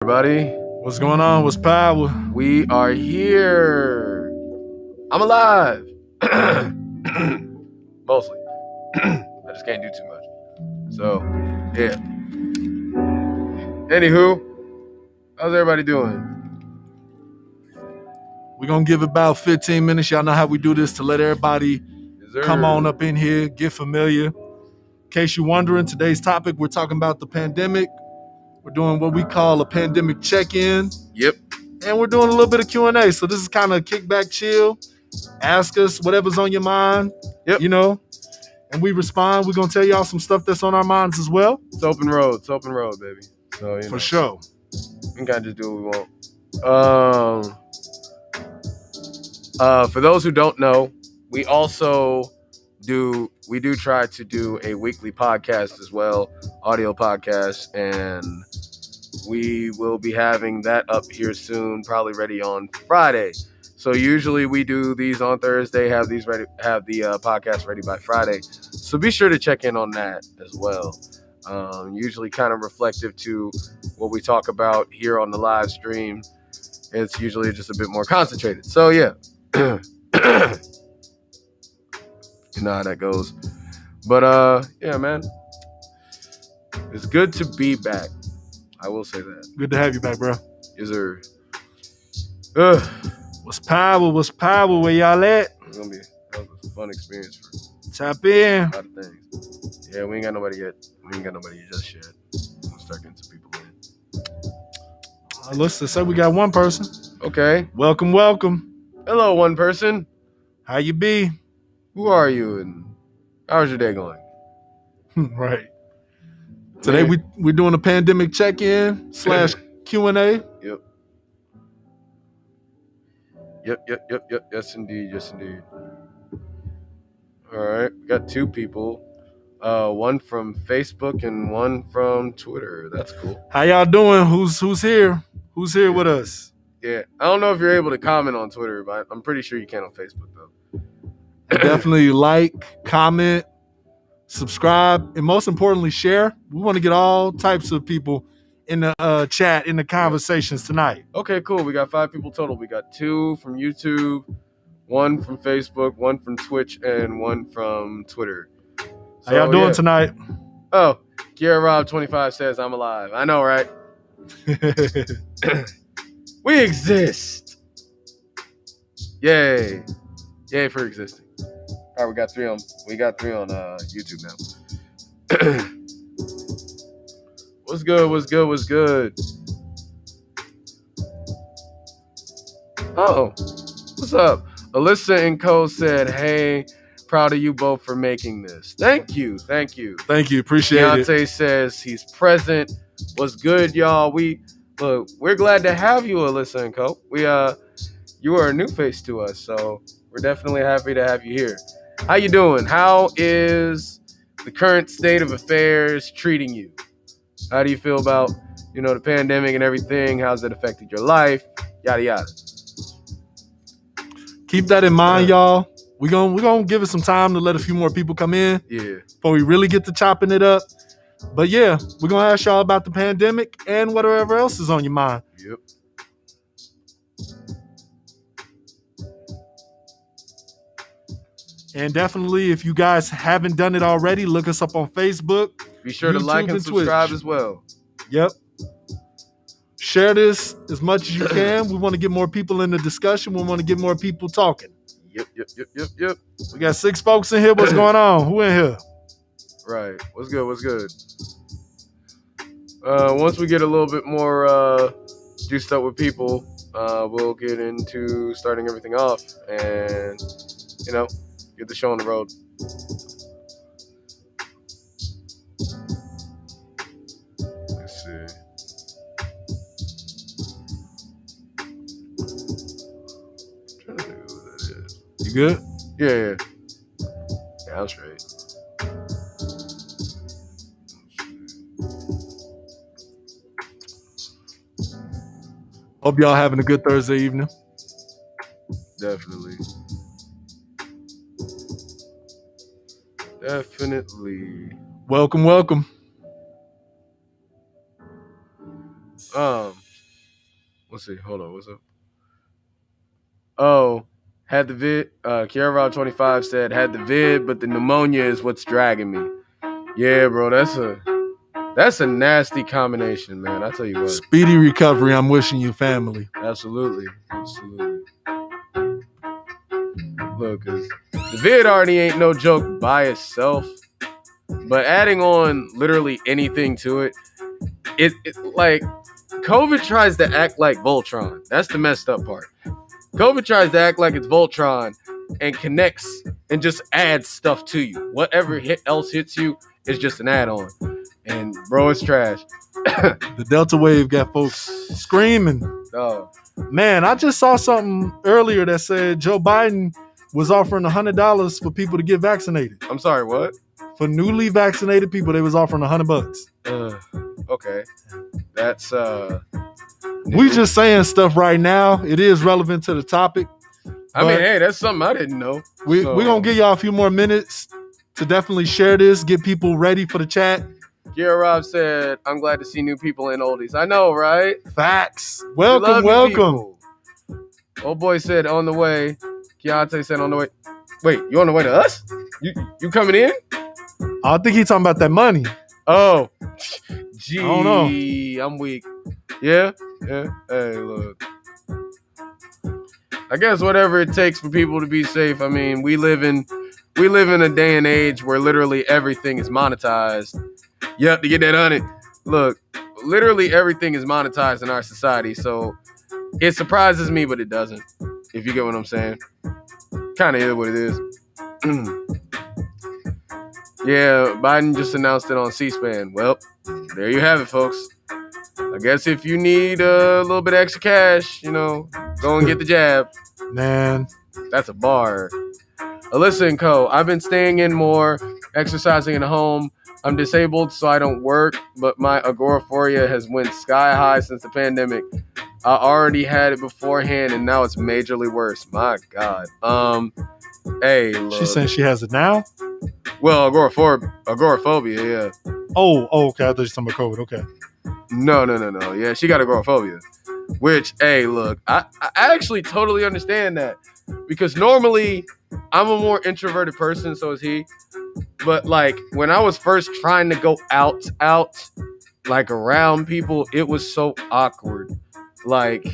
Everybody, What's going on? What's power? we are here. I'm alive. Mostly. I just can't do too much. So, yeah. Anywho, how's everybody doing? We're going to give about 15 minutes. Y'all know how we do this to let everybody come on up in here, get familiar. In case you're wondering, today's topic, we're talking about the pandemic. We're doing what we call a pandemic check-in. Yep. And we're doing a little bit of Q&A. So this is kind of kick back, chill. Ask us whatever's on your mind. Yep. And we respond. We're going to tell y'all some stuff that's on our minds as well. It's open road. It's open road, baby. So, For sure. We can kind of just do what we want. For those who don't know, we do try to do a weekly podcast as well, audio podcast, and we will be having that up here soon, probably ready on Friday. So usually we do these on Thursday, have the podcast ready by Friday. So be sure to check in on that as well. Usually kind of reflective to what we talk about here on the live stream. It's usually just a bit more concentrated. So yeah. You know how that goes. But yeah, man. It's good to be back. I will say that. Good to have you back, bro. Yes, sir. What's power? What's power? Where y'all at? That was a fun experience for Tap in. a lot of things. Yeah, we ain't got nobody yet. We ain't got nobody just yet. I'm gonna start getting some people in. Let's say we got one person. Okay. Welcome. Hello, one person. How you be? Who are you and how's your day going? Right. Today we're doing a pandemic check-in / Q&A. Yep. Yes, indeed. All right. We got two people. One from Facebook and one from Twitter. That's cool. How y'all doing? Who's here? Who's here with us? Yeah. I don't know if you're able to comment on Twitter, but I'm pretty sure you can on Facebook, though. Definitely like, comment, subscribe, and most importantly, share. We want to get all types of people in the chat, in the conversations tonight. Okay, cool. We got 5 people total. We got 2 from YouTube, 1 from Facebook, 1 from Twitch, and 1 from Twitter. How y'all doing tonight? Oh, Kiera Rob 25 says I'm alive. I know, right? We exist. Yay for existing. All right, we got 3 on YouTube now. What's good? Oh, what's up? Alyssa and Co said, "Hey, proud of you both for making this." Thank you. Appreciate it. Deontay says he's present. What's good, y'all? We're glad to have you, Alyssa and Co. You are a new face to us, so we're definitely happy to have you here. How you doing? How is the current state of affairs treating you? How do you feel about, the pandemic and everything? How's it affected your life? Yada yada. Keep that in mind, y'all. We're gonna give it some time to let a few more people come in. Yeah. Before we really get to chopping it up. But yeah, we're gonna ask y'all about the pandemic and whatever else is on your mind. Yep. And definitely, if you guys haven't done it already, look us up on Facebook. Be sure to like and subscribe as well. Yep. Share this as much as you can. We want to get more people in the discussion. We want to get more people talking. Yep. We got 6 folks in here. What's going on? Who in here? Right. What's good? Once we get a little bit more juiced up with people, we'll get into starting everything off and, get the show on the road. Let's see. I'm trying to think of who that is. You good? Yeah, I'm straight. Hope y'all having a good Thursday evening. Definitely. Welcome. Let's see. Hold on. What's up? Oh, had the vid. Kiara25 said had the vid, but the pneumonia is what's dragging me. Yeah, bro. That's a nasty combination, man. I tell you what. Speedy recovery. I'm wishing you, family. Absolutely. Look, 'cause the vid already ain't no joke by itself, but adding on literally anything to it, it like COVID tries to act like Voltron. That's the messed up part. COVID tries to act like it's Voltron and connects and just adds stuff to you. Whatever else hits you is just an add-on. And bro, it's trash. The Delta wave got folks screaming. Oh. Man, I just saw something earlier that said Joe Biden was offering $100 for people to get vaccinated. I'm sorry, what? For newly vaccinated people, they was offering $100. Okay. That's we just saying stuff right now. It is relevant to the topic. I mean, hey, that's something I didn't know. We're going to give y'all a few more minutes to definitely share this, get people ready for the chat. Gira Rob said, I'm glad to see new people in oldies. I know, right? Facts. Welcome. Old boy said on the way. Keontae said on the way. Wait, you on the way to us? You coming in? I think he's talking about that money. Oh. Gee, I don't know. I'm weak. Yeah. Hey, look. I guess whatever it takes for people to be safe. I mean, we live in a day and age where literally everything is monetized. Yep, to get that on it. Look, literally everything is monetized in our society, so it surprises me, but it doesn't. If you get what I'm saying. Kind of is what it is. Yeah, Biden just announced it on C-SPAN. Well, there you have it, folks. I guess if you need a little bit of extra cash, go and get the jab. Man. That's a bar. Alyssa and Co. I've been staying in more, exercising at home. I'm disabled, so I don't work, but my agoraphoria has went sky high since the pandemic. I already had it beforehand, and now it's majorly worse. My God. Hey, look. She's saying she has it now? Well, agoraphobia, yeah. Oh, okay. I thought you were talking about COVID. Okay. No. Yeah, she got agoraphobia. Which, hey, look, I actually totally understand that. Because normally, I'm a more introverted person, so is he. But, like, when I was first trying to go out, like, around people, it was so awkward. Like,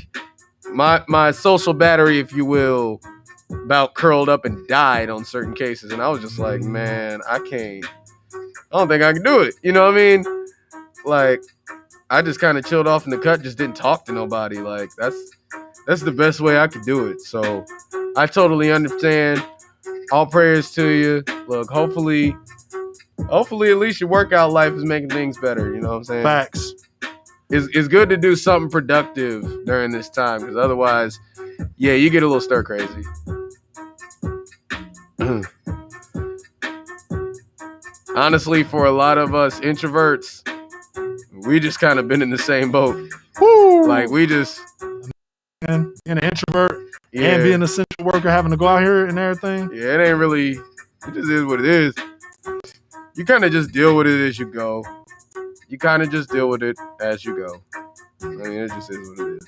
my social battery, if you will, about curled up and died on certain cases. And I was just like, man, I don't think I can do it. You know what I mean? Like, I just kind of chilled off in the cut, just didn't talk to nobody. Like, that's the best way I could do it. So I totally understand. All prayers to you. Look, hopefully at least your workout life is making things better. You know what I'm saying? Facts. It's good to do something productive during this time, because otherwise, yeah, you get a little stir crazy. Honestly, for a lot of us introverts, we just kind of been in the same boat. Woo! Like, we just... And being an introvert and being an essential worker, having to go out here and everything. Yeah, it ain't really... It just is what it is. You kind of just deal with it as you go. You kind of just deal with it as you go. I mean, it just is what it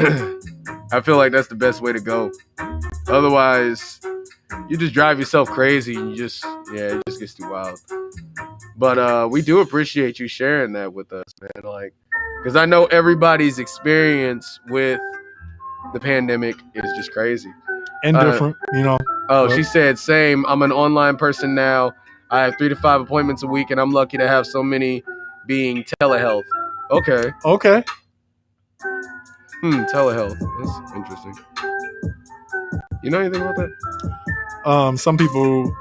is. I feel like that's the best way to go. Otherwise, you just drive yourself crazy and it just gets too wild. But we do appreciate you sharing that with us, man. Like, because I know everybody's experience with the pandemic is just crazy. And different, Oh, she said, same. I'm an online person now. I have 3 to 5 appointments a week, and I'm lucky to have so many being telehealth. Okay. Telehealth. That's interesting. You know anything about that? Some people,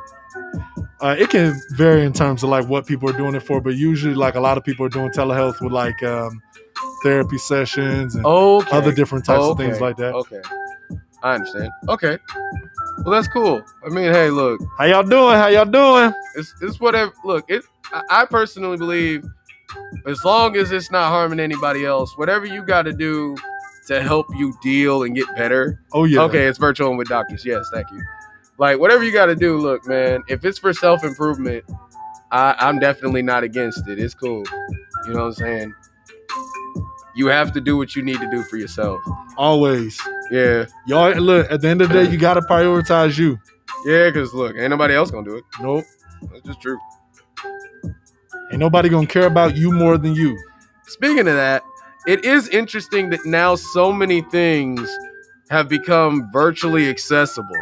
it can vary in terms of like what people are doing it for, but usually like a lot of people are doing telehealth with like therapy sessions and other different types of things like that. Okay. I understand. Okay. Well, that's cool. I mean, hey, look. How y'all doing? It's whatever. Look, I personally believe as long as it's not harming anybody else, whatever you got to do to help you deal and get better. Oh, yeah. Okay, it's virtual and with doctors. Yes, thank you. Like, whatever you got to do, look, man, if it's for self-improvement, I'm definitely not against it. It's cool. You know what I'm saying? you have to do what you need to do for yourself. Always. Yeah. Y'all, look, at the end of the day, you got to prioritize you. Yeah, because look, ain't nobody else gonna do it. Nope. That's just true. Ain't nobody gonna care about you more than you. Speaking of that, it is interesting that now so many things have become virtually accessible.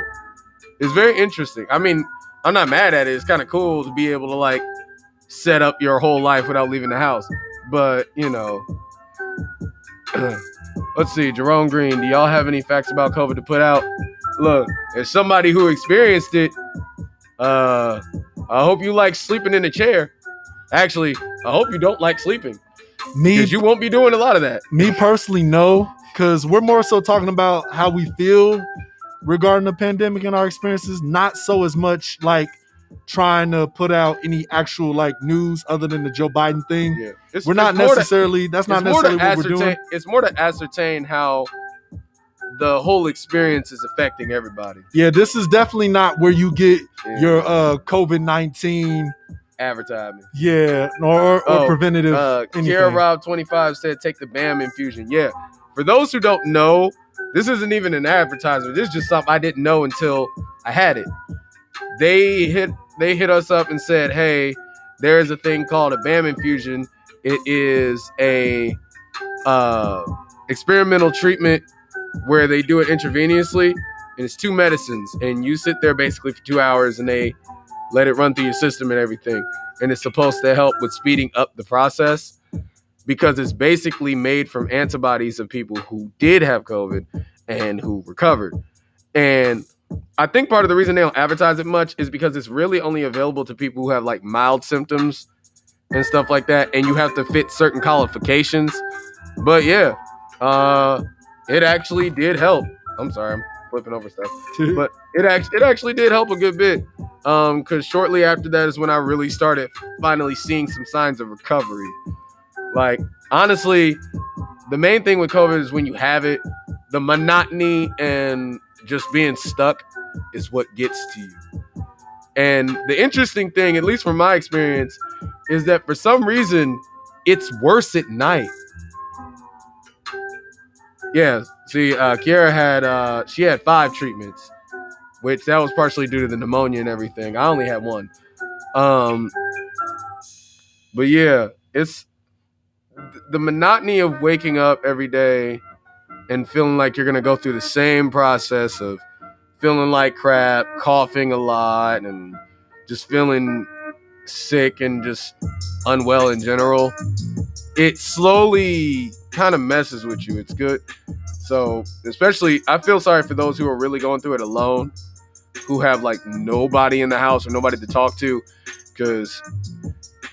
It's very interesting. I mean, I'm not mad at it. It's kind of cool to be able to like set up your whole life without leaving the house. But, you know, let's see, Jerome Green, do y'all have any facts about COVID to put out? Look, as somebody who experienced it, I hope you like sleeping in a chair. Actually, I hope you don't like sleeping. Because you won't be doing a lot of that. Me personally, no, because we're more so talking about how we feel regarding the pandemic and our experiences, not so as much like trying to put out any actual like news other than the Joe Biden thing. Yeah. We're not necessarily, that's not necessarily what we're doing. It's more to ascertain how the whole experience is affecting everybody. Yeah, this is definitely not where you get your COVID-19 advertisement. Yeah, or preventative. Kiara Rob 25 said take the BAM infusion. Yeah. For those who don't know, this isn't even an advertisement. This is just something I didn't know until I had it. They hit us up and said, hey, there is a thing called a BAM infusion. It is a experimental treatment where they do it intravenously, and it's 2 medicines, and you sit there basically for 2 hours and they let it run through your system and everything. And it's supposed to help with speeding up the process because it's basically made from antibodies of people who did have COVID and who recovered. And I think part of the reason they don't advertise it much is because it's really only available to people who have like mild symptoms and stuff like that. And you have to fit certain qualifications. But yeah, it actually did help. I'm sorry, I'm flipping over stuff. But it actually did help a good bit. Because shortly after that is when I really started finally seeing some signs of recovery. Like, honestly, the main thing with COVID is when you have it, the monotony and just being stuck is what gets to you. And the interesting thing, at least from my experience, is that for some reason, it's worse at night. Yeah, see, Kiara had 5 treatments, which that was partially due to the pneumonia and everything. I only had 1. But yeah, it's the monotony of waking up every day and feeling like you're going to go through the same process of feeling like crap, coughing a lot, and just feeling sick and just unwell in general. It slowly kind of messes with you. It's good. So, especially, I feel sorry for those who are really going through it alone, who have like nobody in the house or nobody to talk to, because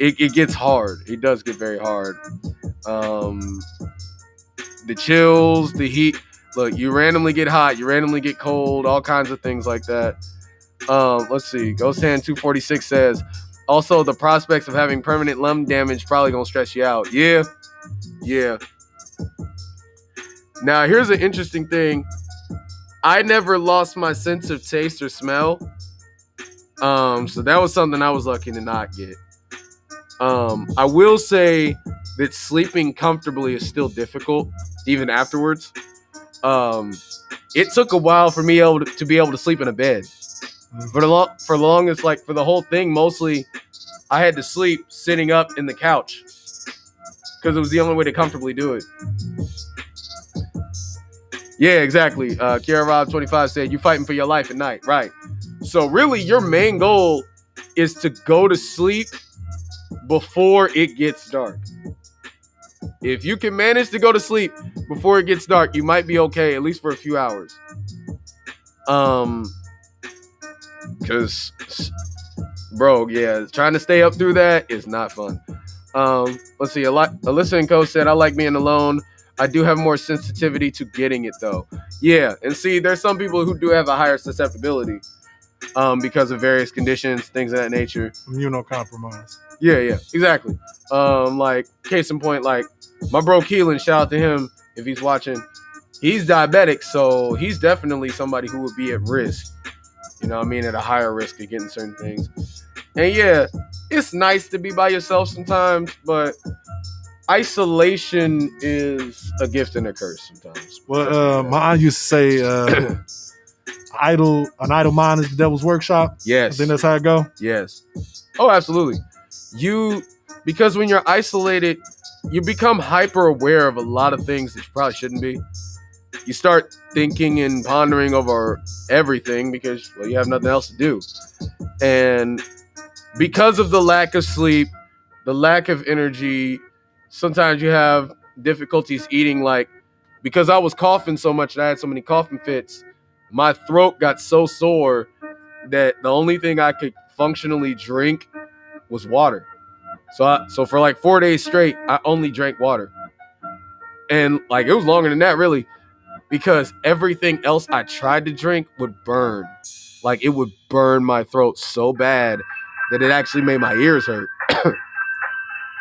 it gets hard. It does get very hard. The chills, the heat. Look, you randomly get hot, you randomly get cold, all kinds of things like that. Let's see. Ghost Hand 246 says, also the prospects of having permanent lung damage probably gonna stress you out. Yeah. Now, here's an interesting thing. I never lost my sense of taste or smell. So that was something I was lucky to not get. I will say that sleeping comfortably is still difficult, even afterwards. It took a while for me to be able to sleep in a bed. For the longest, like for the whole thing, mostly I had to sleep sitting up in the couch because it was the only way to comfortably do it. Yeah, exactly. Kiara Rob 25 said, you fighting for your life at night. Right. So really your main goal is to go to sleep before it gets dark. If you can manage to go to sleep before it gets dark, you might be okay, at least for a few hours. Because, bro, yeah, trying to stay up through that is not fun. Let's see. Alyssa and Co said, I like being alone. I do have more sensitivity to getting it, though. Yeah, and see, there's some people who do have a higher susceptibility because of various conditions, things of that nature. Immunocompromised. Yeah, exactly. Like, case in point, like, my bro Keelan, shout out to him if he's watching. He's diabetic, so he's definitely somebody who would be at risk. You know what I mean? At a higher risk of getting certain things. And yeah, it's nice to be by yourself sometimes, but isolation is a gift and a curse sometimes. Well, my aunt used to say, an idle mind is the devil's workshop. Yes. I think that's how it go. Yes. Oh, absolutely. Because when you're isolated, you become hyper aware of a lot of things that you probably shouldn't be. You start thinking and pondering over everything because, well, you have nothing else to do. And because of the lack of sleep, the lack of energy, sometimes you have difficulties eating. Like, because I was coughing so much and I had so many coughing fits, my throat got so sore that the only thing I could functionally drink was water. So for like 4 days straight, I only drank water. And like, it was longer than that, really, because everything else I tried to drink would burn. Like, it would burn my throat so bad that it actually made my ears hurt.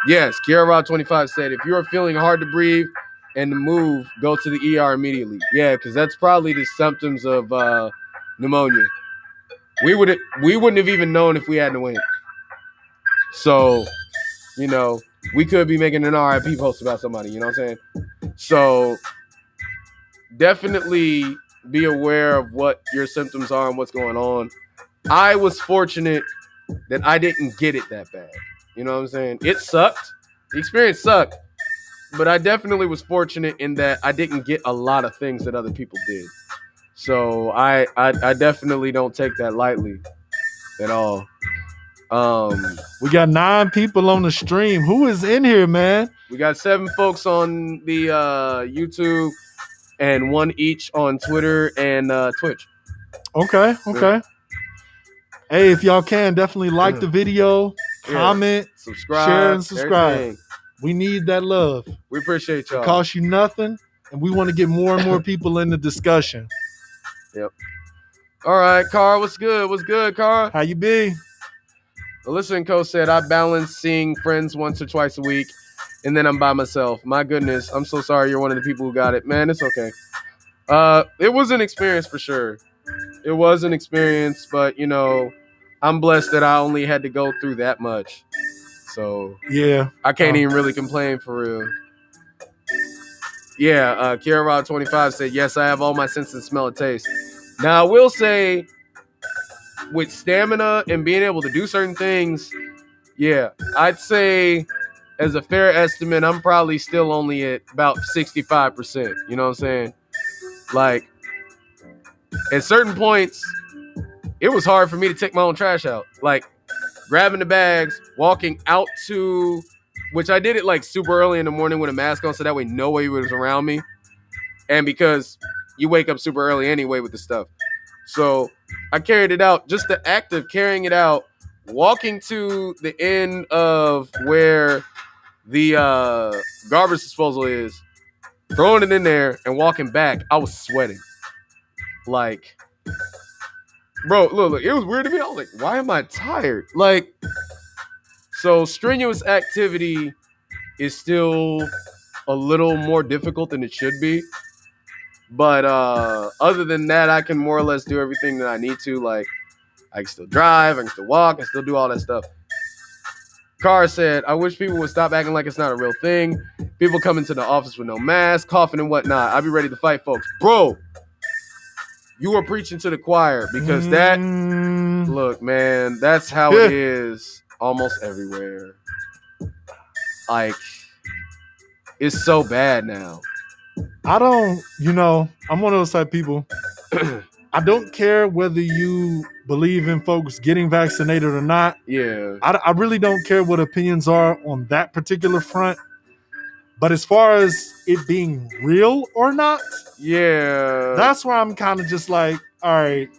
Yes, Kiara Rod 25 said, if you are feeling hard to breathe and to move, go to the ER immediately. Yeah, because that's probably the symptoms of pneumonia. We wouldn't have even known if we hadn't went. So, you know, we could be making an RIP post about somebody, you know what I'm saying? So definitely be aware of what your symptoms are and what's going on. I was fortunate that I didn't get it that bad. You know what I'm saying? It sucked. The experience sucked. But I definitely was fortunate in that I didn't get a lot of things that other people did. So I definitely don't take that lightly at all. We got 9 people on the stream. Who is in here, man? We got 7 folks on the YouTube and 1 each on Twitter and Twitch. Okay. Yeah. Hey, if y'all can, definitely like the video, comment, subscribe, share, and subscribe. Everything. We need that love. We appreciate y'all. It costs you nothing, and we want to get more and more people in the discussion. Yep. All right, Carl, what's good? What's good, Carl? How you be? The listening coach said, I balance seeing friends once or twice a week, and then I'm by myself. My goodness, I'm so sorry you're one of the people who got it. Man, it's okay. It was an experience for sure. It was an experience, but, you know, I'm blessed that I only had to go through that much. So, yeah, I can't even really complain for real. Yeah, Kiara Rod 25 said, yes, I have all my senses, smell and taste. Now, I will say, with stamina and being able to do certain things, yeah, I'd say as a fair estimate, I'm probably still only at about 65%. You know what I'm saying? Like, at certain points, it was hard for me to take my own trash out. Like, grabbing the bags, walking out to, which I did it like super early in the morning with a mask on, so that way nobody was around me. And because you wake up super early anyway with the stuff. So I carried it out, just the act of carrying it out, walking to the end of where the garbage disposal is, throwing it in there and walking back. I was sweating. Like, bro, look, it was weird to me. I was like, why am I tired? Like, so strenuous activity is still a little more difficult than it should be. But other than that, I can more or less do everything that I need to. Like, I can still drive, I can still walk, I can still do all that stuff. Carr said, I wish people would stop acting like it's not a real thing. People come into the office with no mask, coughing and whatnot. I'll be ready to fight folks. Bro, you are preaching to the choir because that, look, man, that's how it is almost everywhere. Like, it's so bad now. I don't, I'm one of those type of people. I don't care whether you believe in folks getting vaccinated or not. Yeah. I really don't care what opinions are on that particular front. But as far as it being real or not, yeah, that's where I'm kind of just like, all right,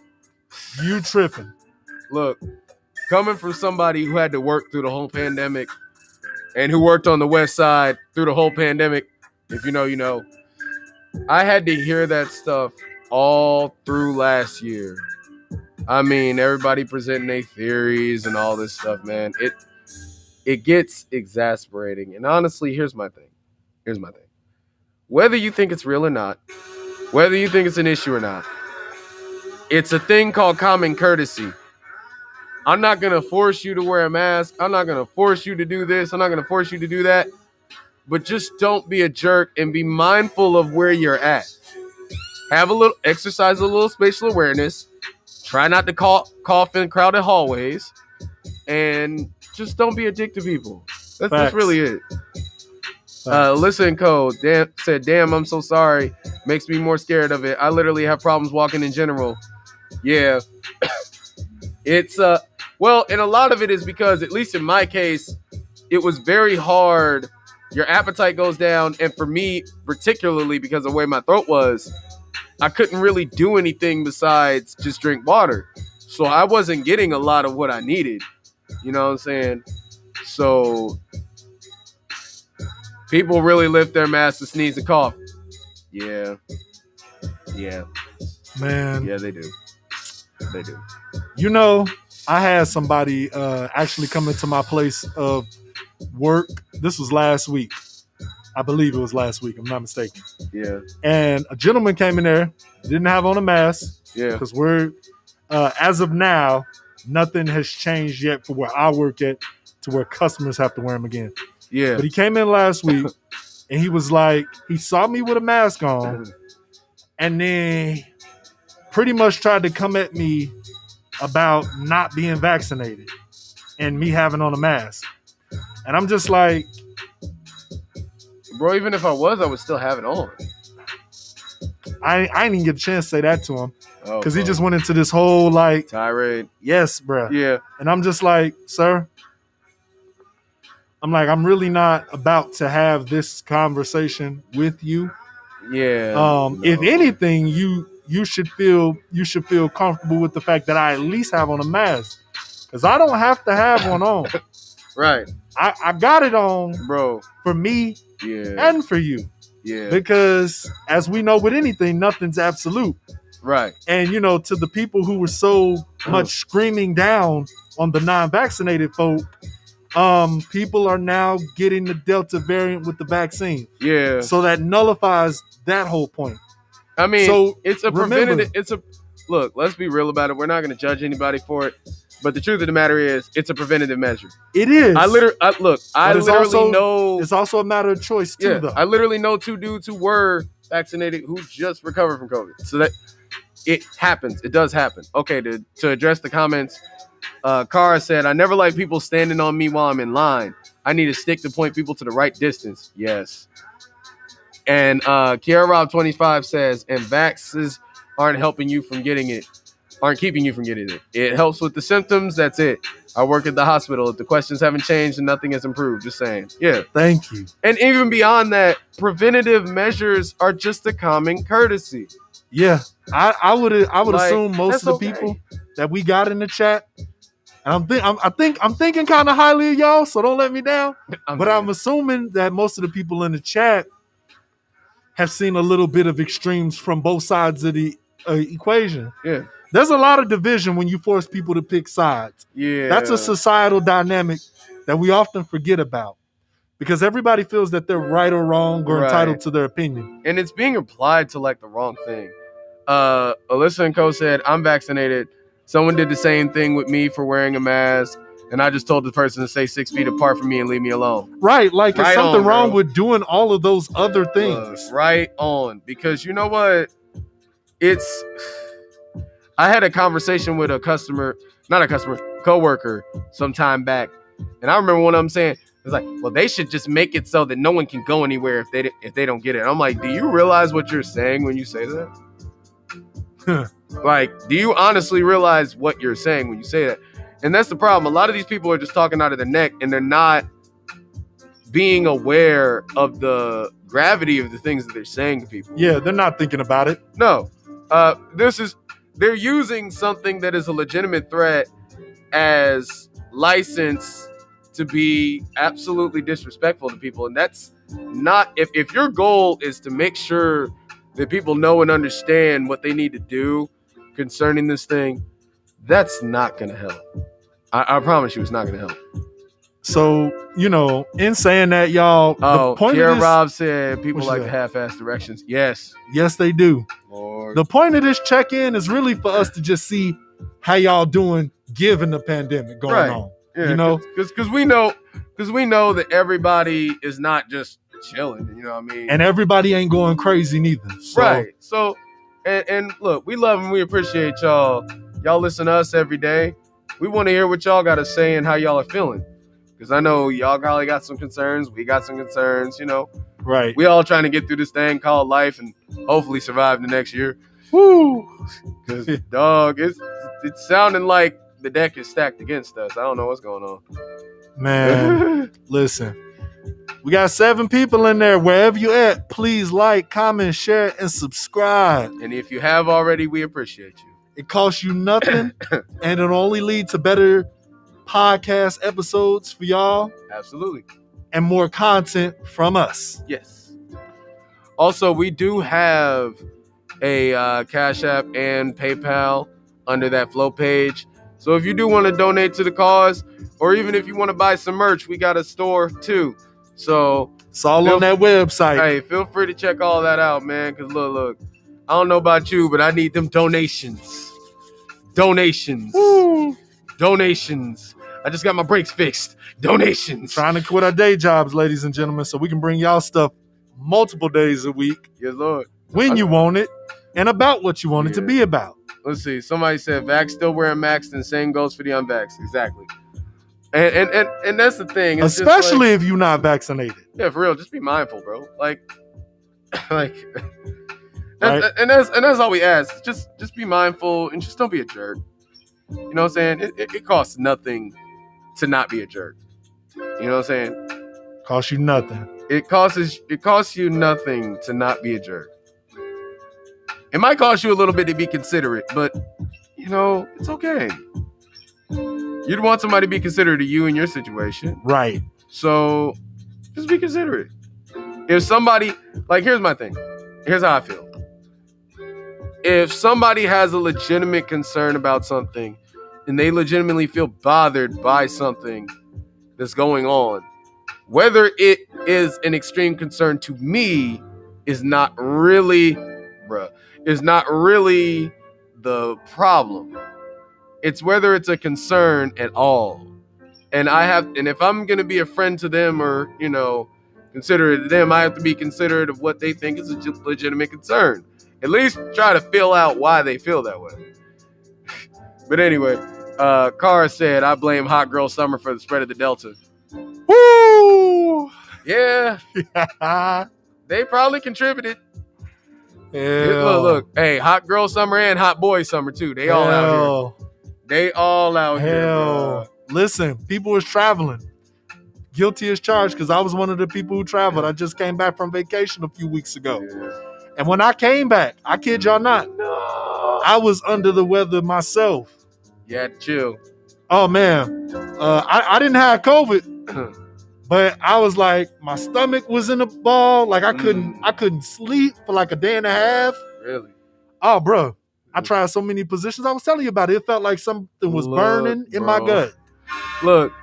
you tripping. Look, coming from somebody who had to work through the whole pandemic and who worked on the West Side through the whole pandemic, if you know, you know, I had to hear that stuff all through last year. I mean, everybody presenting their theories and all this stuff, man. It gets exasperating. And honestly, here's my thing. Whether you think it's real or not, whether you think it's an issue or not, it's a thing called common courtesy. I'm not going to force you to wear a mask. I'm not going to force you to do this. I'm not going to force you to do that. but just don't be a jerk and be mindful of where you're at. Exercise a little spatial awareness. Try not to cough in crowded hallways, and just don't be a dick to people. That's really it. Listen, Code said, "Damn, I'm so sorry. Makes me more scared of it. I literally have problems walking in general." Yeah, it's well, and a lot of it is because, at least in my case, it was very hard. Your appetite goes down, and for me, particularly because of the way my throat was, I couldn't really do anything besides just drink water. So I wasn't getting a lot of what I needed. You know what I'm saying? So people really lift their mask to sneeze and cough. Yeah. Man. Yeah, they do. You know, I had somebody actually come into my place of work. This was last week. I believe it was last week. I'm not mistaken. Yeah. And a gentleman came in there, didn't have on a mask. Yeah. Because we're, as of now, nothing has changed yet for where I work at to where customers have to wear them again. Yeah. But he came in last week and he was like, he saw me with a mask on and then pretty much tried to come at me about not being vaccinated and me having on a mask. And I'm just like, bro, even if I was, I would still have it on. I didn't even get a chance to say that to him because he bro. just went into this whole like tirade. Yes, bro. Yeah. And I'm just like, sir, I'm really not about to have this conversation with you. Yeah. No. If anything, you should feel comfortable with the fact that I at least have on a mask because I don't have to have one on. Right. I got it on, bro, for me and for you. Yeah. Because as we know with anything, nothing's absolute. Right. And, you know, to the people who were so much screaming down on the non-vaccinated folk, people are now getting the Delta variant with the vaccine. Yeah. So that nullifies that whole point. I mean, so it's a preventative. Look, let's be real about it. We're not going to judge anybody for it. But the truth of the matter is, it's a preventative measure. It is. I literally know. It's also a matter of choice too, though. I literally know 2 dudes who were vaccinated who just recovered from COVID. So that it happens. It does happen. Okay, to address the comments, Kara said, "I never like people standing on me while I'm in line. I need a stick to point people to the right distance." Yes. And Kiara Rob 25 says, "And vaxes aren't helping you from getting it. Aren't keeping you from getting it. It helps with the symptoms. That's it. I work at the hospital. If the questions haven't changed and nothing has improved, just saying." Yeah. Thank you. And even beyond that, preventative measures are just a common courtesy. Yeah. I would assume most of the okay. people that we got in the chat, and I'm thinking kind of highly of y'all, so don't let me down. I'm assuming that most of the people in the chat have seen a little bit of extremes from both sides of the equation. Yeah. There's a lot of division when you force people to pick sides. Yeah. That's a societal dynamic that we often forget about because everybody feels that they're right or wrong or entitled to their opinion. And it's being applied to like the wrong thing. Alyssa and Co said, "I'm vaccinated. Someone did the same thing with me for wearing a mask. And I just told the person to stay 6 feet apart from me and leave me alone." Right. Like there's something wrong with doing all of those other things. Right on. Because you know what? I had a conversation with coworker some time back. And I remember one of them saying, it's like, well, they should just make it so that no one can go anywhere if they don't get it. And I'm like, do you realize what you're saying when you say that? Like, do you honestly realize what you're saying when you say that? And that's the problem. A lot of these people are just talking out of their neck and they're not being aware of the gravity of the things that they're saying to people. Yeah, they're not thinking about it. No. They're using something that is a legitimate threat as license to be absolutely disrespectful to people. And that's not, if your goal is to make sure that people know and understand what they need to do concerning this thing, that's not going to help. I promise you it's not going to help. So, you know, in saying that, y'all, the point Kiara of this, Rob said people like the half-ass directions. Yes. Yes, they do. Lord. The point of this check-in is really for us to just see how y'all doing given the pandemic going on. Yeah, you know, because we know that everybody is not just chilling. You know what I mean? And everybody ain't going crazy neither. So, right. So, and look, we love and we appreciate y'all. Y'all listen to us every day. We want to hear what y'all got to say and how y'all are feeling. Because I know y'all probably got some concerns. We got some concerns, you know. Right. We all trying to get through this thing called life and hopefully survive the next year. Woo! Because, dog, it's sounding like the deck is stacked against us. I don't know what's going on. Man, listen. We got 7 people in there. Wherever you at, please like, comment, share, and subscribe. And if you have already, we appreciate you. It costs you nothing, and it'll only lead to better podcast episodes for y'all. Absolutely. And more content from us. Yes. Also, we do have a Cash App and PayPal under that Flow page. So if you do want to donate to the cause, or even if you want to buy some merch, we got a store too. So it's all on that website. Hey, feel free to check all that out, man. Because look, I don't know about you, but I need them donations. Woo. Donations. I just got my brakes fixed. Donations. Trying to quit our day jobs, ladies and gentlemen, so we can bring y'all stuff multiple days a week. Yes, Lord. When you want it, and about what you want it to be about. Let's see. Somebody said vax still wearing masks, and same goes for the unvaxxed. Exactly. And that's the thing. It's especially if you're not vaccinated. Yeah, for real. Just be mindful, bro. Like, right? and that's all we ask. Just be mindful and just don't be a jerk. You know what I'm saying? It costs nothing to not be a jerk. You know what I'm saying? Costs you nothing. It costs you nothing to not be a jerk. It might cost you a little bit to be considerate, but you know, it's okay. You'd want somebody to be considerate of you in your situation. Right. So just be considerate. If somebody, like, here's my thing. Here's how I feel. If somebody has a legitimate concern about something and they legitimately feel bothered by something that's going on, whether it is an extreme concern to me is not really the problem. It's whether it's a concern at all. And if I'm going to be a friend to them or, you know, considerate of them, I have to be considerate of what they think is a legitimate concern. At least try to feel out why they feel that way. But anyway, Cara said, I blame Hot Girl Summer for the spread of the Delta. Woo! Yeah. They probably contributed. Hell. Look, hey, Hot Girl Summer and Hot Boy Summer too. They all out here. They all out here. Bro. Listen, people was traveling. Guilty as charged because I was one of the people who traveled. I just came back from vacation a few weeks ago. Yeah. And when I came back, I kid y'all not, I was under the weather myself. You had to chill. Oh, man. I didn't have COVID, but I was like, my stomach was in a ball. Like I couldn't sleep for like a day and a half. Really? Oh, bro. I tried so many positions. I was telling you about it. It felt like something was burning in my gut. Look,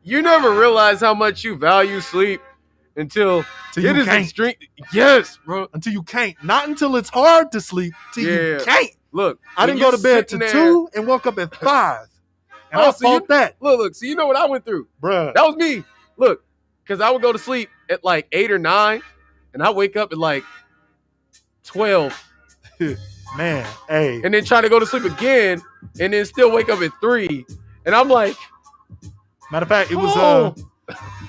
you never realize how much you value sleep until it is extreme. Yes, bro. Until you can't. Not until it's hard to sleep. Till you can't. Look, I didn't go to bed till 2 and woke up at 5. And I felt that. Look. So you know what I went through? Bruh. That was me. Look, because I would go to sleep at like 8 or 9, and I wake up at like 12. Man, hey. And then try to go to sleep again, and then still wake up at 3. And I'm like, matter of fact, it was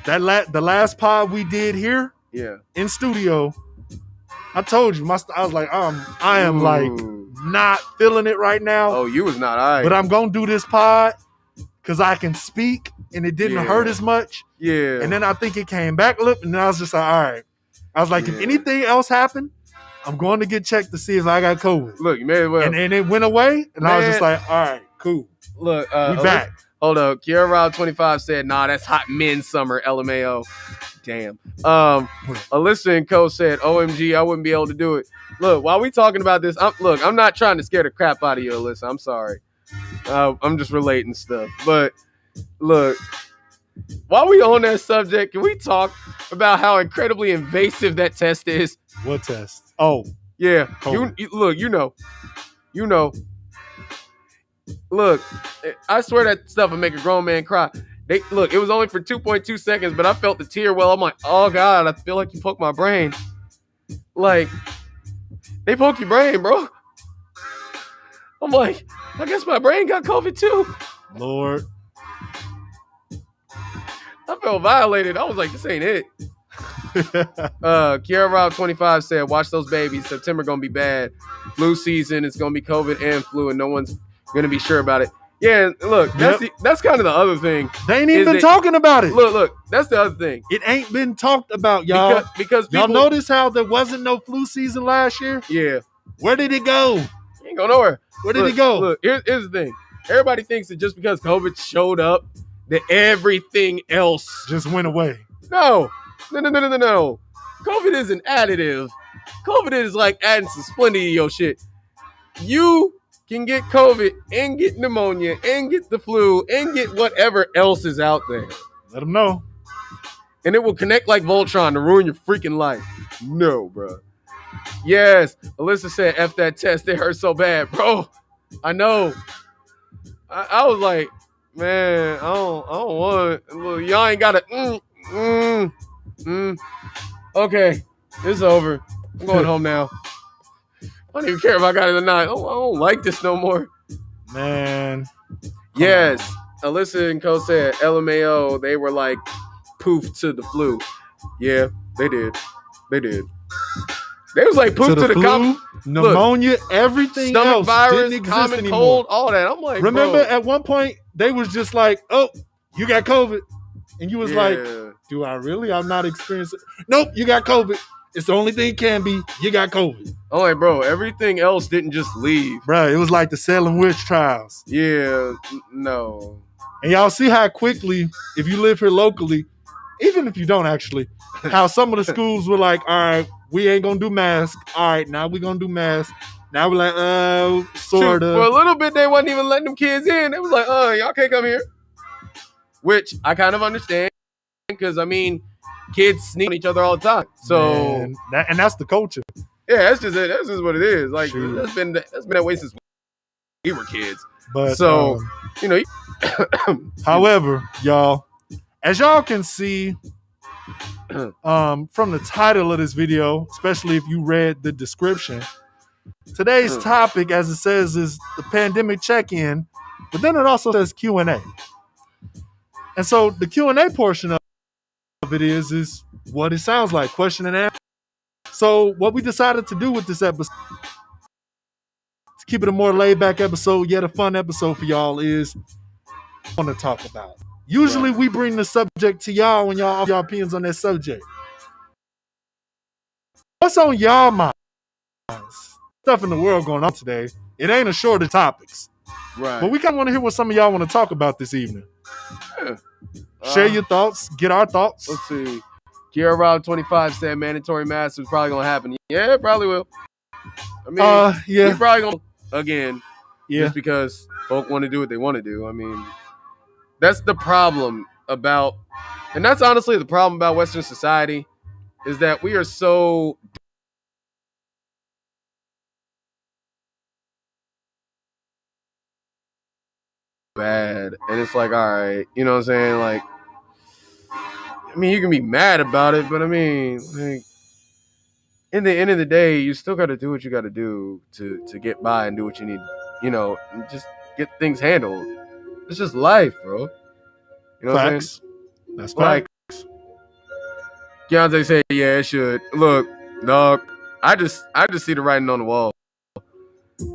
the last pod we did here, in studio. I told you, I was like, I am like not feeling it right now. Oh, you was not, all right. But I'm gonna do this pod because I can speak, and it didn't hurt as much. Yeah. And then I think it came back a little, and then I was just like, all right. I was like, if anything else happened, I'm going to get checked to see if I got COVID. Look, you may as well. And it went away, and I was just like, all right, cool. Look, we back. Hold up. Kiara Rob 25 said, nah, that's hot men summer, LMAO. Damn. Alyssa and Co said, OMG, I wouldn't be able to do it. Look, while we talking about this, I'm not trying to scare the crap out of you, Alyssa. I'm sorry. I'm just relating stuff. But look, while we on that subject, can we talk about how incredibly invasive that test is? What test? Oh. Yeah. You know. Look, I swear that stuff will make a grown man cry. Look, it was only for 2.2 seconds, but I felt the tear well. I'm like, oh God, I feel like you poked my brain. Like, they poked your brain, bro. I'm like, I guess my brain got COVID too. Lord. I felt violated. I was like, this ain't it. Kiara Rob 25 said, watch those babies. September gonna be bad. Flu season, it's gonna be COVID and flu, and no one's gonna be sure about it. Yeah, look, that's kind of the other thing. They ain't even been talking about it. Look, that's the other thing. It ain't been talked about, y'all. Because y'all notice how there wasn't no flu season last year? Yeah. Where did it go? It ain't go nowhere. Where did it go? Look, here's the thing. Everybody thinks that just because COVID showed up, that everything else just went away. No. COVID is an additive. COVID is like adding some Splenda to your shit. You can get COVID and get pneumonia and get the flu and get whatever else is out there. Let them know. And it will connect like Voltron to ruin your freaking life. No, bro. Yes, Alyssa said, F that test. It hurt so bad, bro. I know. I was like, man, I don't want it. Look, y'all ain't got to. Okay, it's over. I'm going home now. I don't even care if I got it or not. I don't like this no more. Man. Yes, Alyssa and Co said LMAO, they were like poof to the flu. Yeah, they did. They was like poof to the flu, pneumonia, everything stomach else virus, didn't exist common anymore. Cold, all that. I'm like, remember bro. At one point they was just like, oh, you got COVID. And you was like, do I really? I'm not experiencing. Nope, you got COVID. It's the only thing it can be. You got COVID. I'm like, bro, everything else didn't just leave. Bro, it was like the Salem witch trials. Yeah, no. And y'all see how quickly, if you live here locally, even if you don't actually, how some of the schools were like, all right, we ain't going to do masks. All right, now we're going to do masks. Now we're like, sort of. For a little bit, they wasn't even letting them kids in. They was like, y'all can't come here. Which I kind of understand because, I mean, kids sneak on each other all the time. So, and that's the culture. Yeah, that's just it. That's just what it is. Like, that's been that way since we were kids. But so, you know. However, y'all, as y'all can see from the title of this video, especially if you read the description, today's topic, as it says, is the pandemic check-in, but then it also says Q&A. And so the Q&A portion of it is what it sounds like, question and answer. So what we decided to do with this episode, to keep it a more laid-back episode, yet a fun episode for y'all, is I want to talk about. Usually we bring the subject to y'all when y'all offer y'all opinions on that subject. What's on y'all minds? Stuff in the world going on today. It ain't a short of topics. Right. But we kind of want to hear what some of y'all want to talk about this evening. Yeah. Share your thoughts. Get our thoughts. Let's see. Kiara Rob 25 said mandatory masks is probably going to happen. Yeah, it probably will. I mean, yeah. We're probably going to, again, yeah, just because folk want to do what they want to do. I mean, that's the problem about, and that's honestly the problem about Western society, is that we are so bad. And it's like, all right, you know what I'm saying? Like, I mean, you can be mad about it, but I mean, like, in the end of the day, you still got to do what you got to do to get by and do what you need, you know, and just get things handled. It's just life, bro. You know what I'm saying? That's like, facts. Keontae said, yeah, it should. Look, dog, I just see the writing on the wall.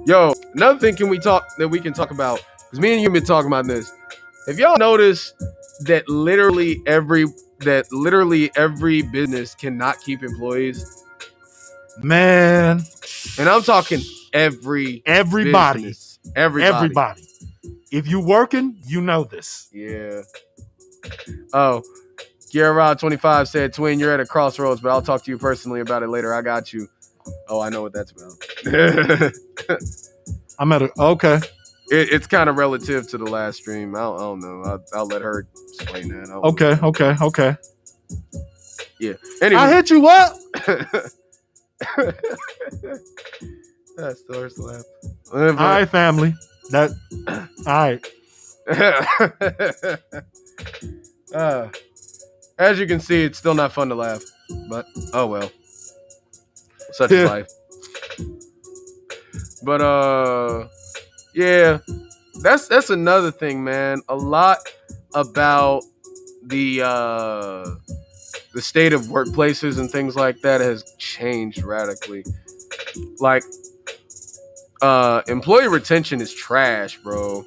Yo, another thing we can talk about, because me and you have been talking about this. Have y'all noticed that literally every business cannot keep employees? Man. And I'm talking everybody. Business. Everybody. If you working, you know this. Yeah. Oh, Kiara Rod 25 said, Twin, you're at a crossroads, but I'll talk to you personally about it later. I got you. Oh, I know what that's about. I'm at okay. It's kind of relative to the last stream. I don't know. I'll let her explain that. Okay. Yeah. Anyway. I hit you up. That's the worst laugh. All right, family. All right. As you can see, it's still not fun to laugh, but oh well. Such is life. But yeah, that's another thing, man. A lot about the state of workplaces and things like that has changed radically. Like, employee retention is trash, bro.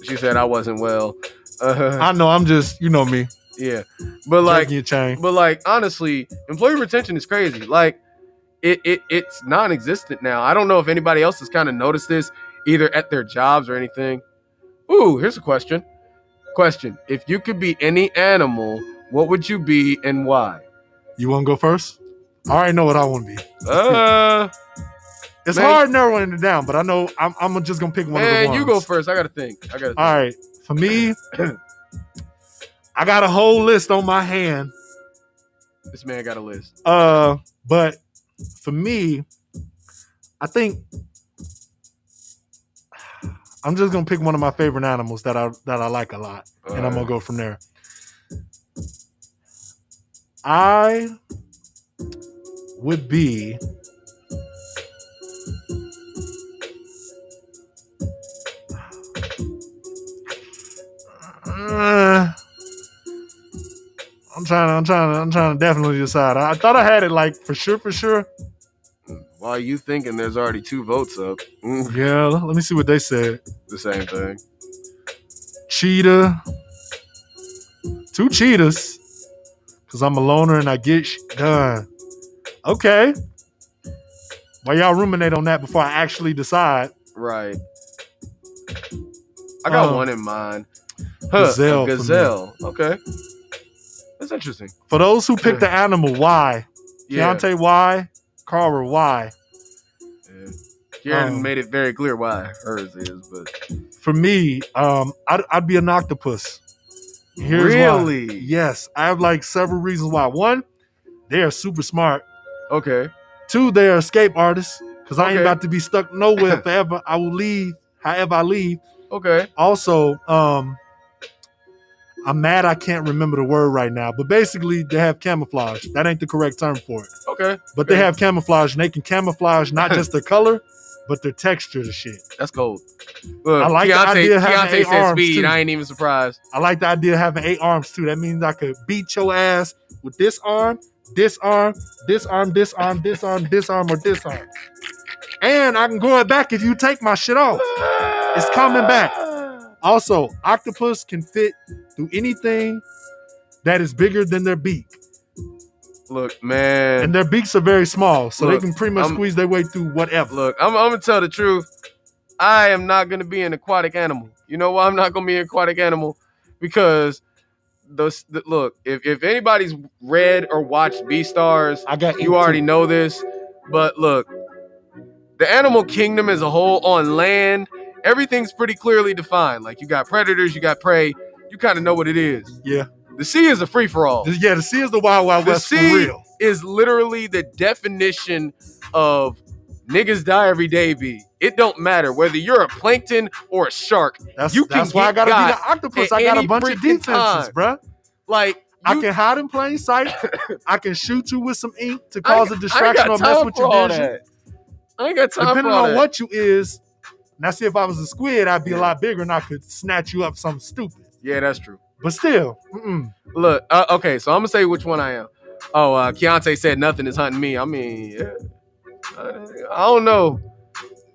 She said I wasn't well. I know, I'm just, you know me. Yeah, but like, your chain. but like, honestly, employee retention is crazy. Like, it's non-existent now. I don't know if anybody else has kind of noticed this, either at their jobs or anything. Ooh, here's a question. If you could be any animal, what would you be and why? You want to go first? I already know what I want to be. It's man, hard narrowing it down, but I know I'm just going to pick one of the ones. Man, you go first. I got to think. All right. For me, I got a whole list on my hand. This man got a list. But for me, I think I'm just gonna pick one of my favorite animals that I like a lot, and I'm gonna go from there. I would be I'm trying to definitely decide. I thought I had it like for sure. While you thinking, there's already 2 votes up. Yeah, let me see what they said. The same thing. Cheetah. 2 cheetahs. Because I'm a loner and I get done. Okay. While y'all ruminate on that before I actually decide. Right. I got one in mind. Gazelle. Okay. That's interesting. For those who picked the animal, why? Yeah. Keontae, why? Carver, why? Yeah. Kieran made it very clear why hers is, but for me, I'd be an octopus. Here's really? Why. Yes, I have like several reasons why. 1, they are super smart. Okay. 2, they are escape artists because I ain't about to be stuck nowhere forever. I will leave however I leave. Okay. Also, I'm mad I can't remember the word right now, but basically they have camouflage. That ain't the correct term for it. Okay. But they have camouflage, and they can camouflage not just their color, but their texture to shit. That's cold. Look, I like the idea of having 8 arms speed. too. I ain't even surprised. I like the idea of having 8 arms too. That means I could beat your ass with this arm, this arm, this arm, this arm, this arm, this arm, or this arm. And I can grow it back if you take my shit off. It's coming back. Also, octopus can fit through anything that is bigger than their beak. Look, man. And their beaks are very small, so they can pretty much squeeze their way through whatever. Look, I'm going to tell the truth. I am not going to be an aquatic animal. You know why I'm not going to be an aquatic animal? Because, look, if anybody's read or watched Beastars, you already know this. But look, the animal kingdom as a whole on land, everything's pretty clearly defined. Like, you got predators, you got prey. You kind of know what it is. Yeah. The sea is a free-for-all. Yeah, the sea is the Wild Wild West for real. The sea is literally the definition of niggas die every day, B. It don't matter whether you're a plankton or a shark. That's why I gotta be the octopus. I got a bunch of defenses, bruh. Like, I can hide in plain sight. I can shoot you with some ink to cause a distraction or mess with your vision. I ain't got time Depending for all on that. what you is. Now, see, if I was a squid, I'd be a lot bigger and I could snatch you up something stupid. Yeah, that's true. But still, Look, okay, so I'm gonna say which one I am. Keontae said nothing is hunting me. I mean, I don't know.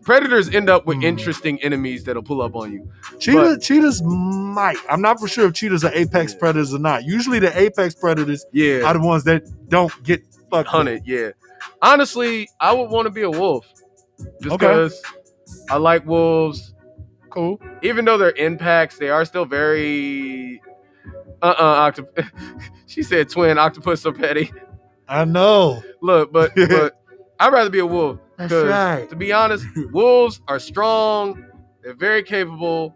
Predators end up with interesting enemies that'll pull up on you. Cheetahs might. I'm not for sure if cheetahs are apex predators or not. Usually the apex predators are the ones that don't get fucked hunted. Yeah. Honestly, I would want to be a wolf. Just because I like wolves. Cool. Even though they're in packs, they are still very She said twin octopus so petty. I know. Look, but I'd rather be a wolf. That's right. To be honest, wolves are strong. They're very capable.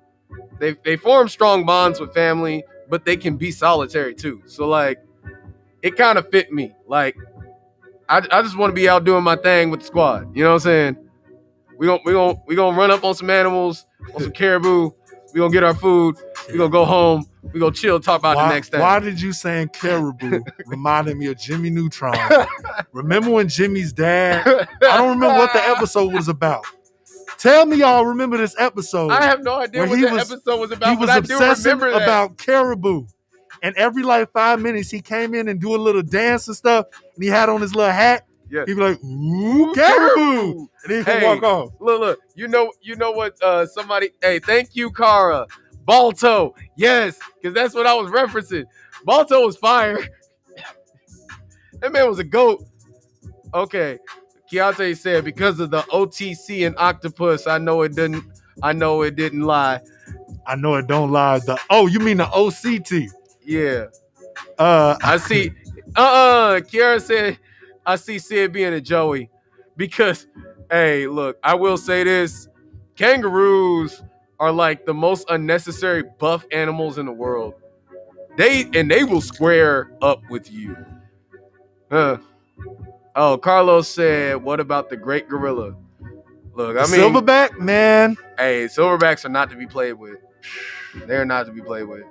They form strong bonds with family, but they can be solitary too. So like, it kind of fit me. Like, I just want to be out doing my thing with the squad. You know what I'm saying? We gonna run up on some animals, on some caribou. We gonna get our food. We gonna go home. We gonna chill, talk about the next thing. Why did you saying caribou reminded me of Jimmy Neutron? Remember when Jimmy's dad? I don't remember what the episode was about. Tell me y'all remember this episode. I have no idea what the episode was about, but I do remember that. About caribou. And every like 5 minutes, he came in and do a little dance and stuff, and he had on his little hat. Yes. He'd be like, ooh, caribou. And then he'd walk off. Look. You know what somebody, hey, thank you, Kara. Balto. Yes, because that's what I was referencing. Balto was fire. That man was a goat. Okay. Keontae said, because of the OTC and octopus, I know it didn't lie. I know it don't lie. You mean the OCT? Yeah. I see. Kiara said, I see Sid being a Joey. Because, hey, look, I will say this. Kangaroos are like the most unnecessary buff animals in the world. They will square up with you. Oh, Carlos said, what about the great gorilla? Look, I mean, silverback, man. Hey, silverbacks are not to be played with. They're not to be played with.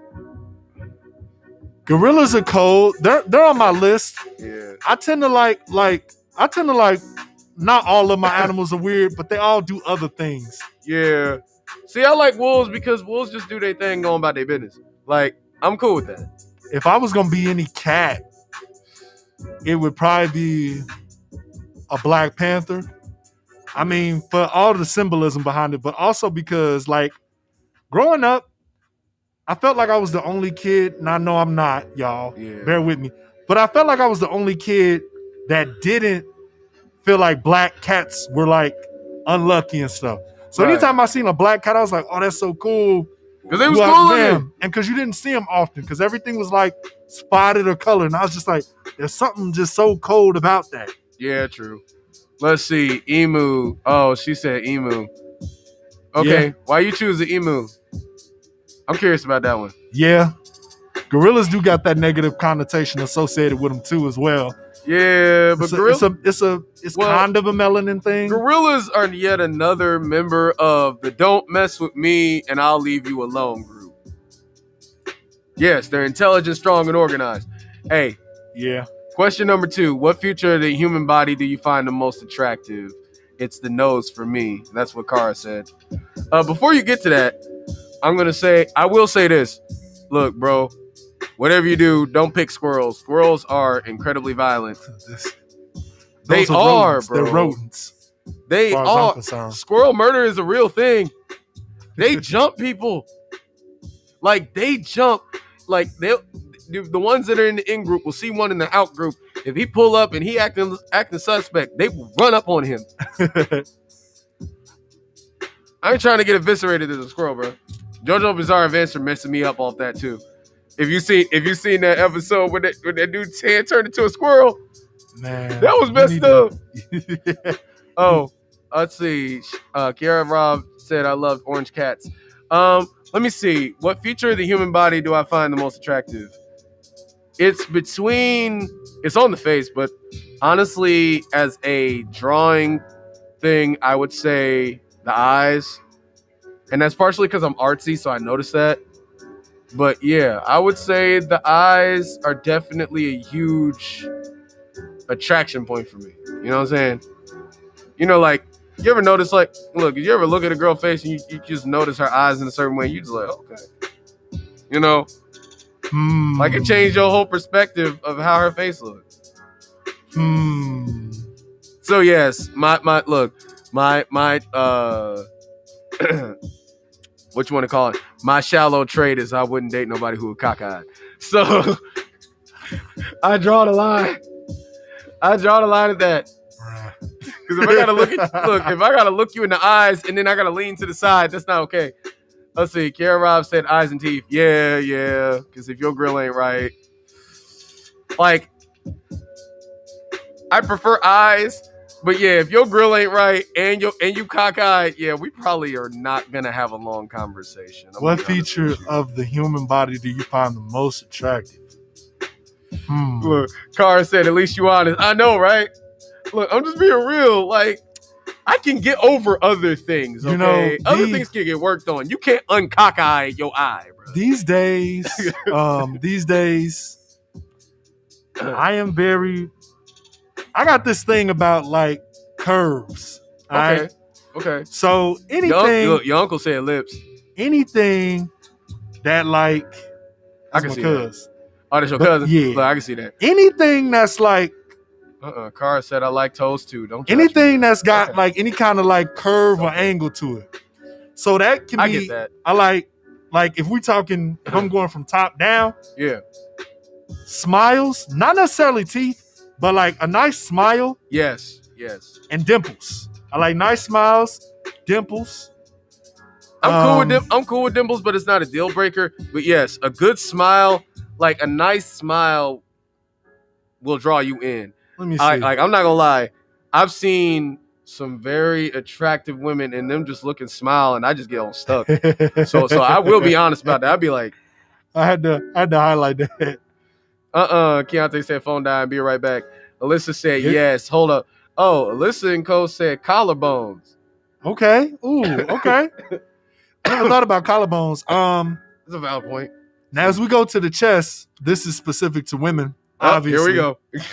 Gorillas are cold. They're on my list. Yeah. I tend to like not all of my animals are weird, but they all do other things. Yeah. See, I like wolves because wolves just do their thing going about their business. Like, I'm cool with that. If I was gonna be any cat, it would probably be a Black Panther. I mean, for all the symbolism behind it, but also because, like, growing up, I felt like I was the only kid, and I know I'm not, y'all. Yeah. Bear with me. But I felt like I was the only kid that didn't feel like black cats were, like, unlucky and stuff. So anytime I seen a black cat, I was like, oh, that's so cool. Because they was cool. And because you didn't see them often, because everything was, like, spotted or colored. And I was just like, there's something just so cold about that. Yeah, true. Let's see. Emu. Oh, she said emu. Okay. Yeah. Why you choose the emu? I'm curious about that one. Yeah. Gorillas do got that negative connotation associated with them too as well. Yeah, but it's kind of a melanin thing. Gorillas are yet another member of the don't mess with me and I'll leave you alone group. Yes, they're intelligent, strong, and organized. Hey. Yeah. Question number 2. What feature of the human body do you find the most attractive? It's the nose for me. That's what Kara said. Before you get to that, I will say this. Look, bro, whatever you do, don't pick squirrels. Squirrels are incredibly violent. They are, rodents. Bro. They're rodents. They are. Squirrel murder is a real thing. They jump people. Like, they jump. Like, the ones that are in the in group will see one in the out group. If he pull up and he acting suspect, they will run up on him. I ain't trying to get eviscerated as a squirrel, bro. JoJo Bizarre Adventure messing me up off that too. If you seen that episode where that dude's head turned into a squirrel, man, that was messed up. Oh, let's see. Kiara Rob said I love orange cats. Let me see. What feature of the human body do I find the most attractive? It's on the face, but honestly, as a drawing thing, I would say the eyes. And that's partially because I'm artsy, so I noticed that. But yeah, I would say the eyes are definitely a huge attraction point for me. You know what I'm saying? You know, like, you ever notice, like, look, you ever look at a girl's face and you just notice her eyes in a certain way, you just like, okay. You know? Like, it changed your whole perspective of how her face looks. So yes, my what you want to call it? My shallow trait is I wouldn't date nobody who was cockeyed. So I draw the line. At that. Because if I gotta look you in the eyes and then I gotta lean to the side, that's not okay. Let's see. Kara Rob said eyes and teeth. Yeah. Because if your grill ain't right, like, I prefer eyes. But yeah, if your grill ain't right and you cockeyed, yeah, we probably are not gonna have a long conversation. What feature of the human body do you find the most attractive? Look, Cara said, at least you honest. I know, right? Look, I'm just being real. Like, I can get over other things, okay? You know, other things can get worked on. You can't uncockeye your eye, bro. These days, I am I got this thing about like curves. Okay. Right? Okay. So anything, your uncle said lips. Anything that like, I can see that. Oh, that's your cousin? Yeah. Look, I can see that. Anything that's like, Carr said I like toes too. Don't judge anything me. that's got like any kind of like curve or angle to it. So that can be. I get that. I like if if I'm going from top down. Yeah. Smiles, not necessarily teeth, but like a nice smile. Yes. And dimples. I like nice smiles, dimples. I'm cool with dimples, but it's not a deal breaker. But yes, a good smile, like a nice smile, will draw you in. Let me see. I'm not gonna lie. I've seen some very attractive women and them just looking smile, and I just get all stuck. so I will be honest about that. I'd be like, I had to highlight that. Keontae said phone died. Be right back. Alyssa said yes. Hold up. Oh, Alyssa and Co said collarbones. Okay. Ooh. Okay. I never thought about collarbones. That's a valid point. Now, as we go to the chest, this is specific to women. Obviously. Here we go.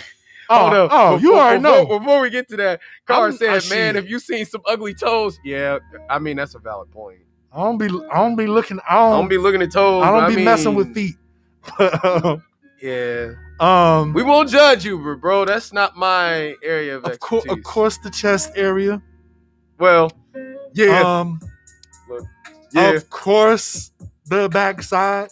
Hold up. You already know. Before we get to that, Carr said, "Man, if you seen some ugly toes, yeah, I mean that's a valid point. I don't be looking. I don't be looking at toes. I don't be messing with feet. Yeah. We won't judge you, bro. That's not my area of expertise. Of course, the chest area. Well, yeah. Look, yeah. Of course, the backside.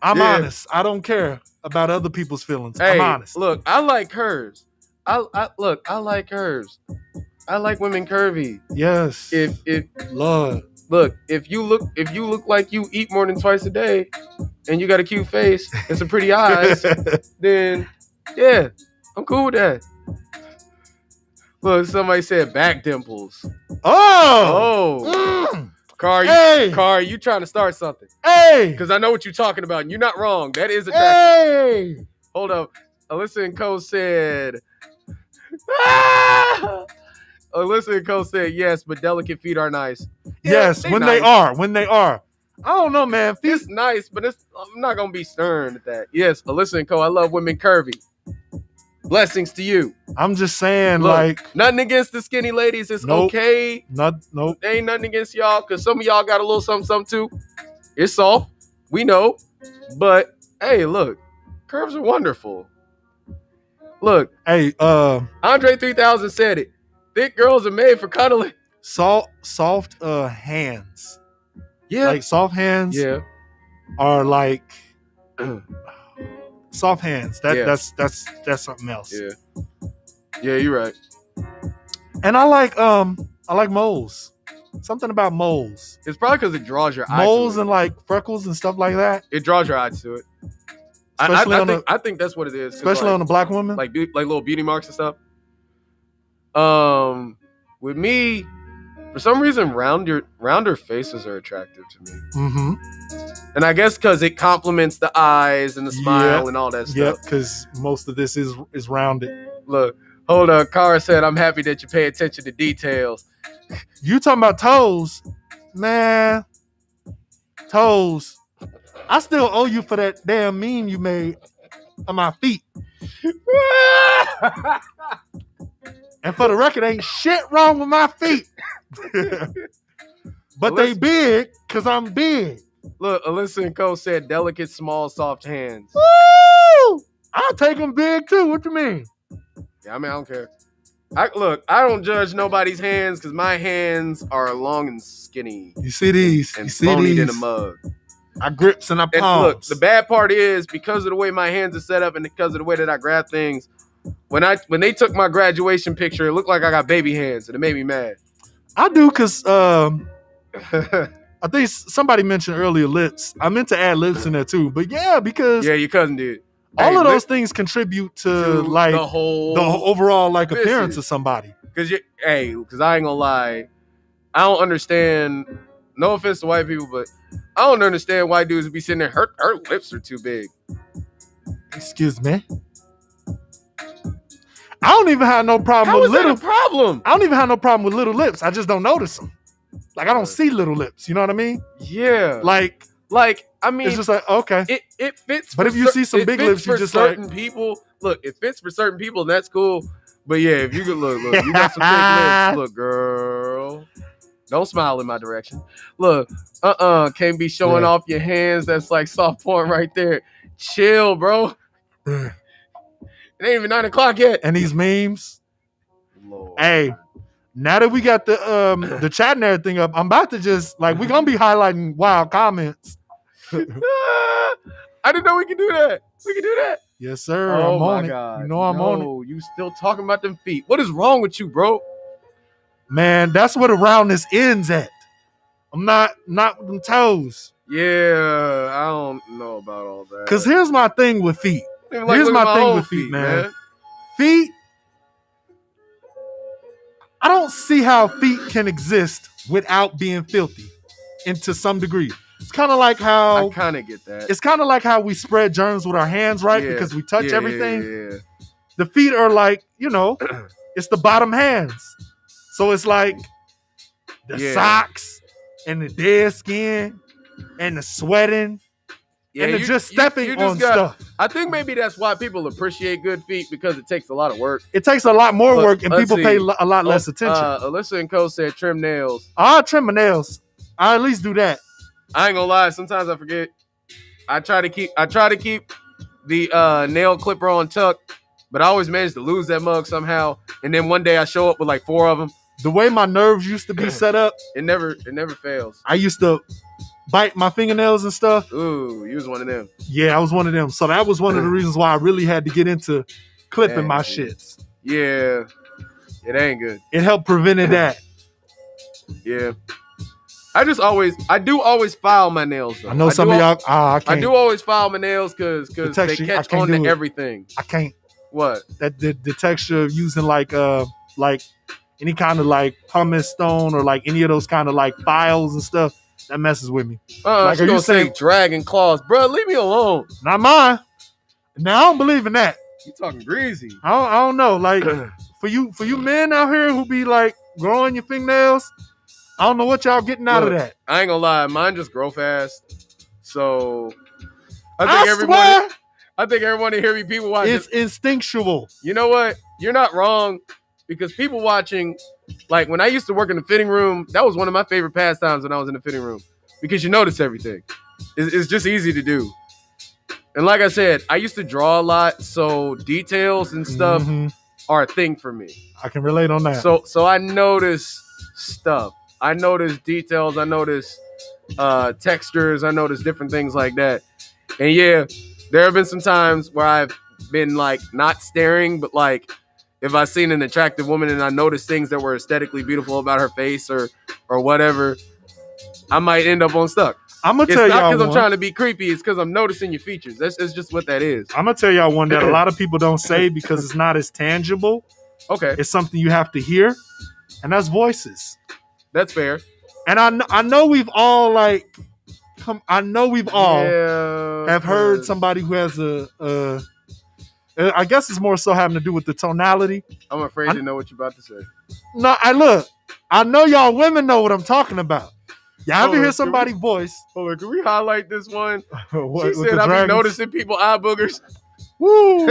I'm honest. I don't care about other people's feelings. Hey, I'm honest. Look, I like curves. I like curves. I like women curvy. Yes. If you look like you eat more than twice a day, and you got a cute face and some pretty eyes, then yeah, I'm cool with that. Look, somebody said back dimples. Carr, you trying to start something? Hey, because I know what you're talking about, and you're not wrong. That is attractive. Hey, hold up. Alyssa and Co said. Alyssa and Co said yes, but delicate feet are nice. Yes, when they are. I don't know, man. Feet. It's nice, but I'm not gonna be stern at that. Yes, Alyssa and Co. I love women curvy. Blessings to you. I'm just saying, look, like, nothing against the skinny ladies. It's okay. Nope. There ain't nothing against y'all, because some of y'all got a little something too. It's soft. We know. But hey, look, curves are wonderful. Look. Hey, Andre 3000 said it. Thick girls are made for cuddling. Soft hands. Yeah. Like soft hands are like soft hands. That's something else. Yeah. Yeah, you're right. And I like moles. Something about moles. It's probably because it draws your eye to it. Moles and like freckles and stuff like that. It draws your eyes to it. I think that's what it is. Especially on a black woman. Like little beauty marks and stuff. With me, for some reason, rounder faces are attractive to me. Mm-hmm. And I guess because it complements the eyes and the smile and all that stuff. Yep, because most of this is rounded. Look, hold up. Cara said, I'm happy that you pay attention to details. You talking about toes? Man, toes. I still owe you for that damn meme you made on my feet. And for the record, ain't shit wrong with my feet. But they big because I'm big. Look, Alyssa and Co said delicate, small, soft hands. Woo! I'll take them big too. What you mean? Yeah, I mean, I don't care. I don't judge nobody's hands because my hands are long and skinny. You see these? And bony in a mug. I grips and I palms. And look, the bad part is because of the way my hands are set up and because of the way that I grab things, when they took my graduation picture, it looked like I got baby hands and it made me mad. I do because I think somebody mentioned earlier lips. I meant to add lips in there too, but because your cousin did. All of those things contribute to like the overall like appearance of somebody. Because I ain't gonna lie, I don't understand. No offense to white people, but I don't understand why dudes be sitting there. Her lips are too big. Excuse me. I don't even have no problem How with is that little. a problem? I don't even have no problem with little lips. I just don't notice them. Like I don't see little lips. You know what I mean? Yeah. Like I mean, it's just like okay. It fits. But if you see some big lips, you just certain people. Look, it fits for certain people, and that's cool. But yeah, if you could look, you got some big lips. Look, girl, don't smile in my direction. Look, can't be showing off your hands. That's like soft porn right there. Chill, bro. It ain't even 9 o'clock yet. And these memes. Lord. Hey, now that we got the chat and everything up, I'm about to just like we're gonna be highlighting wild comments. I didn't know we could do that. We can do that. Yes, sir. Oh I'm my on God. it. You know I'm on it. You still talking about them feet. What is wrong with you, bro? Man, that's where the roundness ends at. I'm not with them toes. Yeah, I don't know about all that. Because here's my thing with feet. Here's my thing with feet, man. Feet, I don't see how feet can exist without being filthy and to some degree. It's kind of like how I kind of get that. It's kind of like how we spread germs with our hands, right? Yeah. Because we touch everything. Yeah. The feet are like, it's the bottom hands. So it's like the socks and the dead skin and the sweating and the just stepping on stuff. I think maybe that's why people appreciate good feet, because it takes a lot of work. It takes a lot more work and people pay a lot less attention. Alyssa and Co said trim nails. I'll trim my nails. I'll at least do that. I ain't gonna lie, sometimes I forget. I try to keep the nail clipper on tuck, but I always manage to lose that mug somehow. And then one day I show up with like 4 of them. The way my nerves used to be set up, it never fails. I used to bite my fingernails and stuff. Ooh, you was one of them. Yeah, I was one of them. So that was one of the reasons why I really had to get into clipping my shits. Yeah, it ain't good. It helped prevent that. Yeah. I do always file my nails though. I know some of y'all. I can't. I do always file my nails because they catch on to everything. I can't. What? That the texture of using like any kind of like pumice stone or like any of those kind of like files and stuff, that messes with me. Like, are you saying dragon claws, bro? Leave me alone. Not mine. Now I don't believe in that. You talking greasy? I don't know. Like for you men out here who be like growing your fingernails, I don't know what y'all getting out of that. I ain't gonna lie, mine just grow fast. So I think everyone to hear me people watching. It's instinctual. You know what? You're not wrong, because people watching, like when I used to work in the fitting room, that was one of my favorite pastimes when I was in the fitting room, because you notice everything. It's just easy to do. And like I said, I used to draw a lot, so details and stuff are a thing for me. I can relate on that. So I notice stuff. I notice details. I notice textures. I notice different things like that. And yeah, there have been some times where I've been like not staring, but like if I've seen an attractive woman and I noticed things that were aesthetically beautiful about her face or whatever, I might end up on stuck. I'm gonna tell y'all. It's not because I'm trying to be creepy. It's because I'm noticing your features. That's just what that is. I'm gonna tell y'all one that a lot of people don't say because it's not as tangible. Okay, it's something you have to hear, and that's voices. That's fair. And I know we've all like, have heard somebody who has I guess it's more so having to do with the tonality. I'm afraid to know what you're about to say. No, I know y'all women know what I'm talking about. Y'all ever hear somebody's voice? Hold on, can we highlight this one? What, she said I be noticing people eye boogers. Woo!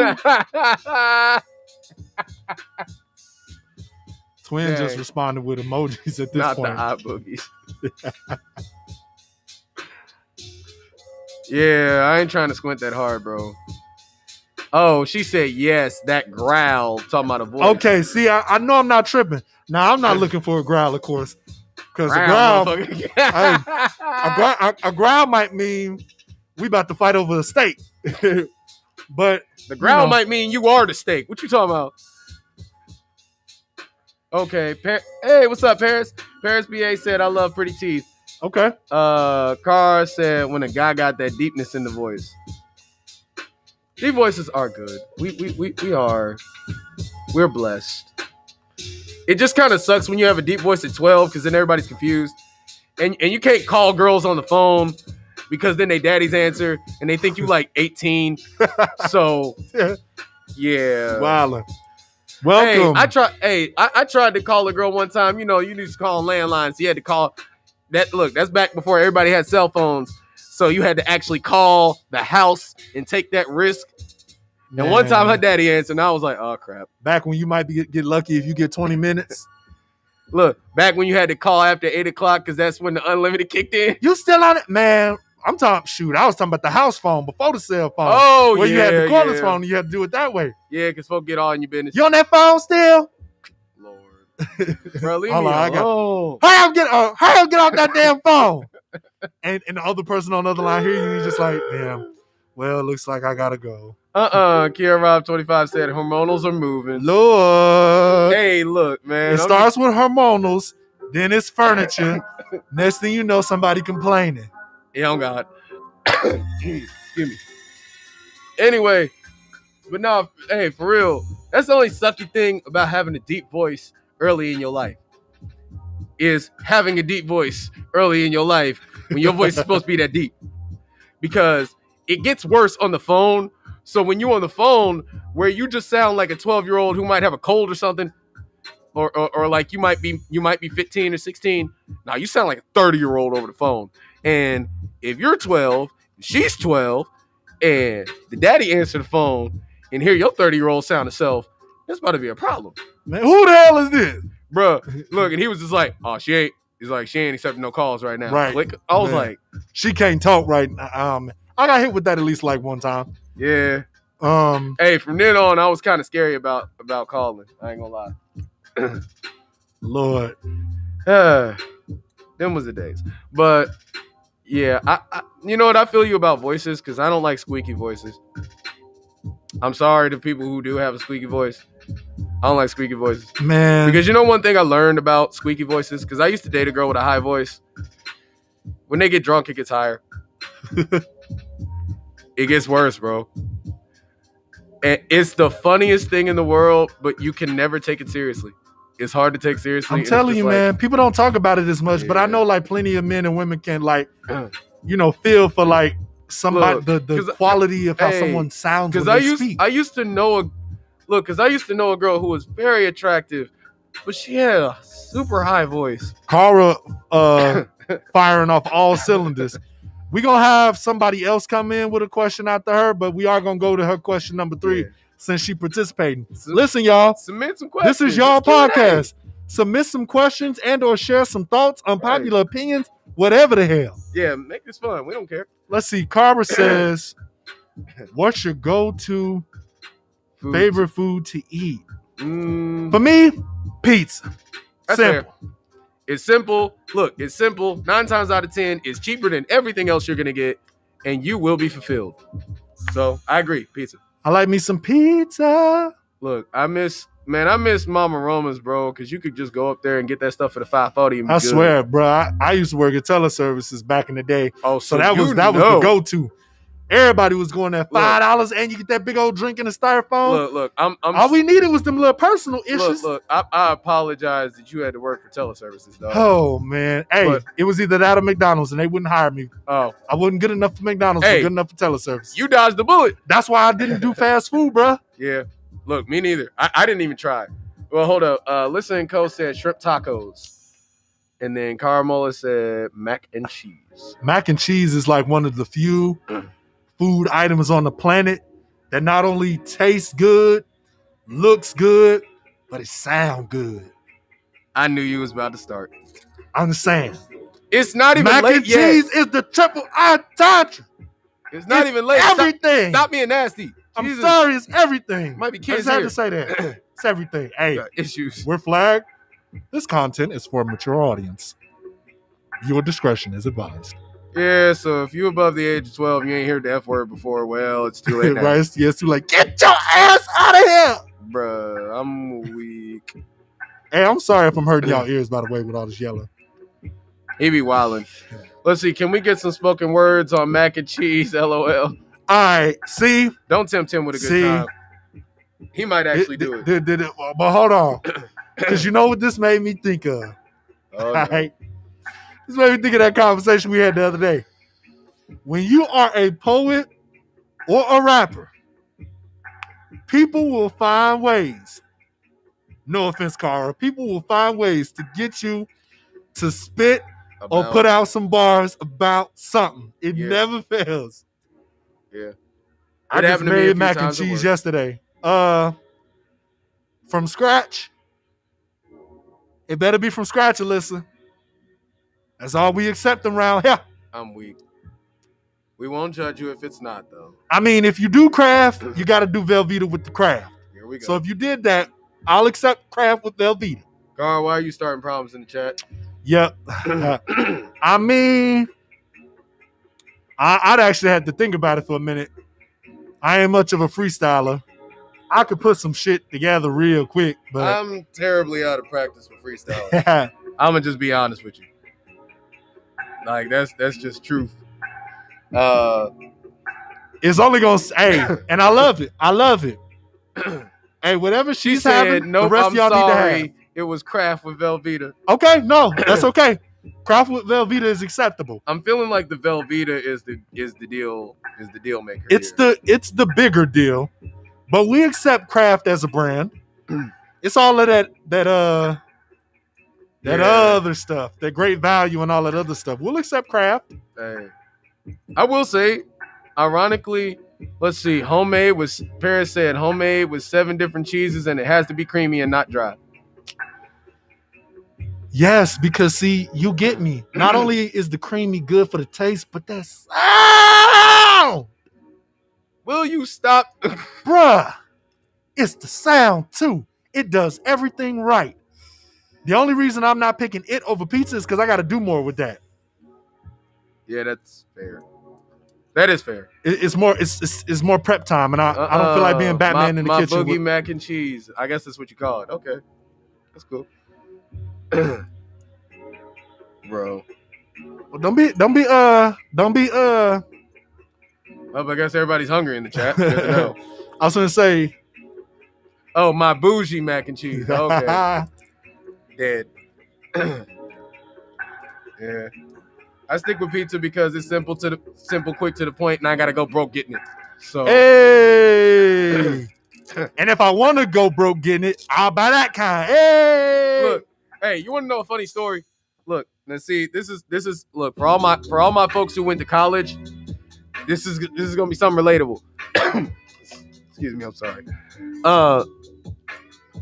Twin just responded with emojis at this point. Not the eye boogies. Yeah, I ain't trying to squint that hard, bro. Oh, she said yes, that growl, talking about a voice. Okay, see, I know I'm not tripping. Now, I'm not looking for a growl, of course. Because a growl might mean we about to fight over a steak. But the growl might mean you are the steak. What you talking about? Okay. Hey, what's up, Paris? Paris BA said, I love pretty teeth. Okay. Carr said, when a guy got that deepness in the voice. Deep voices are good. We're blessed. It just kind of sucks when you have a deep voice at 12, because then everybody's confused. And you can't call girls on the phone because then they daddies answer and they think you like 18. So, yeah. Wildin'. Welcome. I tried to call a girl one time. You used to call on landlines. You had to call that. Look, that's back before everybody had cell phones. So you had to actually call the house and take that risk. And one time her daddy answered, and I was like, oh, crap. Back when you might get lucky if you get 20 minutes. Look, back when you had to call after 8 o'clock because that's when the unlimited kicked in. You still on it? Man, I was talking about the house phone before the cell phone. Oh, where you had the cordless phone and you had to do it that way. Yeah, because folks get all in your business. You on that phone still? Lord. Bro, leave me alone. Hurry up, get off that damn phone. And the other person on the other line hear you, just like, damn, well, it looks like I gotta go. Kiera Rob 25 said hormonals are moving. Lord. Hey, look, man. It starts with hormonals, then it's furniture. Next thing you know, somebody complaining. Yeah, oh God. Excuse me. Anyway, but no, hey, for real, that's the only sucky thing about having a deep voice early in your life. Is having a deep voice early in your life when your voice is supposed to be that deep. Because it gets worse on the phone. So when you're on the phone where you just sound like a 12-year-old who might have a cold or something, or like you might be 15 or 16. Now you sound like a 30-year-old over the phone. And if you're 12, she's 12, and the daddy answered the phone and hear your 30-year-old sound itself, that's about to be a problem. Man, who the hell is this? Bruh, look, and he was just like, oh, she ain't accepting no calls right now. Right. Click. I was like, she can't talk right now. I got hit with that at least like one time. Yeah. Hey, from then on, I was kind of scary about calling. I ain't gonna lie. Lord. Them was the days. But yeah, I you know what? I feel you about voices because I don't like squeaky voices. I'm sorry to people who do have a squeaky voice. I don't like squeaky voices. Man. Because you know one thing I learned about squeaky voices? Because I used to date a girl with a high voice. When they get drunk, it gets higher. It gets worse, bro. And it's the funniest thing in the world, but you can never take it seriously. It's hard to take seriously. I'm telling you, man, people don't talk about it as much, but I know like plenty of men and women can like, feel for like somebody, the quality of how someone sounds when they speak. I used to know a girl who was very attractive, but she had a super high voice. Cara firing off all cylinders. We're going to have somebody else come in with a question after her, but we are going to go to her question number 3 since she participating. Listen, y'all. Submit some questions. This is y'all podcast. Submit some questions and or share some thoughts, unpopular opinions, whatever the hell. Yeah, make this fun. We don't care. Let's see. Cara says, what's your go-to favorite food to eat? For me, pizza. That's simple. Fair. It's simple. Look, it's simple. 9 times out of 10, it's cheaper than everything else you're going to get, and you will be fulfilled. So, I agree. Pizza. I like me some pizza. Look, I miss Mama Roma's, bro, because you could just go up there and get that stuff for the $5.40 and be I good. swear, bro. I used to work at teleservices back in the day. Oh, so that was the go-to. Everybody was going at $5 and you get that big old drink in a styrofoam. Look, all we needed was them little personal issues. Look, I apologize that you had to work for teleservices, dog. Oh, man. Hey, it was either that or McDonald's, and they wouldn't hire me. Oh. I wasn't good enough for McDonald's, but good enough for teleservice. You dodged the bullet. That's why I didn't do fast food, bro. Yeah. Look, me neither. I didn't even try. Well, hold up. Listen, Co said shrimp tacos. And then Caramola said mac and cheese. Mac and cheese is like one of the few food items on the planet that not only tastes good, looks good, but it sounds good. I knew you was about to start. I'm just saying. It's not even mac late and cheese is the triple entendre. It's not even late. Everything. Stop being nasty. I'm sorry, it's everything. Might be kids I here. just had to say that. It's everything. Hey, issues. We're flagged. This content is for a mature audience. Your discretion is advised. Yeah, so if you're above the age of 12, you ain't heard the F word before, well, it's too late now. Right? Yes, too late. Get your ass out of here. Bruh, I'm weak. Hey, I'm sorry if I'm hurting y'all ears, by the way, with all this yelling. He be wildin'. Let's see, can we get some spoken words on mac and cheese, LOL? All right, see? Don't tempt him with a good time. He might actually do it. But hold on. Because you know what this made me think of? Oh, no. Right? This made me think of that conversation we had the other day. When you are a poet or a rapper, people will find ways No offense, Cara. People will find ways to get you to spit or put out some bars about something. It never fails. Yeah. I just made mac and cheese yesterday. From scratch. It better be from scratch, Alyssa. That's all we accept around here. I'm weak. We won't judge you if it's not, though. I mean, if you do craft, you got to do Velveeta with the craft. Here we go. So if you did that, I'll accept craft with Velveeta. Gar, why are you starting problems in the chat? Yep. I mean, I'd actually have to think about it for a minute. I ain't much of a freestyler. I could put some shit together real quick, but I'm terribly out of practice with freestyling. I'm gonna just be honest with you. Like that's just truth. It's only gonna hey, and I love it. I love it. Hey, whatever she's having, nope, the rest of y'all need to have. It was craft with Velveeta. Okay, no, that's okay. Craft with Velveeta is acceptable. I'm feeling like the Velveeta is the deal maker. It's the bigger deal, but we accept craft as a brand. It's all of that other stuff, that great value and all that other stuff. We'll accept craft. Hey, I will say, ironically, let's see, Paris said homemade with 7 different cheeses and it has to be creamy and not dry. Yes, because see, you get me. Not only is the creamy good for the taste, but that's Will you stop? Bruh, it's the sound too. It does everything right. The only reason I'm not picking it over pizza is because I got to do more with that. Yeah, that's fair. That is fair. It's more prep time, and I don't feel like being Batman in the kitchen. My boogie mac and cheese. I guess that's what you call it. Okay, that's cool. Bro. Well, don't be. Well, I guess everybody's hungry in the chat. Good to know. I was gonna say. Oh, my bougie mac and cheese. Okay. Dead. Yeah. I stick with pizza because it's simple, quick to the point, and I gotta go broke getting it. So. Hey. And if I want to go broke getting it, I'll buy that kind. Hey. Look. Hey, you want to know a funny story? Look, let's see. This is look for all my folks who went to college. This is gonna be something relatable. Excuse me, I'm sorry.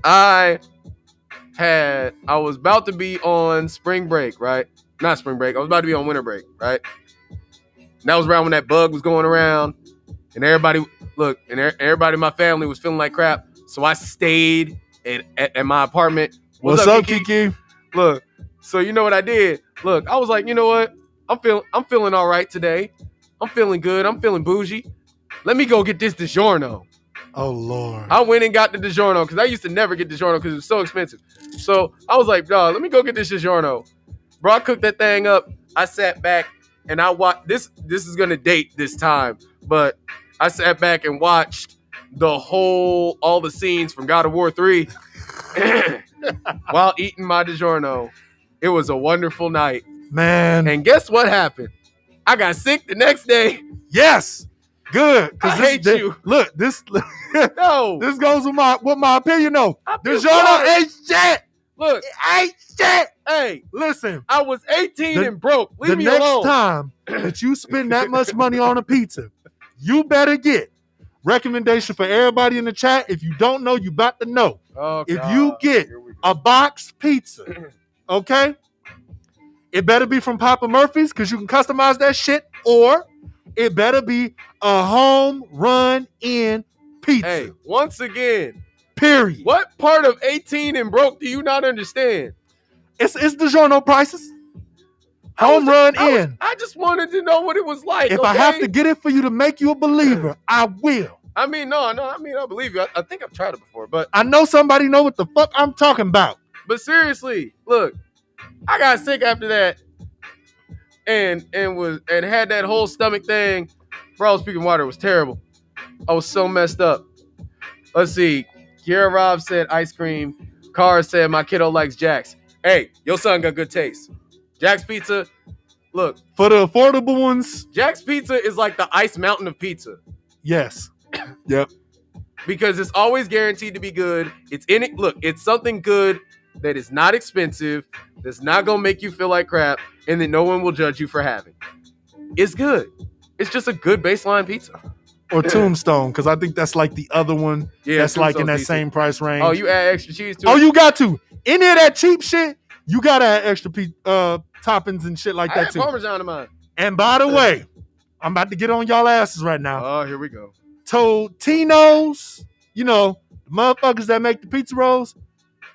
I was about to be on spring break, right? Not spring break. I was about to be on winter break, right? And that was around when that bug was going around, and everybody in my family was feeling like crap. So I stayed at my apartment. What's up, Kiki? Look, so you know what I did? Look, I was like, you know what? I'm feeling all right today. I'm feeling good. I'm feeling bougie. Let me go get this DiGiorno. Oh, Lord. I went and got the DiGiorno because I used to never get DiGiorno because it was so expensive. So I was like, dog, let me go get this DiGiorno. Bro, I cooked that thing up. I sat back and I watched. This is going to date this time, but I sat back and watched all the scenes from God of War 3 while eating my DiGiorno. It was a wonderful night. Man. And guess what happened? I got sick the next day. Yes. Good. I hate you. Look, this no. This goes with my opinion. No. DiGiorno ain't shit. Look. It ain't shit. Hey. Listen. I was 18 and broke. Leave me alone. The next time that you spend that much money on a pizza, you better get. Recommendation for everybody in the chat. If you don't know, you about to know. Oh, if you get a box pizza, okay? It better be from Papa Murphy's because you can customize that shit, or it better be a home run in pizza. Hey, once again, period. What part of 18 and broke do you not understand? It's DiGiorno prices. Home run in. I just wanted to know what it was like. If I have to get it for you to make you a believer, I will. I mean, no. I mean, I believe you. I think I've tried it before, but I know somebody know what the fuck I'm talking about. But seriously, look, I got sick after that, and had that whole stomach thing. Bro, I was speaking water. It was terrible. I was so messed up. Let's see. Kiera Rob said ice cream. Cara said my kiddo likes Jack's. Hey, your son got good taste. Jack's Pizza, look. For the affordable ones. Jack's Pizza is like the Ice Mountain of pizza. Yes. Yep. because it's always guaranteed to be good. It's in it. Look, it's something good that is not expensive, that's not gonna make you feel like crap, and that no one will judge you for having. It's good. It's just a good baseline pizza. Or Tombstone, because I think that's like the other one that's like in that same price range. Oh, you add extra cheese too? Oh, you got to. Any of that cheap shit, you got to add extra toppings and shit like that too. Parmesan in mine. And by the way, I'm about to get on y'all asses right now. Oh, here we go. Totino's, you know, the motherfuckers that make the pizza rolls,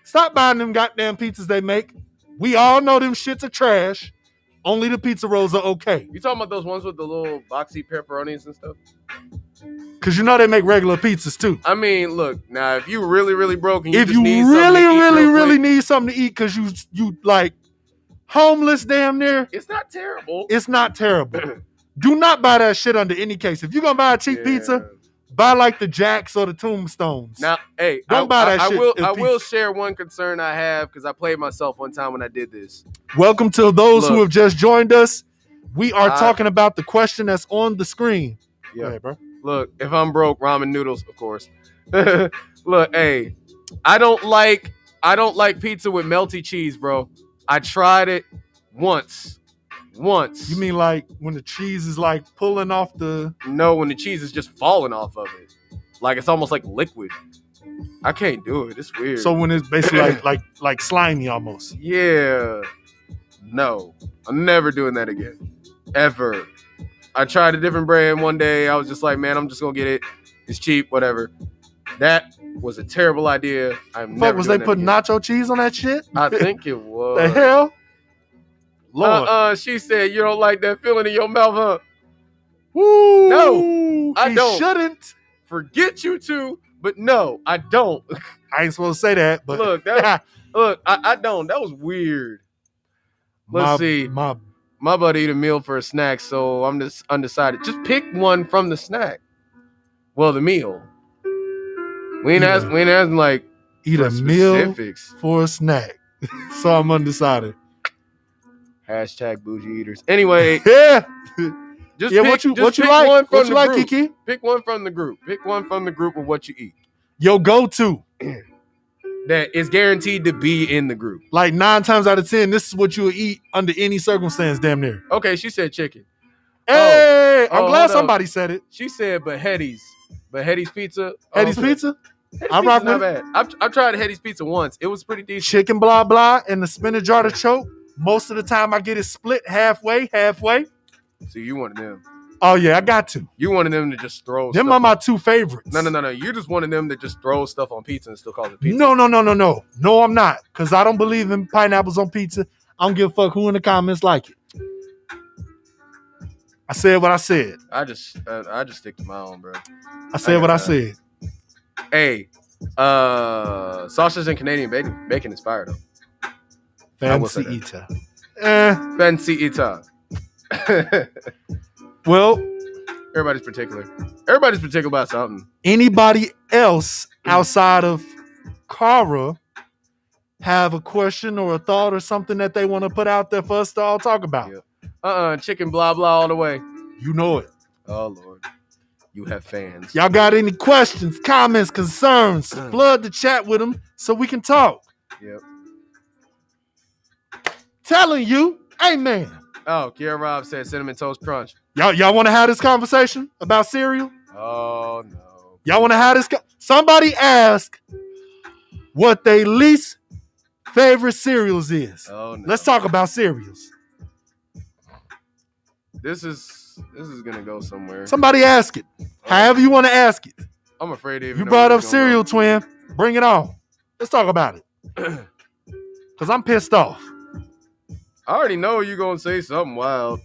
stop buying them goddamn pizzas they make. We all know them shits are trash. Only the pizza rolls are okay. You talking about those ones with the little boxy pepperonis and stuff? Because you know they make regular pizzas too. I mean, look, now if you really, really broke and you if just you need really need something to eat because you like homeless damn near, it's not terrible. It's not terrible. Do not buy that shit under any case. If you're gonna buy a cheap pizza, buy like the Jacks or the Tombstones. Now, hey, don't buy that shit. I will share one concern I have because I played myself one time when I did this. Welcome to those who have just joined us. We are talking about the question that's on the screen. Yeah, go ahead, bro. Look, if I'm broke, ramen noodles, of course. Look, hey, I don't like pizza with melty cheese, bro. I tried it once. You mean like when the cheese is like pulling off the... No, when the cheese is just falling off of it. Like it's almost like liquid. I can't do it. It's weird. So when it's basically like slimy almost. Yeah. No. I'm never doing that again. Ever. I tried a different brand one day. I was just like, man, I'm just gonna get it. It's cheap, whatever. That was a terrible idea. Was they putting nacho cheese on that shit? I think it was. The hell? Lord. She said you don't like that feeling in your mouth, huh? Woo! No, I don't. Shouldn't. Forget you two, but no, I don't. I ain't supposed to say that, but look, I don't. That was weird. Let's see. My buddy ate a meal for a snack, so I'm just undecided. Just pick one from the snack. Well, the meal. We ain't asking like eat a meal for a snack. So I'm undecided. Hashtag bougie eaters. Anyway, yeah. Just what you like? What you like, Kiki? Pick one from the group. Pick one from the group of what you eat. Yo, go-to. That is guaranteed to be in the group. Like 9 times out of 10, this is what you would eat under any circumstance, damn near. Okay, she said chicken. Hey, I'm glad somebody said it. She said Behetti's pizza. Hetty's pizza? I rock not bad. I've tried Hetty's pizza once. It was pretty decent. Chicken blah blah and the spinach artichoke. Most of the time I get it split halfway. So you wanted them. Oh yeah, I got to. You wanted them to just throw them are my 2 favorites. No. You just wanted them to just throw stuff on pizza and still call it pizza. No. No, I'm not. Because I don't believe in pineapples on pizza. I don't give a fuck who in the comments like it. I said what I said. I just stick to my own, bro. I said what I said. Hey, sausage and Canadian bacon is fire though. Fancy eater. Fancy eater. Well, everybody's particular. Everybody's particular about something. Anybody else outside of Cara have a question or a thought or something that they want to put out there for us to all talk about? Yeah. Chicken blah blah all the way. You know it. Oh Lord. You have fans. Y'all got any questions, comments, concerns? Flood the chat with them so we can talk. Yep. Telling you, amen. Oh, Kiara Rob said Cinnamon Toast Crunch. Y'all want to have this conversation about cereal? Oh no. Y'all want to have this? Somebody ask what they least favorite cereals is. Oh no. Let's talk about cereals. This is gonna go somewhere. Somebody ask it. However you want to ask it. I'm afraid of it. You brought up cereal, twin. Bring it on. Let's talk about it. Because I'm pissed off. I already know you're gonna say something wild.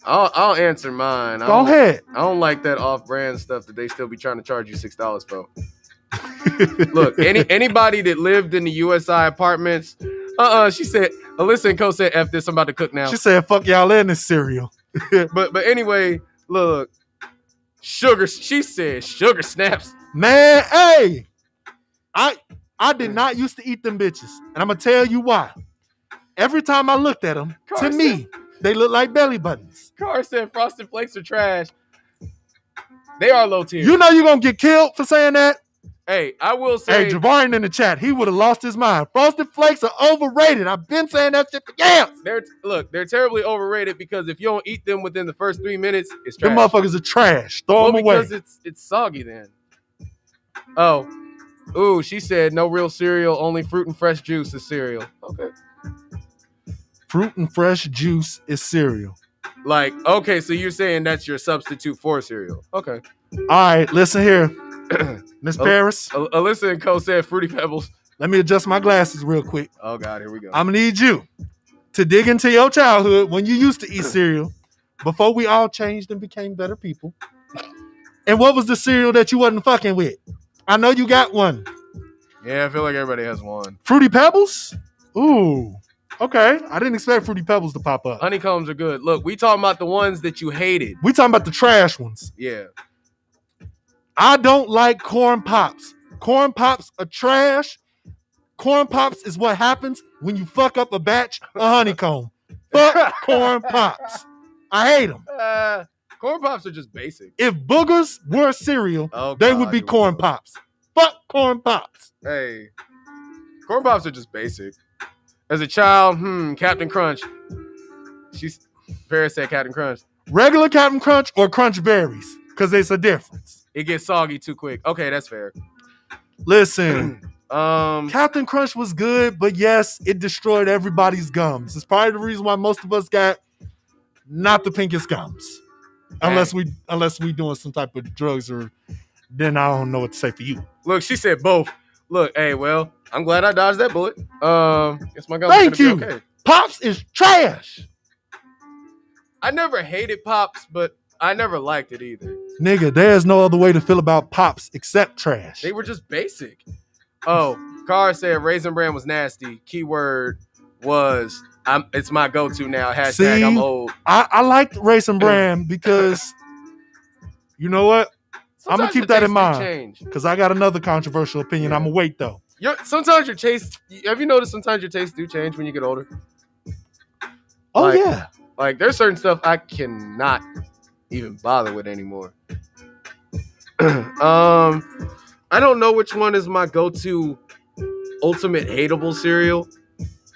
I'll answer mine. Go ahead. I don't like that off-brand stuff that they still be trying to charge you $6 for. Look, anybody that lived in the USI apartments, she said, Alyssa and Co said, F this, I'm about to cook now. She said, fuck y'all in this cereal. but anyway, look, she said sugar snaps. Man, hey, I did not used to eat them bitches. And I'm going to tell you why. Every time I looked at them, to me, they look like belly buttons. Car said Frosted Flakes are trash. They are low tier. You know you're going to get killed for saying that? Hey, I will say. Hey, Javarian in the chat, he would have lost his mind. Frosted Flakes are overrated. I've been saying that shit for years. They're terribly overrated because if you don't eat them within the first 3 minutes, it's trash. Them motherfuckers are trash. Throw them away. Because it's soggy then. Oh. Ooh, she said no real cereal, only fruit and fresh juice is cereal. Okay. Fruit and fresh juice is cereal. Like, okay, so you're saying that's your substitute for cereal. Okay. All right, listen here. Miss Paris. Alyssa and Co said Fruity Pebbles. Let me adjust my glasses real quick. Oh, God, here we go. I'm going to need you to dig into your childhood when you used to eat cereal before we all changed and became better people. And what was the cereal that you wasn't fucking with? I know you got one. Yeah, I feel like everybody has one. Fruity Pebbles? Ooh. Okay. I didn't expect Fruity Pebbles to pop up. Honeycombs are good. Look, we talking about the ones that you hated. We talking about the trash ones. Yeah. I don't like corn pops. Corn pops are trash. Corn pops is what happens when you fuck up a batch of honeycomb. Fuck corn pops. I hate them. Corn pops are just basic. If boogers were cereal, they would be corn pops. Fuck corn pops. Hey, corn pops are just basic. As a child, Captain Crunch. Paris said Captain Crunch. Regular Captain Crunch or Crunch Berries? Because there's a difference. It gets soggy too quick. Okay, that's fair. Listen, Captain Crunch was good, but yes, it destroyed everybody's gums. It's probably the reason why most of us got not the pinkest gums. Unless we doing some type of drugs, or then I don't know what to say for you. Look, she said both. Look, hey, well, I'm glad I dodged that bullet. Guess my gums Thank you. Be okay. Pops is trash. I never hated Pops, but I never liked it either. Nigga, there's no other way to feel about Pops except trash. They were just basic. Oh, Carr said Raisin Bran was nasty. Keyword was it's my go-to now. Hashtag See, I'm old. I liked Raisin Bran because you know what? I'm gonna keep that in mind because I got another controversial opinion. I'm gonna wait though. Sometimes your taste. Have you noticed sometimes your tastes do change when you get older? Oh yeah. Like there's certain stuff I cannot even bother with anymore. I don't know which one is my go-to ultimate hateable cereal.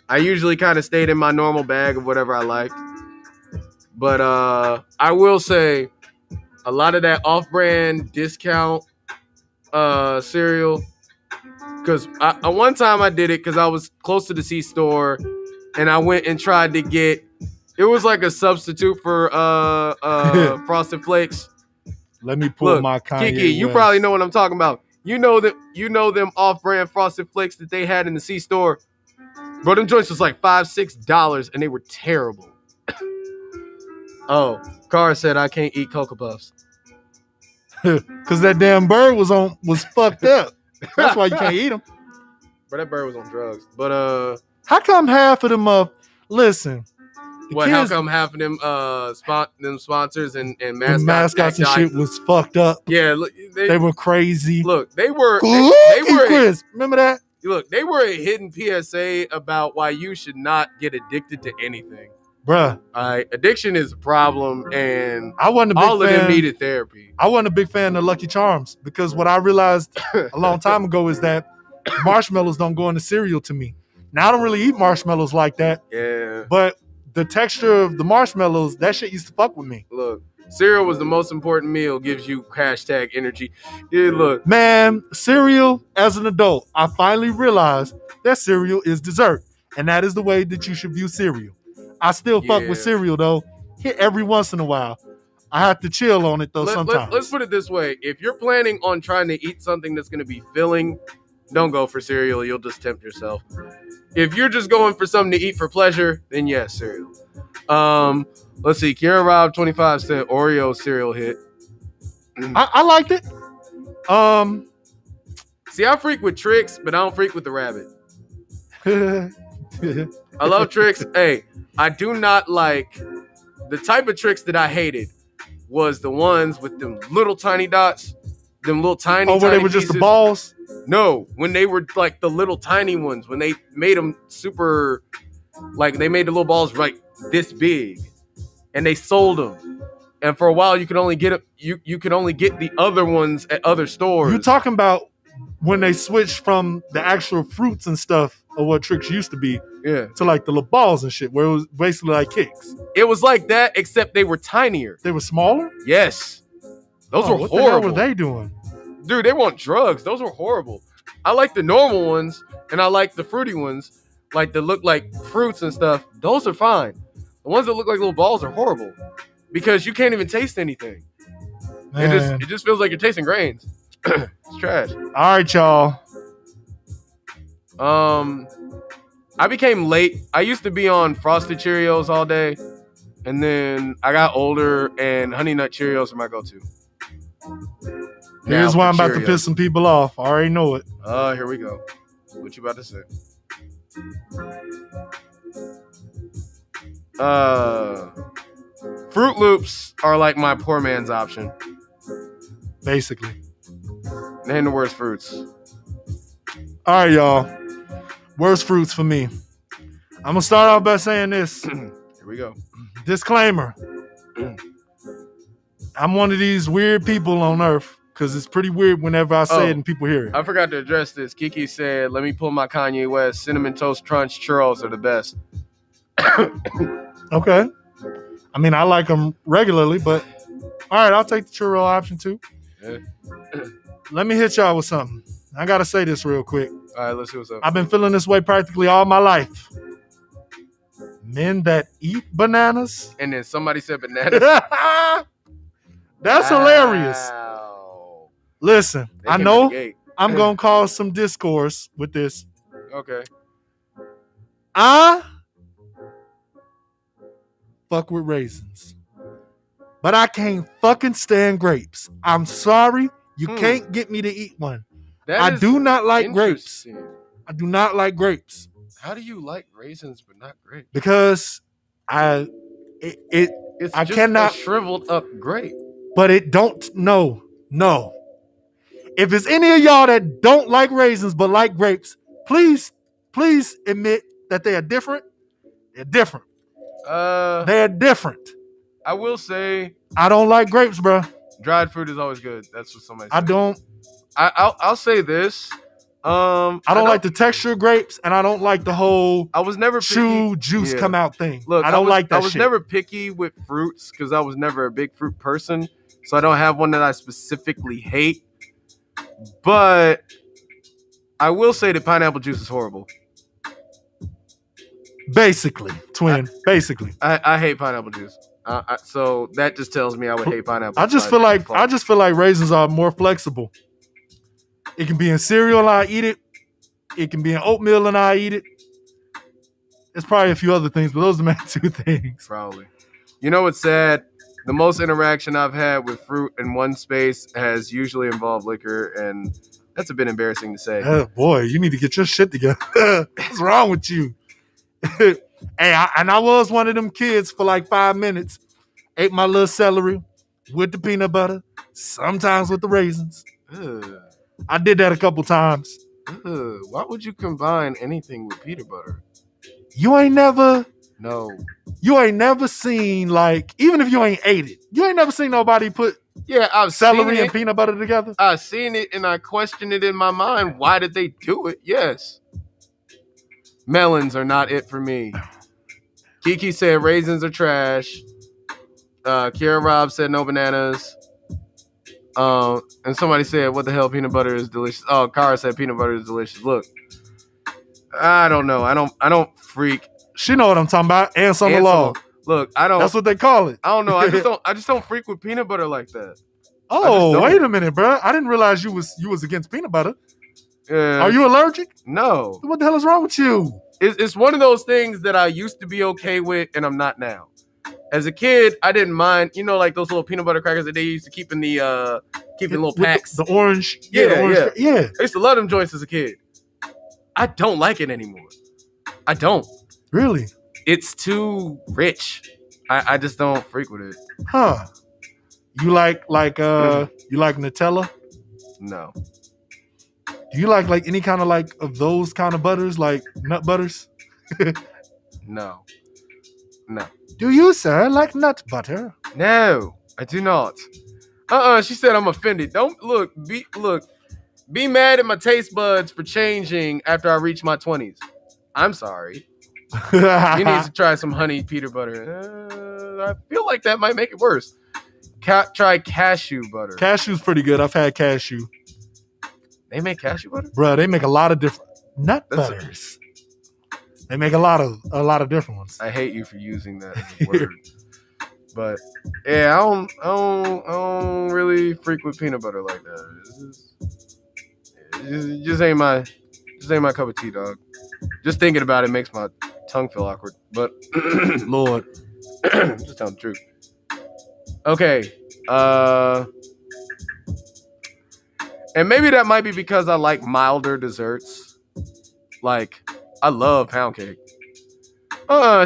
I usually kind of stayed in my normal bag of whatever I liked. But I will say a lot of that off-brand discount cereal, because one time I did it because I was close to the C-store and I went and tried to get, it was like a substitute for Frosted Flakes. Let me pull my Kanye Kiki, you probably know what I'm talking about. You know them off-brand Frosted Flakes that they had in the C-store. Bro, them joints was like $5-6 and they were terrible. Oh, Carr said I can't eat Cocoa Puffs. Cause that damn bird was fucked up. That's why you can't eat them. But that bird was on drugs. But how come half of them listen? How come half of them them sponsors and mascots and shit was fucked up? Yeah, look, they were crazy. Look, they were Chris. Remember that? Look, they were a hidden PSA about why you should not get addicted to anything. Bruh. Addiction is a problem, and I wasn't a big all fan. of them needed therapy. I wasn't a big fan of Lucky Charms because what I realized a long time ago is that marshmallows don't go into cereal to me. Now, I don't really eat marshmallows like that. Yeah. But the texture of the marshmallows, that shit used to fuck with me. Look, cereal was the most important meal, gives you #energy. Yeah, look. Man, cereal, as an adult, I finally realized that cereal is dessert. And that is the way that you should view cereal. I still fuck with cereal, though. Every once in a while. I have to chill on it, though, sometimes. Let's put it this way. If you're planning on trying to eat something that's going to be filling, don't go for cereal. You'll just tempt yourself. If you're just going for something to eat for pleasure, then yes, cereal. Let's see. Kieran Rob 25 said Oreo cereal hit. I liked it. See, I freak with Trix, but I don't freak with the rabbit. I love Trix. Hey, I do not like the type of Trix that I hated was the ones with them little tiny dots, them little tiny. Oh, where they were just the balls? No, when they were like the little tiny ones, when they made them super, like they made the little balls like this big, and they sold them. And for a while, you could only get you could only get the other ones at other stores. You're talking about when they switched from the actual fruits and stuff of what Trix used to be Yeah. to like the little balls and shit, where it was basically like kicks. It was like that, except they were tinier. They were smaller? Yes. Those were what horrible. The hell were they doing? Dude, they want drugs. Those were horrible. I like the normal ones, and I like the fruity ones, like that look like fruits and stuff. Those are fine. The ones that look like little balls are horrible because you can't even taste anything. Man. It just feels like you're tasting grains. It's trash. All right, y'all. I became late. I used to be on Frosted Cheerios all day, and then I got older, and Honey Nut Cheerios are my go-to. Here's why I'm about to piss some people off. I already know it. Here we go. What you about to say? Fruit Loops are like my poor man's option. Basically. Name the worst fruits. All right, y'all. Worst fruits for me. I'm going to start off by saying this. Here we go. Disclaimer. I'm one of these weird people on earth because it's pretty weird whenever I say it and people hear it. I forgot to address this. Kiki said, let me pull my Kanye West. Cinnamon Toast Crunch churros are the best. Okay. I mean, I like them regularly, but all right, I'll take the churro option too. Yeah. Let me hit y'all with something. I got to say this real quick. All right, let's see what's up. I've been feeling this way practically all my life. Men that eat bananas. And then somebody said bananas. That's hilarious. Listen, I know I'm going to cause some discourse with this. Okay. I fuck with raisins. But I can't fucking stand grapes. I'm sorry. You can't get me to eat one. I do not like grapes. I do not like grapes. How do you like raisins but not grapes? Because it's I just cannot a shriveled up grape. But it don't no. If it's any of y'all that don't like raisins but like grapes, please admit that they are different. They're different. They're different. I will say I don't like grapes, bro. Dried fruit is always good. That's what somebody said. I don't. I'll say this. I don't like the texture of grapes, and I don't like the whole I was never chew juice come out thing. Look, I don't like that I was shit. never picky with fruits because I was never a big fruit person. So I don't have one that I specifically hate. But I will say that pineapple juice is horrible. Basically, twin. Basically. I hate pineapple juice. So that just tells me I would hate pineapple. I just feel like raisins are more flexible. It can be in cereal and I eat it. It can be in oatmeal and I eat it. There's probably a few other things, but those are the main two things. Probably. You know what's sad? The most interaction I've had with fruit in one space has usually involved liquor, and that's a bit embarrassing to say. Boy, you need to get your shit together. What's wrong with you? Hey, I was one of them kids for like 5 minutes. Ate my little celery with the peanut butter, sometimes with the raisins. I did that a couple times. Why would you combine anything with peanut butter? You ain't never seen, like, even if you ain't ate it, you ain't never seen nobody put I've celery and peanut butter together? I've seen it and I questioned it in my mind. Why did they do it? Yes. Melons are not it for me. Kiki said raisins are trash. Kiara Rob said no bananas. And somebody said, what the hell, peanut butter is delicious. Oh, Kara said peanut butter is delicious. Look, I don't know. I don't freak. She know what I'm talking about. Ants on the law. Look, I don't. That's what they call it. I don't know. I just don't freak with peanut butter like that. Oh, wait a minute, bro. I didn't realize you was against peanut butter. Are you allergic? No. What the hell is wrong with you? It's one of those things that I used to be okay with, and I'm not now. As a kid, I didn't mind, like those little peanut butter crackers that they used to keep in the little packs. The orange. Yeah. I used to love them joints as a kid. I don't like it anymore. I don't. Really? It's too rich. I just don't freak with it. Huh. You like Nutella? No. Do you like any kind of of those kind of butters, like nut butters? No. Do you, sir, like nut butter? No. I do not. She said I'm offended. Don't look. Be mad at my taste buds for changing after I reach my 20s. I'm sorry. You need to try some honey peanut butter. I feel like that might make it worse. Try cashew butter. Cashew's pretty good. I've had cashew. They make cashew butter? Bruh, they make a lot of different nut butters. They make a lot of different ones. I hate you for using that as a word. But yeah, I don't really freak with peanut butter like that. It just ain't my cup of tea, dog. Just thinking about it makes my tongue feel awkward. But Lord, just tell the truth. Okay. And maybe that might be because I like milder desserts. Like, I love pound cake.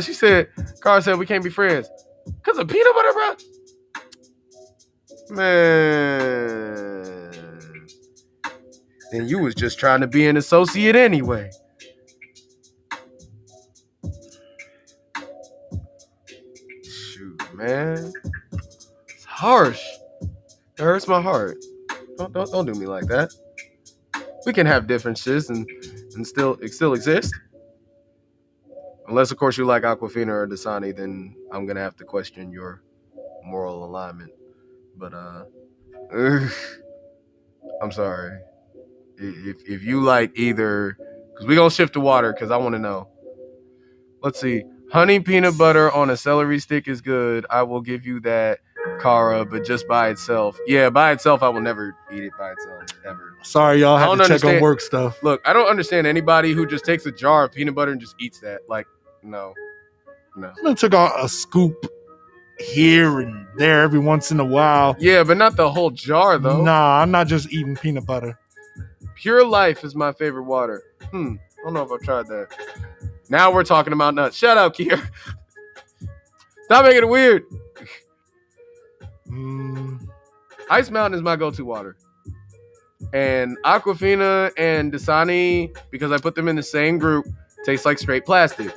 She said, Carl said we can't be friends. Because of peanut butter, bro? Man. Then you was just trying to be an associate anyway. Shoot, man. It's harsh. It hurts my heart. Don't do me like that. We can have differences and still exist. Unless, of course, you like Aquafina or Dasani, then I'm gonna have to question your moral alignment. But I'm sorry. If you like either, because we're gonna shift to water, because I want to know. Let's see. Honey peanut butter on a celery stick is good. I will give you that, Cara, but just by itself. Yeah, by itself, I will never eat it by itself, ever. Sorry, y'all. I had to check on work stuff. Look, I don't understand anybody who just takes a jar of peanut butter and just eats that. Like, no. I took a scoop here and there every once in a while. Yeah, but not the whole jar, though. Nah, I'm not just eating peanut butter. Pure Life is my favorite water. I don't know if I've tried that. Now we're talking about nuts. Shout out, Kier. Stop making it weird. Ice Mountain is my go-to water. And Aquafina and Dasani, because I put them in the same group, taste like straight plastic.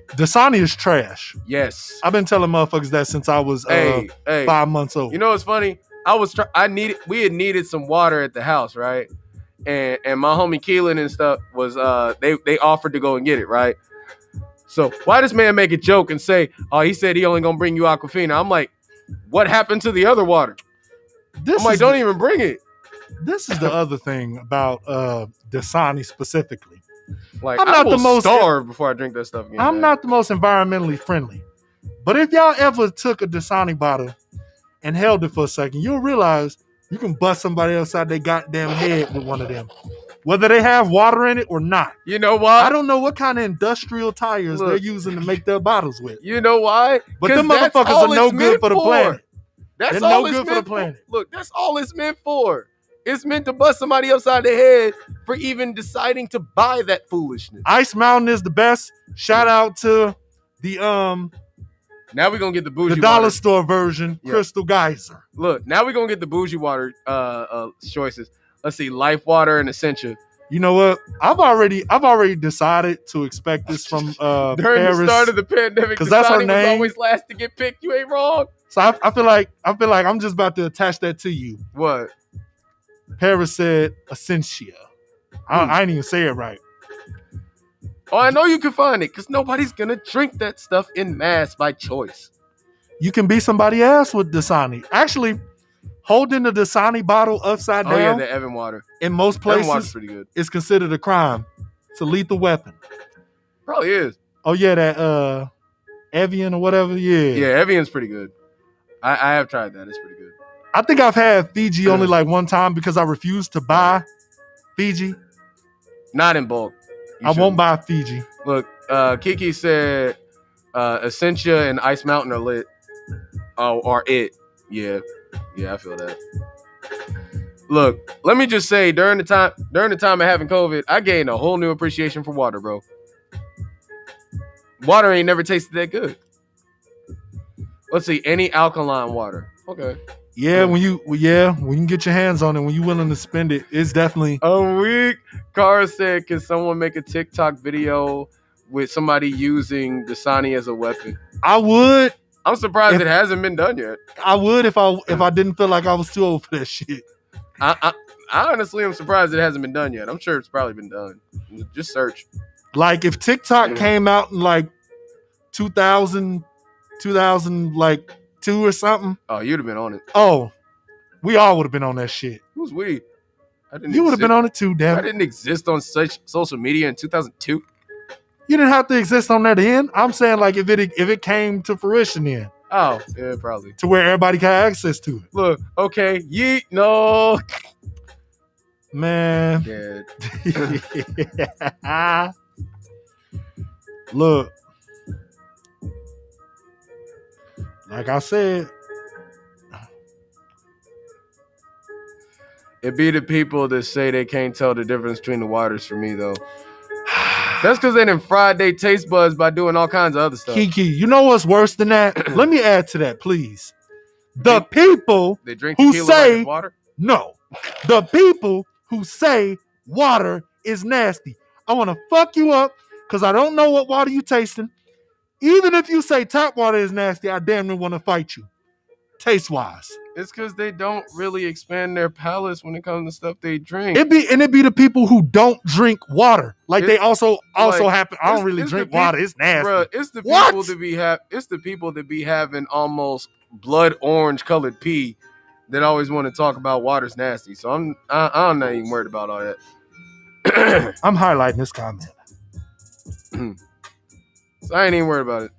Dasani is trash. Yes. I've been telling motherfuckers that since I was 5 months old. You know what's funny? We had needed some water at the house, right? And my homie Keelan and stuff was they offered to go and get it, right? So why does man make a joke and say, oh, he said he only gonna bring you Aquafina? I'm like, what happened to the other water? Don't even bring it. This is the other thing about Dasani specifically. Like, I'm not the most starved before I drink that stuff again. I'm not the most environmentally friendly. But if y'all ever took a Dasani bottle and held it for a second, you'll realize you can bust somebody upside their goddamn head with one of them. Whether they have water in it or not. You know why? I don't know what kind of industrial tires they're using to make their bottles with. You know why? But them motherfuckers are no good for the planet. They're no good for the planet. Look, that's all it's meant for. It's meant to bust somebody upside the head for even deciding to buy that foolishness. Ice Mountain is the best. Shout out to the Now we're gonna get the bougie the dollar water. Store version, yeah. Crystal Geyser. Look, now we're gonna get the bougie water choices. Let's see, Life Water and Essentia. You know what? I've already decided to expect this from during Paris, the start of the pandemic, because that's her name. Was always last to get picked. You ain't wrong. So I feel like I'm just about to attach that to you. What? Paris said Essentia. I didn't even say it right. Oh, I know you can find it because nobody's gonna drink that stuff in mass by choice. You can be somebody else with Dasani. Actually, holding the Dasani bottle upside down. Oh yeah, the Evan water. In most places, Evan water's pretty good. It's considered a crime. It's a lethal weapon. Probably is. Oh yeah, that Evian or whatever. Yeah, Evian's pretty good. I have tried that. It's pretty good. I think I've had Fiji only like one time because I refused to buy Fiji. Not in bulk. I won't buy Fiji. Look, Kiki said Essentia and Ice Mountain are lit. Oh, or it. Yeah, I feel that. Look, let me just say, during the time of having COVID, I gained a whole new appreciation for water, bro. Water ain't never tasted that good. Let's see, any alkaline water. Okay. Yeah, when you get your hands on it, when you're willing to spend it, it's definitely a week. Cara said, can someone make a TikTok video with somebody using Dasani as a weapon? I would, I'm surprised it hasn't been done yet. I would if I didn't feel like I was too old for that shit. I honestly am surprised it hasn't been done yet. I'm sure it's probably been done. Just search. Like if TikTok came out in like 2000 like 2 or something. Oh, you'd have been on it. Oh, we all would have been on that shit. Who's we? You would have been on it too, damn. I didn't exist on such social media in 2002. You didn't have to exist on that end. I'm saying like if it came to fruition then. Oh, yeah, probably. To where everybody got access to it. Look, okay, yeet, no. Man. Yeah. Look. Like I said. It be the people that say they can't tell the difference between the waters for me, though. That's because they done fried their taste buds by doing all kinds of other stuff. Kiki, you know what's worse than that? Let me add to that, please. The people who say like water? No. The people who say water is nasty. I want to fuck you up because I don't know what water you tasting. Even if you say tap water is nasty, I damn near want to fight you. Taste-wise. It's because they don't really expand their palates when it comes to stuff they drink. It be the people who don't drink water. Like they also happen. I don't really drink water. It's nasty. Bruh, it's the people it's the people that be having almost blood orange colored pee that always want to talk about water's nasty. So I'm not even worried about all that. I'm highlighting this comment. So I ain't even worried about it.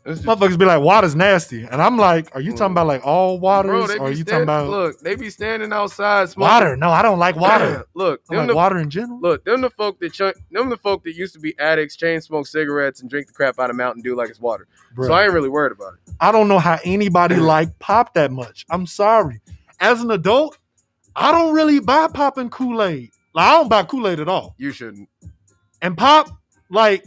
Motherfuckers be like, water's nasty. And I'm like, are you talking about like all waters? Or are you talking about... Look, they be standing outside smoking. Water. No, I don't like water. Look, I like water in general. Look, them the folk that used to be addicts, chain smoke cigarettes, and drink the crap out of Mountain Dew like it's water. Bro, so I ain't really worried about it. I don't know how anybody like pop that much. I'm sorry. As an adult, I don't really buy pop and Kool-Aid. Like, I don't buy Kool-Aid at all. You shouldn't. And pop, like...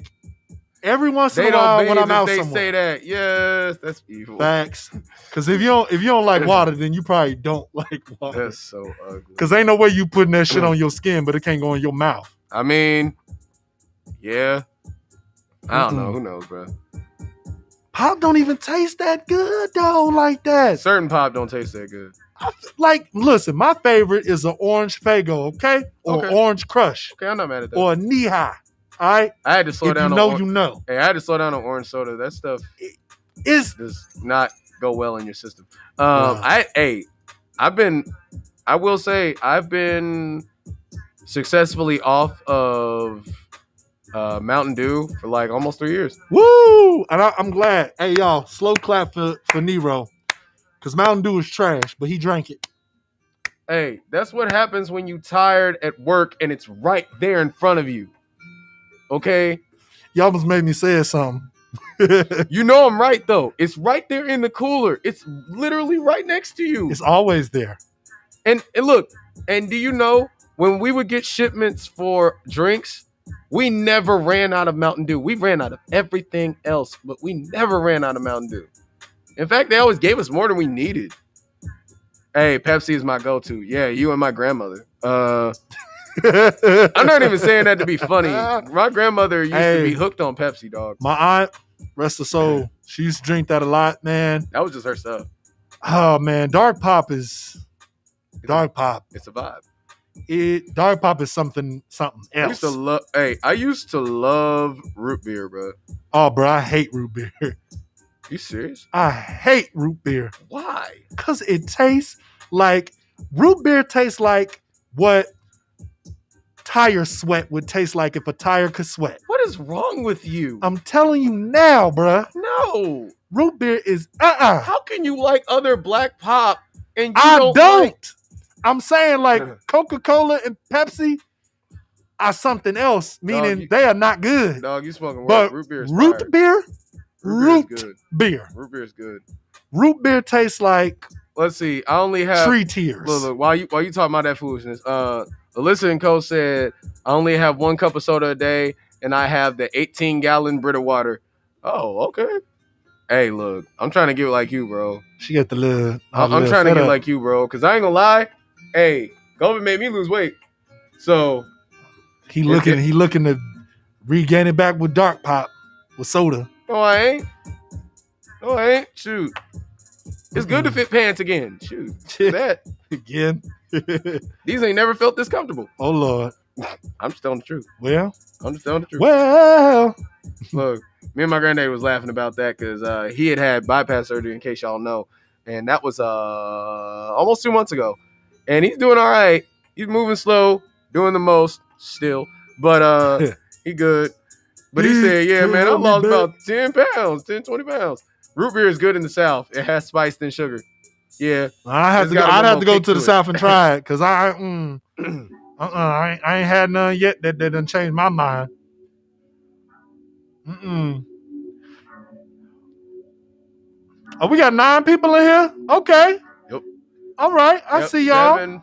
Every once in a while when I'm out somewhere. They say that. Yes, that's evil. Facts. Because if you don't like water, then you probably don't like water. That's so ugly. Because ain't no way you putting that shit on your skin, but it can't go in your mouth. I mean, yeah. I don't know. Who knows, bro? Pop don't even taste that good, though, like that. Certain pop don't taste that good. Listen, my favorite is an orange Faygo, okay? Or orange Crush. Okay, I'm not mad at that. Or a knee-high. All right, I had to slow down. You know. Hey, I had to slow down on orange soda. That stuff does not go well in your system. I've been successfully off of Mountain Dew for like almost 3 years. Woo! And I'm glad. Hey, y'all, slow clap for NeRo, because Mountain Dew is trash, but he drank it. Hey, that's what happens when you tired at work and it's right there in front of you. Okay, you almost made me say something. You know I'm right though. It's right there in the cooler. It's literally right next to you. It's always there. And look, and do you know when we would get shipments for drinks, we never ran out of Mountain Dew. We ran out of everything else, but we never ran out of Mountain Dew. In fact, they always gave us more than we needed. Hey, Pepsi is my go-to. Yeah, you and my grandmother. I'm not even saying that to be funny. My grandmother used to be hooked on Pepsi, dog. My aunt, rest her soul, she used to drink that a lot, man. That was just her stuff. Oh man, dark pop. It's a vibe. Dark pop is something else. I used to love root beer, bro. Oh, bro, I hate root beer. You serious? I hate root beer. Why? Because it tastes like root beer tastes like what tire sweat would taste like if a tire could sweat. What is wrong with you? I'm telling you now, bruh. No. Root beer is How can you like other black pop and you don't? Like... I'm saying like Coca-Cola and Pepsi are something else, meaning they are not good. Dog, you smoking but root beer is root beer? Root beer. Root beer is good. Root beer tastes like let's see. I only have 3 tiers. Look, while you talking about that foolishness, Alyssa and Co said I only have 1 cup of soda a day, and I have the 18-gallon Brita water. Oh, okay. Hey, look, I'm trying to get like you, bro. She got the little. I'm trying to get like you, bro, because I ain't gonna lie. Hey, COVID made me lose weight, so he looking to regain it back with dark pop with soda. No, I ain't. No, I ain't. Shoot. It's good to fit pants again. Shoot. That. Again. These ain't never felt this comfortable. Oh, Lord. I'm just telling the truth. Well. I'm just telling the truth. Well. Look, me and my granddaddy was laughing about that because he had bypass surgery, in case y'all know. And that was almost 2 months ago. And he's doing all right. He's moving slow, doing the most still. But he good. But he said, yeah, man, I lost about 10 pounds, 10, 20 pounns. Root beer is good in the South. It has spice than sugar. Yeah. I'd have to go to the South and try it because I ain't had none yet that done changed my mind. Oh, we got 9 people in here? Okay. Yep. All right. I see y'all. 7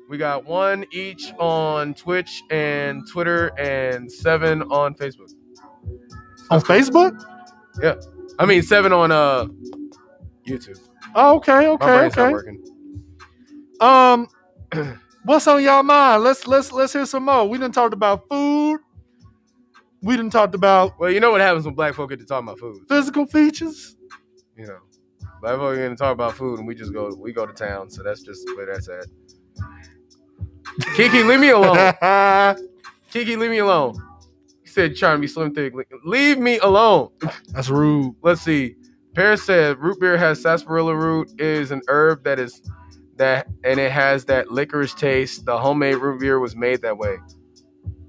we got 1 each on Twitch and Twitter and 7 on Facebook. On Facebook? Yeah. I mean 7 on YouTube. Oh, okay. My brain's not working. What's on y'all mind? Let's hear some more. We done talked about food. We done talked about Well, you know what happens when black folk get to talk about food. Physical features. You know. Black folk get to talk about food and we go to town, so that's just where that's at. Kiki, leave me alone. Kiki, leave me alone. He said you're trying to be slim thick. Leave me alone. That's rude. Let's see. Paris said root beer has sarsaparilla root. It is an herb and it has that licorice taste. The homemade root beer was made that way.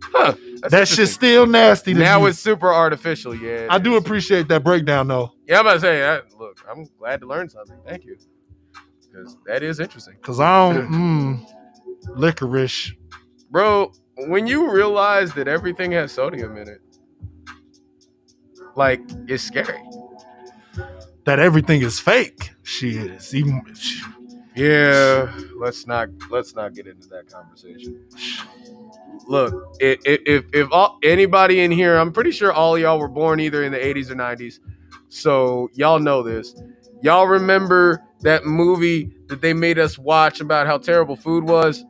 Huh. That shit's still nasty. Now it's super artificial. Yeah. I do appreciate that breakdown though. Yeah, I'm about to say, look, I'm glad to learn something. Thank you. Because that is interesting. Because I don't licorice. Bro, when you realize that everything has sodium in it, like, it's scary. That everything is fake. Shit. Yeah, let's not get into that conversation. Look, if anybody in here, I'm pretty sure all of y'all were born either in the 80s or 90s, so y'all know this. Y'all remember that movie that they made us watch about how terrible food was?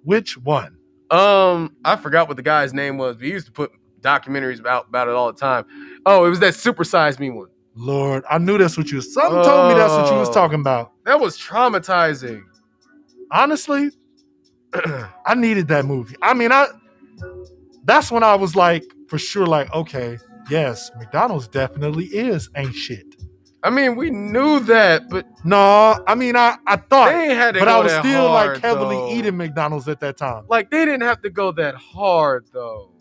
Which one? I forgot what the guy's name was, but he used to put documentaries about it all the time. Oh, it was that Super Size Me one. Lord, I knew that's what you was. Something told me that's what you was talking about. That was traumatizing. Honestly, I needed that movie. I mean, that's when I was like, for sure, like, okay, yes, McDonald's definitely ain't shit. I mean, we knew that, but no, I mean, I thought, they had to but go I was that still hard, like heavily though. eating McDonald's at that time. Like, they didn't have to go that hard though.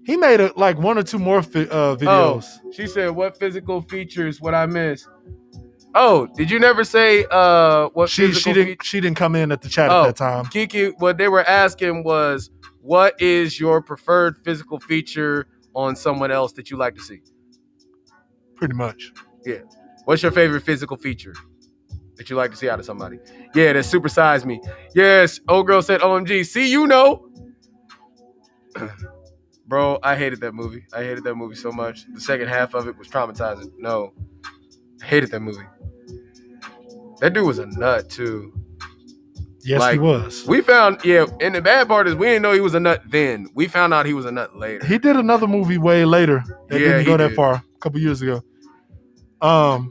He made like 1 or 2 more videos. Oh, she said, "What physical features would I miss?" Oh, did you never say what she didn't come in at the chat at that time. Kiki, what they were asking was, what is your preferred physical feature on someone else that you like to see? Pretty much. Yeah. What's your favorite physical feature that you like to see out of somebody? Yeah, that's Super Size Me. Yes, old girl said OMG. See, you know. Bro, I hated that movie. I hated that movie so much. The second half of it was traumatizing. No. I hated that movie. That dude was a nut, too. Yes, he was. We found, and the bad part is we didn't know he was a nut then. We found out he was a nut later. He did another movie way later that didn't go that far, a couple years ago. But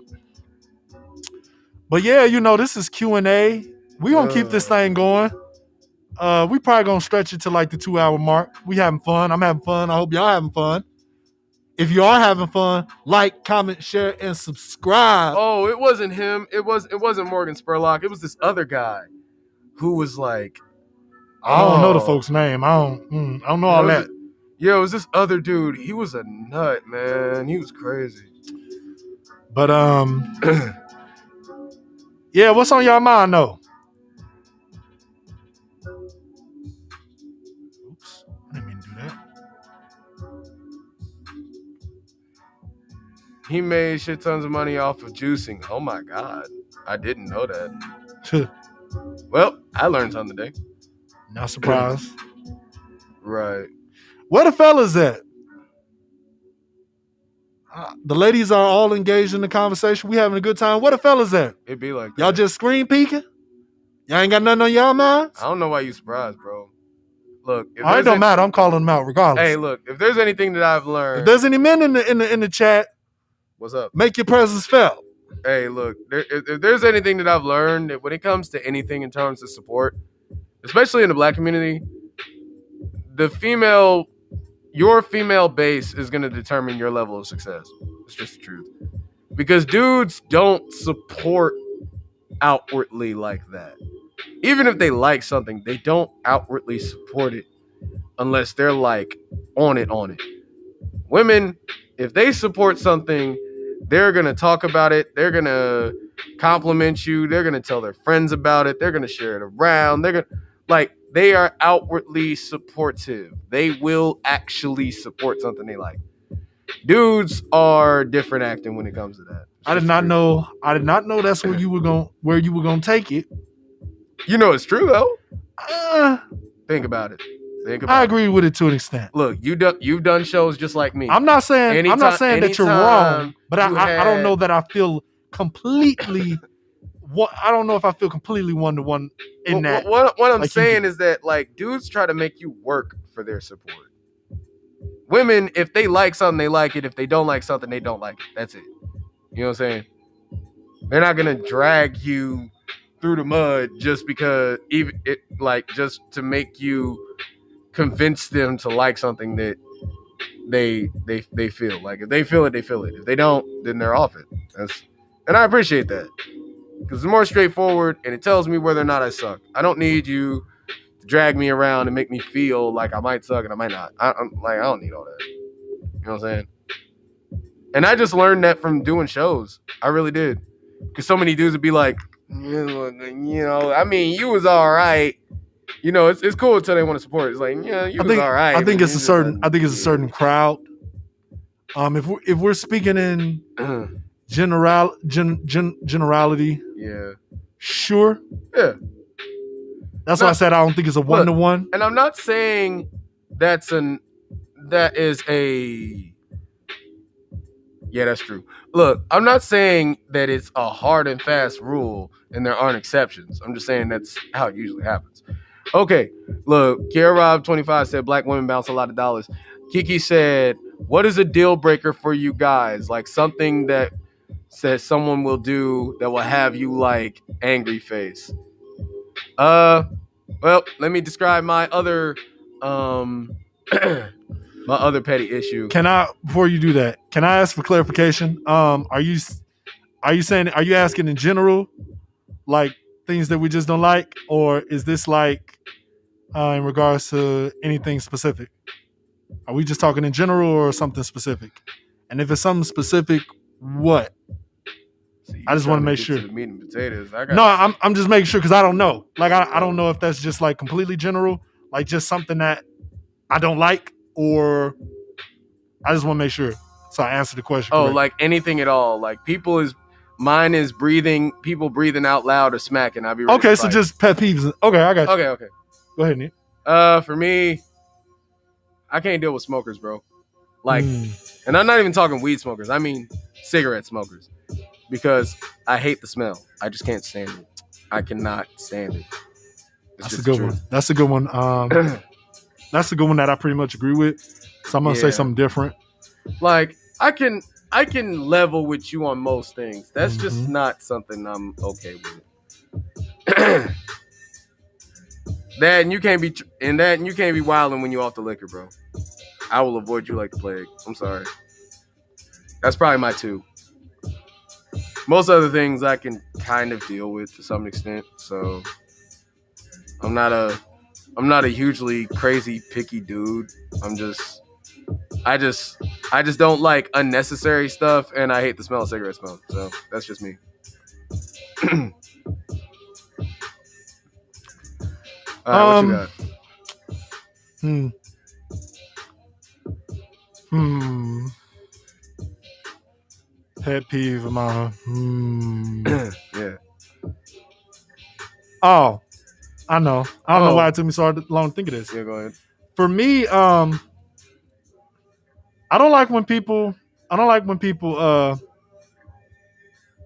yeah, you know, this is Q&A. We're going to keep this thing going. We probably going to stretch it to like the 2-hour mark. We having fun. I'm having fun. I hope y'all having fun. If you are having fun, like, comment, share, and subscribe. Oh, it wasn't him. It wasn't Morgan Spurlock. It was this other guy who was like, I don't know the folks' name. I don't know all that. It was this other dude. He was a nut, man. He was crazy. But yeah, what's on y'all mind though? Oops, I didn't mean to do that. He made shit tons of money off of juicing. Oh my God. I didn't know that. Well, I learned something today. Not surprised. Right. Where the fellas at? The ladies are all engaged in the conversation. We having a good time. Where the fellas at? It be like that. Y'all just screen peeking? Y'all ain't got nothing on y'all minds? I don't know why you surprised, bro. look. It don't matter. I'm calling them out regardless. Hey, look. If there's anything that I've learned, if there's any men in the chat, what's up? Make your presence felt. Hey, look. If there's anything that I've learned, that when it comes to anything in terms of support, especially in the Black community, your female base is going to determine your level of success. It's just the truth. Because dudes don't support outwardly like that. Even if they like something, they don't outwardly support it unless they're like on it. Women, if they support something, they're going to talk about it. They're going to compliment you. They're going to tell their friends about it. They're going to share it around. They are outwardly supportive. They will actually support something they like. Dudes are different acting when it comes to that. I did not know that's where you were going to take it. You know it's true though. Think about it. I agree with it to an extent. Look, you've done shows just like me. I'm not saying that you're wrong, but I don't know that I feel completely. I don't know if I feel completely one-to-one in that. What I'm saying is that like dudes try to make you work for their support. Women, if they like something, they like it. If they don't like something, they don't like it. That's it. You know what I'm saying? They're not gonna drag you through the mud just because just to make you convince them to like something that they feel. Like if they feel it, they feel it. If they don't, then they're off it. And I appreciate that. Because it's more straightforward and it tells me whether or not I suck. I don't need you to drag me around and make me feel like I might suck and I might not. I don't need all that. You know what I'm saying? And I just learned that from doing shows. I really did. Because so many dudes would be like, you know, I mean, you was all right. You know, it's cool until they want to support. It's like, yeah, you was all right. I think it's a certain crowd. If we're speaking in generality, yeah, sure, yeah. That's why I said I don't think it's a one-to-one. And I'm not saying that is a. Yeah, that's true. Look, I'm not saying that it's a hard and fast rule and there aren't exceptions. I'm just saying that's how it usually happens. Okay, look, Kiara Rob 25 said black women bounce a lot of dollars. Kiki said, what is a deal breaker for you guys? Like something that says someone will do that will have you like angry face. Well, let me describe my other my other petty issue. Before you do that, can I ask for clarification? Are you asking in general, like things that we just don't like, or is this like in regards to anything specific? Are we just talking in general or something specific? And if it's something specific, what? I just want to make sure. The meat and potatoes. I'm just making sure because I don't know. Like I don't know if that's just like completely general, like just something that I don't like, or I just want to make sure. So I answer the question. Oh, correctly. Like anything at all. Like people breathing out loud or smacking. I'll be ready okay. So just pet peeves. Okay, I got you. Okay. Go ahead, Nick. For me, I can't deal with smokers, bro. Like, and I'm not even talking weed smokers. I mean cigarette smokers, because I hate the smell. I just can't stand it. I cannot stand it. That's a good one. That's a good one. That's a good one that I pretty much agree with. So I'm gonna say something different. Like I can level with you on most things. That's just not something I'm okay with. That and you can't be wilding when you off the liquor, bro. I will avoid you like the plague. I'm sorry. That's probably my two. Most other things I can kind of deal with to some extent. So I'm not a hugely crazy picky dude. I just don't like unnecessary stuff, and I hate the smell of cigarette smoke. So that's just me. All right, what you got? Pet peeve of mine. Yeah. Oh, I know. I don't know why it took me so long to think of this. Yeah, go ahead. For me, I don't like when people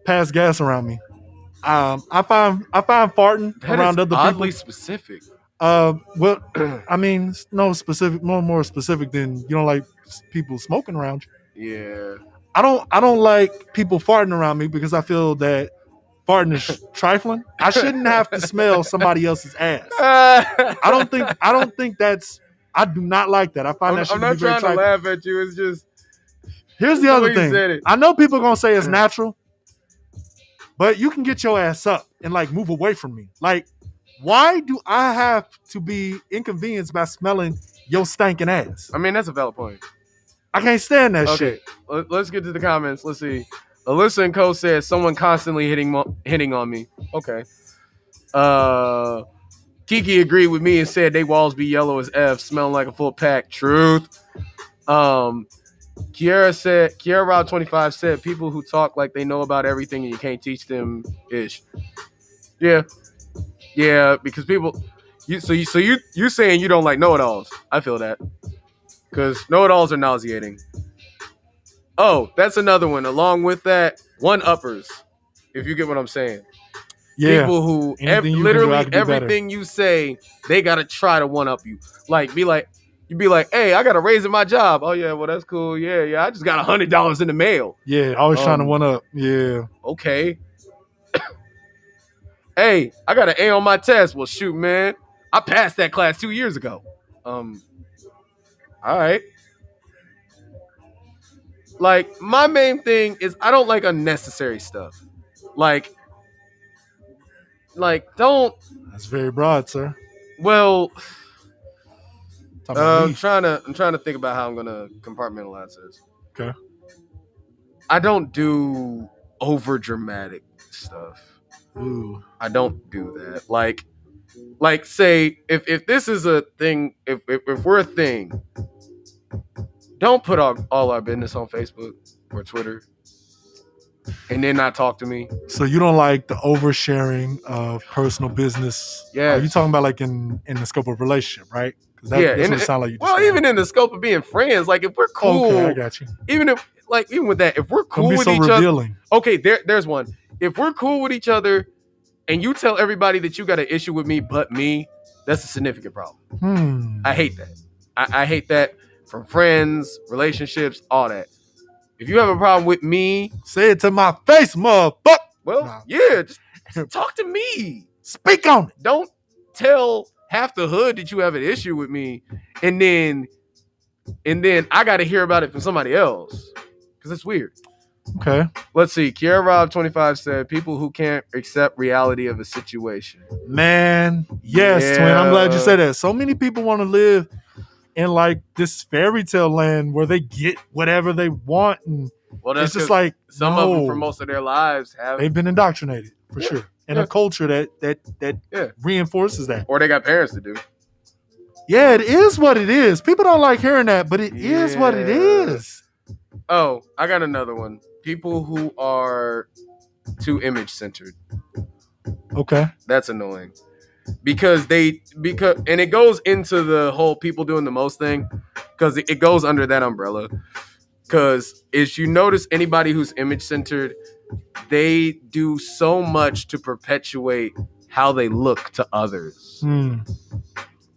pass gas around me. I find farting that around is other oddly people specific. Well, I mean, no specific, more specific than you don't like people smoking around you. Yeah. I don't like people farting around me because I feel that farting is trifling. I shouldn't have to smell somebody else's ass. I don't think that's. I do not like that. I find that shit I'm to be not very trying to trifling. laugh at you. It's just Here's the way other you thing. said it. I know people are gonna say it's natural, but you can get your ass up and like move away from me. Like, why do I have to be inconvenienced by smelling your stinking ass? I mean, that's a valid point. I can't stand that Okay, shit. let's get to the comments. Let's see. Alyssa and Co says someone constantly hitting on me. Okay. Kiki agreed with me and said they walls be yellow as F, smelling like a full pack. Truth. Kiara Rob 25 said people who talk like they know about everything and you can't teach them ish. Yeah, because people, you saying you don't like know-it-alls. I feel that because know-it-alls are nauseating. Oh, that's another one. Along with that, one-uppers. If you get what I'm saying. Yeah. People who literally everything you say, they gotta try to one-up you. Like, you'd be like, hey, I got a raise in my job. Oh yeah, well that's cool. Yeah, I just got $100 in the mail. Yeah, always trying to one up. Yeah. Okay. Hey, I got an A on my test. Well, shoot, man, I passed that class 2 years ago. All right. Like, my main thing is I don't like unnecessary stuff. Like, don't. That's very broad, sir. Well, I'm trying to think about how I'm gonna compartmentalize this. Okay. I don't do over dramatic stuff. Ooh. I don't do that. Like say if this is a thing, if we're a thing, don't put all our business on Facebook or Twitter and then not talk to me. So you don't like the oversharing of personal business? Yeah. Are you talking about like in the scope of relationship, right? That's what it sounds like you described. Well, even in the scope of being friends, like if we're cool, okay, I got you. Even with that, if we're cool with each revealing. Other, okay, there's one. If we're cool with each other, and you tell everybody that you got an issue with me, but me, that's a significant problem. I hate that. I hate that from friends, relationships, all that. If you have a problem with me, say it to my face, motherfucker. Well, yeah, just talk to me. Speak on it. Don't tell half the hood that you have an issue with me, and then I got to hear about it from somebody else because it's weird. Okay. Let's see. Kiara Rob 25 said people who can't accept reality of a situation. Man, yes, twin. I'm glad you said that. So many people want to live in like this fairy tale land where they get whatever they want, and it's just like some of them for most of their lives they've been indoctrinated for sure in a culture that reinforces that, or they got parents to do. Yeah, it is what it is. People don't like hearing that, but it is what it is. Oh, I got another one. People who are too image centered. Okay. That's annoying. Because and it goes into the whole people doing the most thing, because it goes under that umbrella. Because if you notice anybody who's image centered, they do so much to perpetuate how they look to others.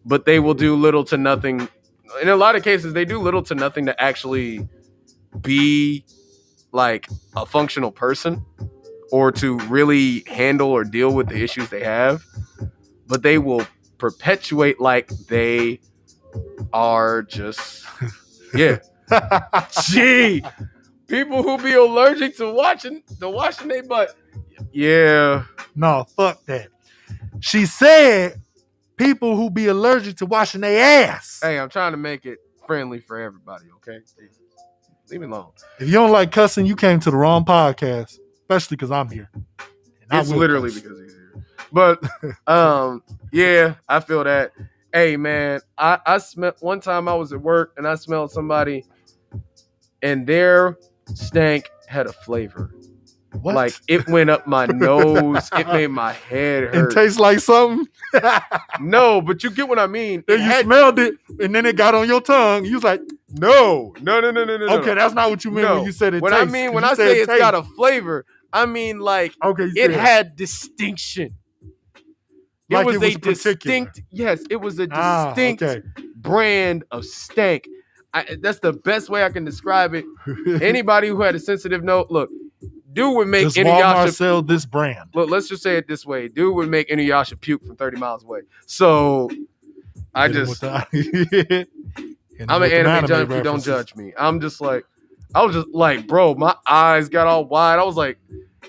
But they will do little to nothing. In a lot of cases, they do little to nothing to actually be like a functional person or to really handle or deal with the issues they have. But they will perpetuate like they are just, yeah. Gee, people who be allergic to washing their butt. Yeah. No, fuck that. She said people who be allergic to washing their ass. Hey, I'm trying to make it friendly for everybody, okay? Leave me alone. If you don't like cussing, you came to the wrong podcast, especially because I'm here. It's literally because he's here. But, yeah, I feel that. Hey, man, I smelled one time I was at work and I smelled somebody and their stank had a flavor. What? Like, it went up my nose. It made my head hurt. It tastes like something? No, but you get what I mean. You smelled it, and then it got on your tongue. You was like, no. Okay, that's not what you meant when you said it What tastes. I mean when I say it's got a flavor, I mean like it had distinction. Like was it was a particular. distinct, yes, it was a distinct okay. brand of stank. That's the best way I can describe it. Anybody who had a sensitive note, look, dude would make Does Walmart Inuyasha sell this brand? Look, let's just say it this way: dude would make Inuyasha puke from 30 miles away. So I just, I'm an anime junkie. Don't judge me. I was just like, bro, my eyes got all wide. I was like,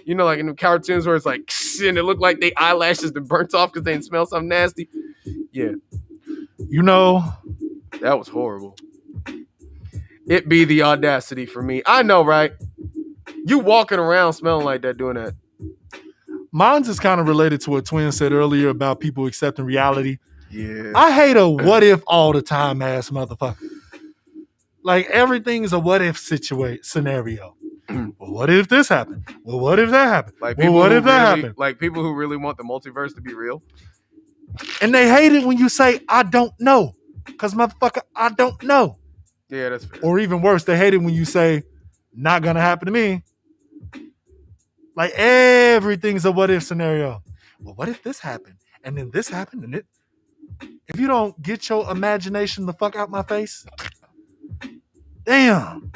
you know, like in the cartoons where it's like, and it looked like they eyelashes been burnt off because they didn't smell something nasty. Yeah, you know, that was horrible. It be the audacity for me. I know, right? You walking around smelling like that, doing that. Mine's is kind of related to what Twin said earlier about people accepting reality. Yeah. I hate a what if all the time ass motherfucker. Like everything is a what if scenario. Well, what if this happened? Well, what if that happened? Like well, what if that happened? Like people who really want the multiverse to be real. And they hate it when you say, I don't know. Because motherfucker, I don't know. Yeah, that's fair. Or even worse, they hate it when you say, not gonna happen to me. Like everything's a what if scenario. Well, what if this happened? And then this happened and it. If you don't get your imagination the fuck out my face, damn.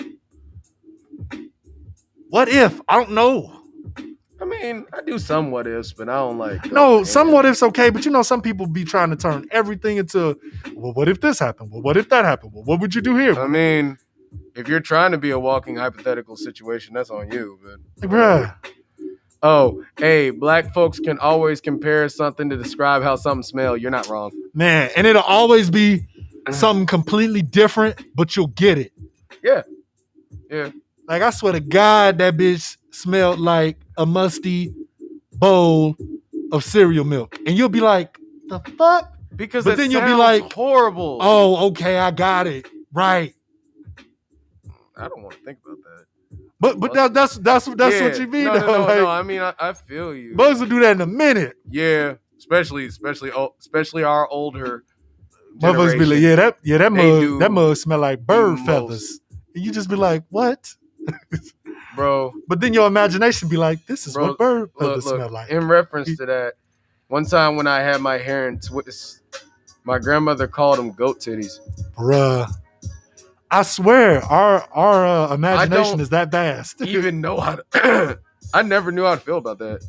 What if? I don't know. I mean, I do some what ifs, but I don't like. No, some what ifs okay, but you know, some people be trying to turn everything into, well, what if this happened? Well, what if that happened? Well, what would you do here? I mean, if you're trying to be a walking hypothetical situation, that's on you, but bruh. Oh, hey, black folks can always compare something to describe how something smells. You're not wrong. Man, and it'll always be something completely different, but you'll get it. Yeah. Yeah. Like, I swear to God, that bitch smelled like a musty bowl of cereal milk. And you'll be like, the fuck? Because but then you'll be like, horrible. Oh, okay, I got it. Right. I don't want to think about that. But that's what you mean. No. I mean, I feel you. Bugs will do that in a minute. Yeah, especially our older motherfuckers be like, that mug smell like bird feathers, and you just be like, what, bro? But then your imagination be like, this is what bird feathers smell like. In reference to that, one time when I had my hair in twists, my grandmother called them goat titties. Bruh. I swear, our imagination is that vast. Even know how to. I never knew how to feel about that.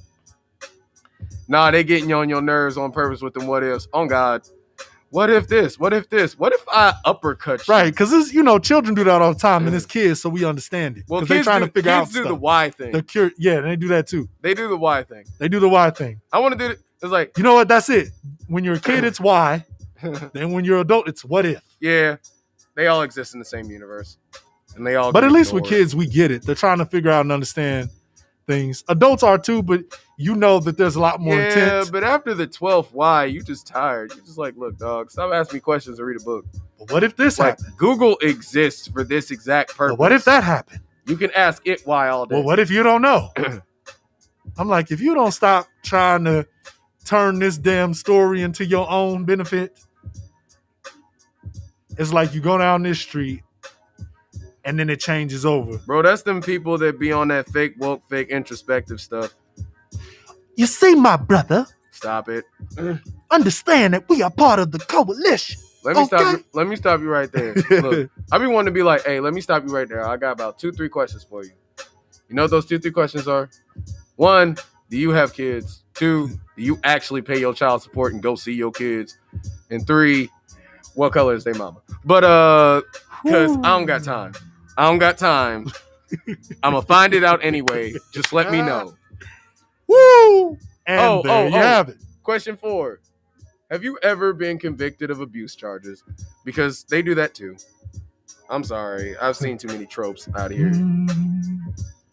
Nah, they getting you on your nerves on purpose with them what ifs. Oh God, what if this? What if this? What if I uppercut you? Right, because children do that all the time, and it's kids, so we understand it. Well, they're trying to figure out kids do stuff. The why thing. They do that too. They do the why thing. They do the why thing. I want to do it. It's like, you know what? That's it. When you're a kid, it's why. Then when you're an adult, it's what if. Yeah. They all exist in the same universe. And they all. But at least with kids, we get it. They're trying to figure out and understand things. Adults are too, but you know that there's a lot more intent. Yeah, but after the 12th why, you just tired. You're just like, look, dog, stop asking me questions or read a book. But what if this happened? Google exists for this exact purpose. But what if that happened? You can ask it why all day. Well, what if you don't know? I'm like, if you don't stop trying to turn this damn story into your own benefit, it's like you go down this street and then it changes over. Bro, that's them people that be on that fake woke, fake introspective stuff. You see, my brother. Stop it. Understand that we are part of the coalition. Let me stop you right there. Look, I be wanting to be like, hey, let me stop you right there. I got about 2-3 questions for you. You know what those 2-3 questions are? 1, do you have kids? 2, do you actually pay your child support and go see your kids? And 3, what color is their mama? But because I don't got time. I'm gonna find it out anyway. Just let me know. Woo! And there you have it. Question 4. Have you ever been convicted of abuse charges? Because they do that too. I'm sorry. I've seen too many tropes out here.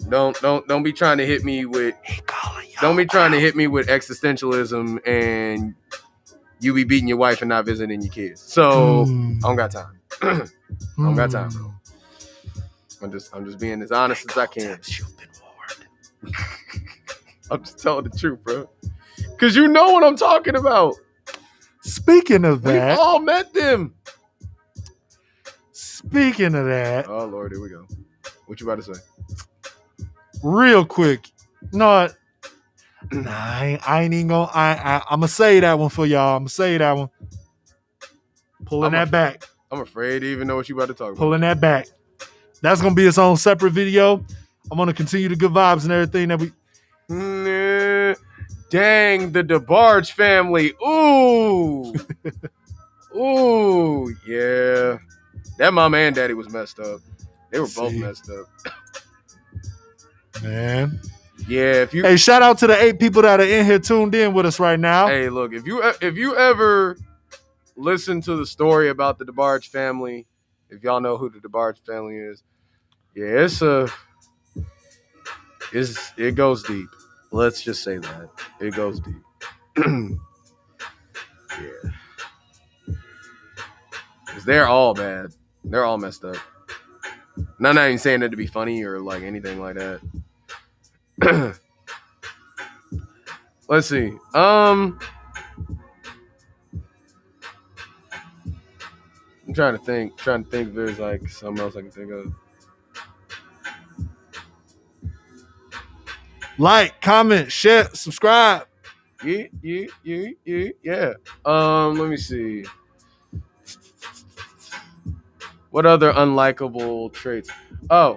Don't be trying to hit me with existentialism and you be beating your wife and not visiting your kids. So I don't got time. I don't got time, bro. I'm just being as honest as I can. You've been warned. I'm just telling the truth, bro. Because you know what I'm talking about. Speaking of that. We all met them. Speaking of that. Oh, Lord, here we go. What you about to say? Real quick. No, Nah, I ain't even gonna. I'm gonna say that one for y'all. I'm gonna say that one. Pulling that back. I'm afraid to even know what you about to talk about. Pulling that back. That's gonna be its own separate video. I'm gonna continue the good vibes and everything that we. Dang, the DeBarge family. Ooh. Ooh, yeah. That mama and daddy was messed up. They were both messed up. Man. Yeah, if you Hey, shout out to the 8 people that are in here tuned in with us right now. Hey, look, if you ever listen to the story about the DeBarge family, if y'all know who the DeBarge family is, yeah, it goes deep. Let's just say that. It goes deep. Yeah. Because they're all bad. They're all messed up. And I'm not even saying that to be funny or like anything like that. Let's see. I'm trying to think if there's like something else I can think of. Like, comment, share, subscribe. Yeah. Let me see. What other unlikable traits? Oh.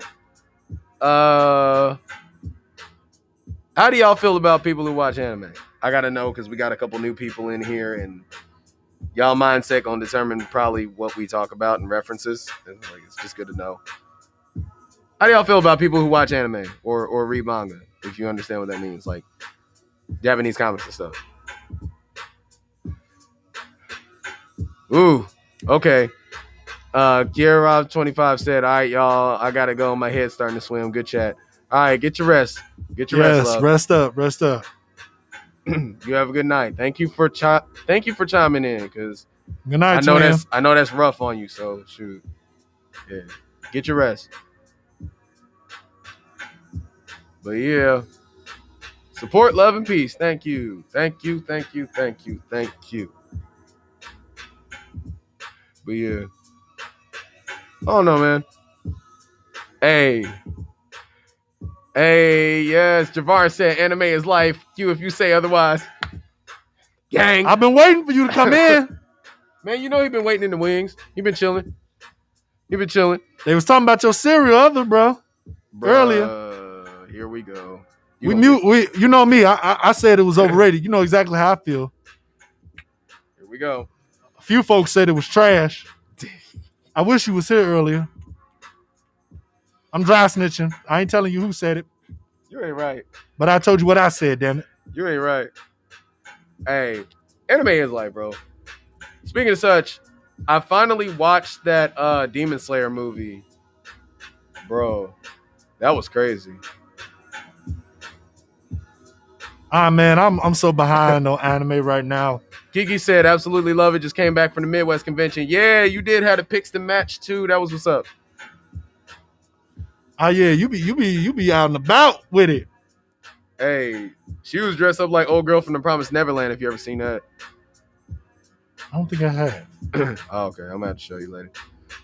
How do y'all feel about people who watch anime? I gotta know because we got a couple new people in here and y'all mindset gonna determine probably what we talk about and references. And like, it's just good to know. How do y'all feel about people who watch anime or read manga? If you understand what that means, like Japanese comics and stuff. Ooh, okay. Kierov25 said, all right, y'all, I gotta go. My head's starting to swim. Good chat. All right, get your rest. Get your rest, love. Rest up. You have a good night. Thank you for chiming in, because good night. I know that's rough on you, so shoot. Yeah. Get your rest. But yeah. Support, love, and peace. Thank you. But yeah. Oh no, man. Hey, yes. Javar said anime is life. You if you say otherwise. Gang. I've been waiting for you to come in. Man, you know he been waiting in the wings. He been chilling. They was talking about your cereal earlier. Here we go. You know me. I said it was overrated. You know exactly how I feel. Here we go. A few folks said it was trash. I wish you was here earlier. I'm dry snitching. I ain't telling you who said it. You ain't right. But I told you what I said, damn it. You ain't right. Hey, anime is life, bro. Speaking of such, I finally watched that Demon Slayer movie. Bro, that was crazy. Man, I'm so behind on anime right now. Kiki said, absolutely love it. Just came back from the Midwest convention. Yeah, you did have the picks to match too. That was what's up. Oh yeah, you be out and about with it. Hey, she was dressed up like old girl from the Promised Neverland. If you ever seen that, I don't think I have. Oh, okay, I'm gonna have to show you later.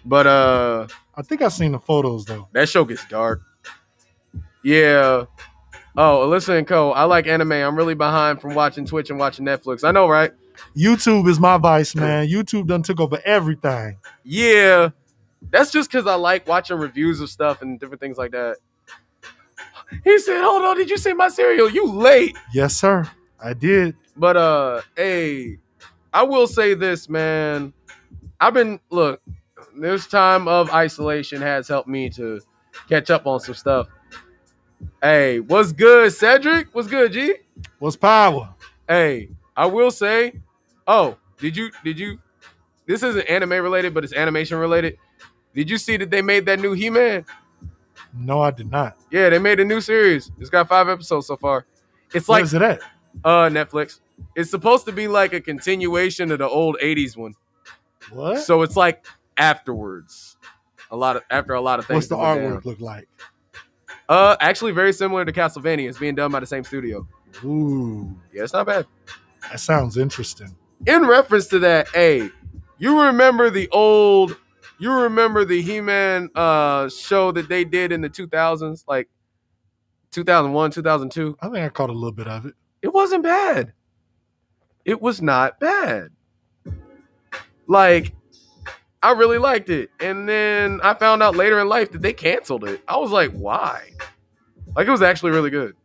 But I think I've seen the photos though. That show gets dark. Yeah. Oh, Alyssa and Co. I like anime. I'm really behind from watching Twitch and watching Netflix. I know, right? YouTube is my vice, man. YouTube done took over everything. Yeah. That's just because I like watching reviews of stuff and different things like that. He said, hold on, did you say my cereal? You late. Yes, sir. I did. But, hey, I will say this, man. Look, this time of isolation has helped me to catch up on some stuff. Hey, what's good, Cedric? What's good, G? What's power? Hey, I will say, did you, this isn't anime related, but it's animation related. Did you see that they made that new He-Man? No, I did not. Yeah, they made a new series. It's got 5 episodes so far. It's Where like, is it at? Netflix. It's supposed to be like a continuation of the old 80s one. What? So it's like afterwards. After a lot of things. What's the artwork look like? Actually very similar to Castlevania. It's being done by the same studio. Ooh. Yeah, it's not bad. That sounds interesting. In reference to that, hey, you remember the He-Man show that they did in the 2000s, like 2001, 2002? I think I caught a little bit of it. It wasn't bad. It was not bad. Like, I really liked it. And then I found out later in life that they canceled it. I was like, why? Like, it was actually really good.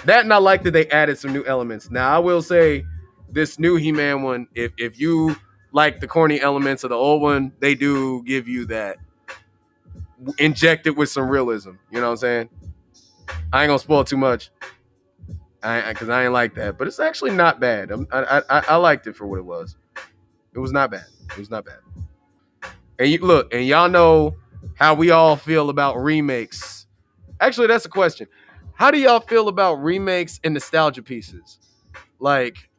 That, and I like that they added some new elements. Now, I will say this new He-Man one, if you like the corny elements of the old one, they do give you that. Inject it with some realism. You know what I'm saying? I ain't gonna spoil too much. Because I ain't like that. But it's actually not bad. I liked it for what it was. It was not bad. It was not bad. And you look, and y'all know how we all feel about remakes. Actually, that's a question. How do y'all feel about remakes and nostalgia pieces? Like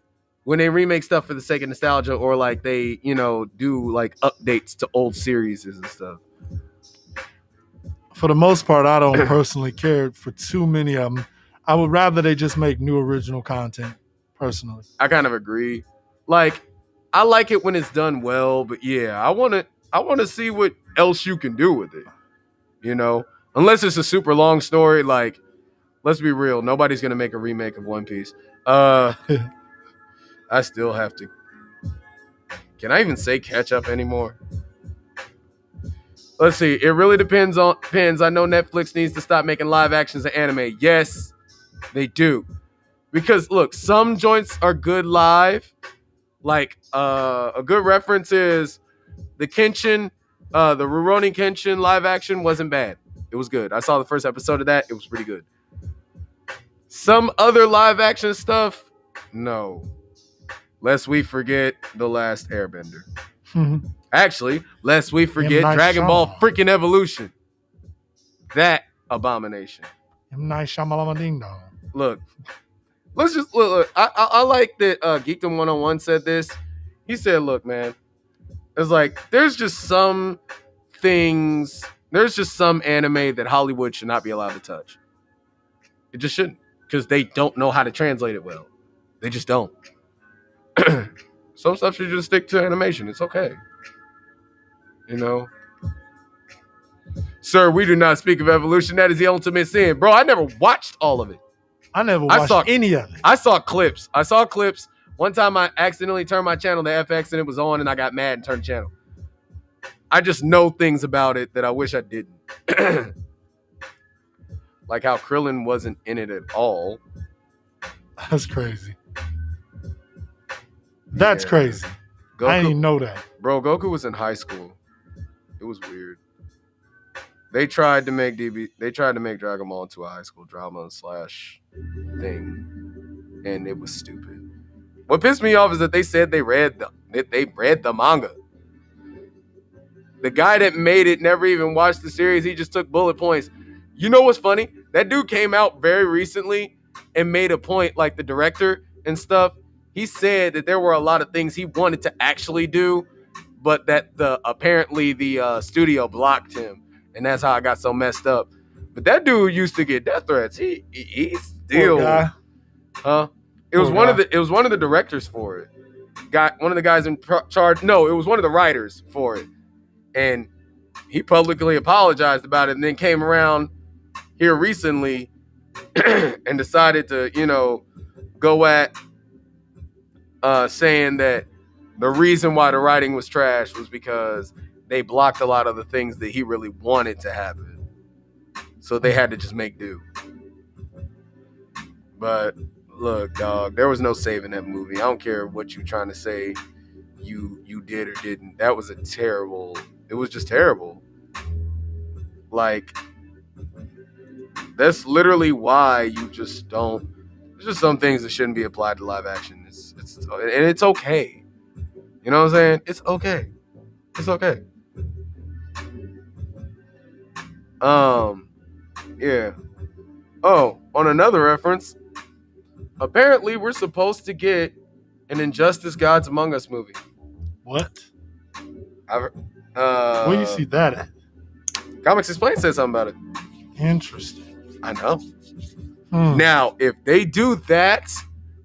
when they remake stuff for the sake of nostalgia, or like they, do like updates to old series and stuff. For the most part, I don't personally care for too many of them. I would rather they just make new original content, personally. I kind of agree. Like, I like it when it's done well, but yeah, I want to see what else you can do with it. Unless it's a super long story. Like, let's be real, nobody's gonna make a remake of One Piece. I still have to. Can I even say catch up anymore? Let's see. It really depends. I know Netflix needs to stop making live actions of anime. Yes, they do. Because look, some joints are good live. Like a good reference is the Kenshin, the Rurouni Kenshin live action wasn't bad. It was good. I saw the first episode of that. It was pretty good. Some other live action stuff, no. Lest we forget The Last Airbender. Actually, lest we forget Dragon Ball freaking Evolution. That abomination. Look, let's just look. I like that Geekdom 101 said this. He said, look, man, it's like there's just some anime that Hollywood should not be allowed to touch. It just shouldn't, because they don't know how to translate it well. They just don't. Some stuff should just stick to animation. It's okay. Sir, we do not speak of evolution. That is the ultimate sin. Bro, I never watched all of it. I never watched any of it. I saw clips. One time I accidentally turned my channel to FX and it was on, and I got mad and turned the channel. I just know things about it that I wish I didn't. Like how Krillin wasn't in it at all. That's crazy. That's crazy. Goku, I didn't know that. Bro, Goku was in high school. It was weird. They tried to make Dragon Ball into a high school drama / thing, and it was stupid. What pissed me off is that they said they read the manga. The guy that made it never even watched the series. He just took bullet points. You know what's funny? That dude came out very recently and made a point, like the director and stuff. He said that there were a lot of things he wanted to actually do, but that apparently the studio blocked him, and that's how I got so messed up. But that dude used to get death threats. He still, it was one of the directors for it. One of the guys in charge. No, it was one of the writers for it, and he publicly apologized about it, and then came around here recently and decided to, go at saying that the reason why the writing was trash was because they blocked a lot of the things that he really wanted to happen. So they had to just make do. But look, dog, there was no saving that movie. I don't care what you're trying to say you did or didn't. That was it was just terrible. Like, that's literally why you just don't. There's just some things that shouldn't be applied to live action. And it's okay. You know what I'm saying? It's okay. It's okay. Yeah. Oh, on another reference, apparently we're supposed to get an Injustice Gods Among Us movie. What? Where do you see that at? Comics Explained said something about it. Interesting. I know. Now, if they do that,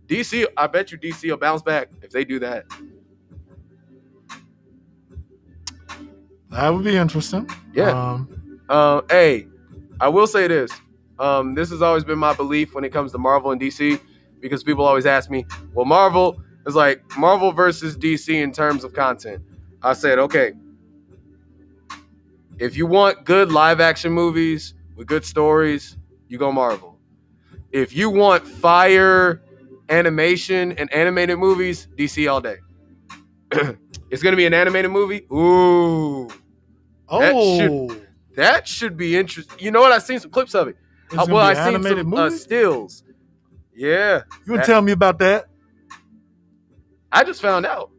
DC, I bet you DC will bounce back if they do that. That would be interesting. Yeah. Hey, I will say this. This has always been my belief when it comes to Marvel and DC. because people always ask me, well, Marvel is like Marvel versus DC in terms of content. I said, okay, if you want good live action movies with good stories, you go Marvel. If you want fire animation and animated movies, DC all day. It's going to be an animated movie. Ooh. That should be interesting. You know what? I've seen some clips of it. I've seen some stills. Yeah. You want to tell me about that? I just found out.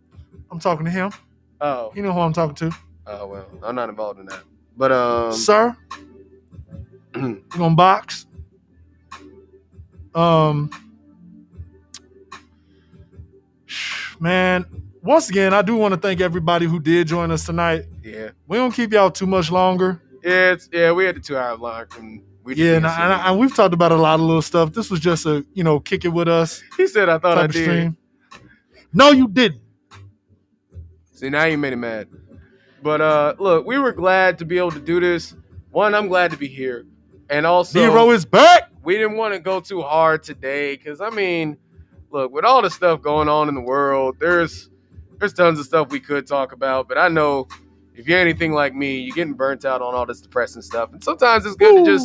I'm talking to him. Oh. You know who I'm talking to. Oh, well, I'm not involved in that. But, Sir? You gonna box? Man, once again, I do want to thank everybody who did join us tonight. Yeah. We don't keep y'all too much longer. Yeah, we had the 2-hour mark. And we've talked about a lot of little stuff. This was just a, kick it with us. He said, I thought I did. Stream. No, you didn't. See, now you made him mad. But look, we were glad to be able to do this. One, I'm glad to be here. And also, NeRo is back. We didn't want to go too hard today because, look, with all the stuff going on in the world, there's tons of stuff we could talk about. But I know if you're anything like me, you're getting burnt out on all this depressing stuff. And sometimes it's good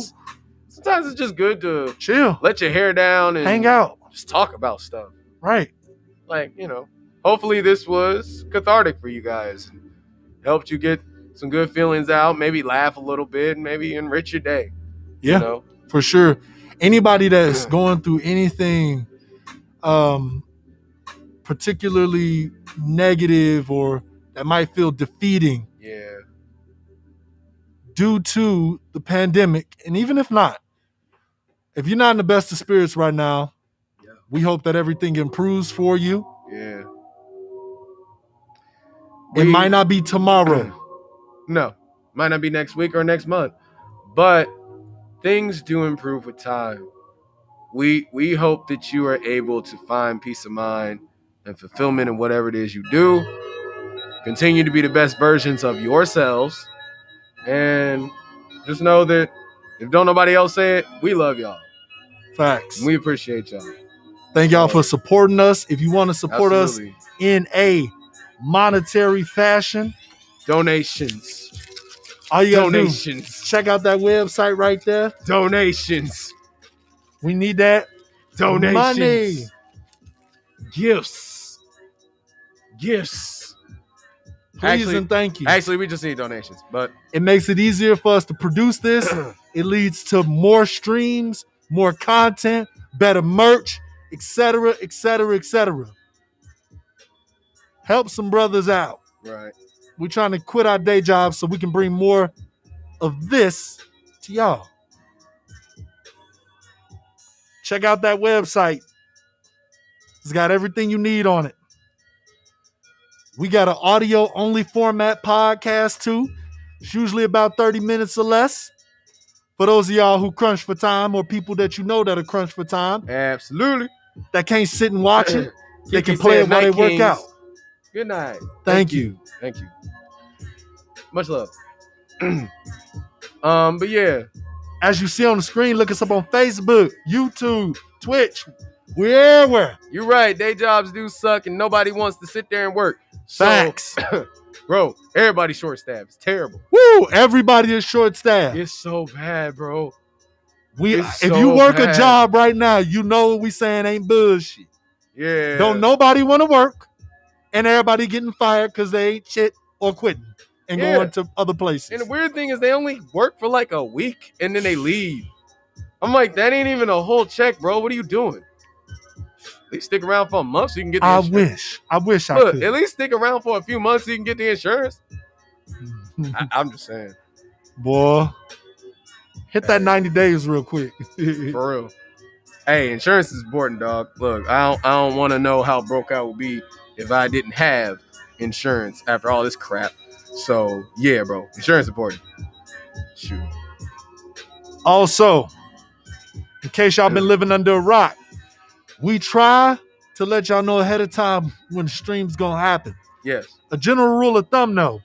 sometimes it's just good to chill, let your hair down and hang out, just talk about stuff. Right. Like, hopefully this was cathartic for you guys and helped you get some good feelings out, maybe laugh a little bit, maybe enrich your day. Yeah, for sure. Anybody that's going through anything particularly negative or that might feel defeating due to the pandemic, and even if not, if you're not in the best of spirits right now, we hope that everything improves for you. Yeah. It might not be tomorrow. No. Might not be next week or next month. But things do improve with time. We hope that you are able to find peace of mind and fulfillment in whatever it is you do. Continue to be the best versions of yourselves. And just know that if don't nobody else say it, we love y'all. Facts. We appreciate y'all. Thank y'all for supporting us. If you want to support us in a monetary fashion, donations. All you gotta do, check out that website right there. Donations. We need that. Donations. Money. Gifts. Please and thank you. Actually, we just need donations, but it makes it easier for us to produce this. It leads to more streams, more content, better merch, etc., etc., etc. Help some brothers out. Right. We're trying to quit our day jobs so we can bring more of this to y'all. Check out that website. It's got everything you need on it. We got an audio-only format podcast, too. It's usually about 30 minutes or less. For those of y'all who crunch for time or people that you know that are crunch for time. Absolutely. That can't sit and watch it. They can play it while they work out. Good night. Thank you. Thank you. Much love. But yeah. As you see on the screen, look us up on Facebook, YouTube, Twitch. We're everywhere. You're right. Day jobs do suck and nobody wants to sit there and work. Facts. Bro, everybody's short-staffed. It's terrible. Woo! Everybody is short-staffed. It's so bad, bro. If you work a job right now, you know what we saying ain't bullshit. Yeah. Don't nobody want to work, and everybody getting fired because they ain't shit or quitting and going to other places. And the weird thing is they only work for like a week and then they leave. I'm like, that ain't even a whole check, bro. What are you doing? At least stick around for a month so you can get the insurance. I wish I could. At least stick around for a few months so you can get the insurance. I'm just saying. Boy, hit that 90 days real quick. For real. Hey, insurance is important, dog. Look, I don't want to know how broke I would be if I didn't have insurance after all this crap. So, yeah, bro. Insurance is important. Shoot. Also, in case y'all been living under a rock, we try to let y'all know ahead of time when the stream's gonna happen. Yes. A general rule of thumb, though,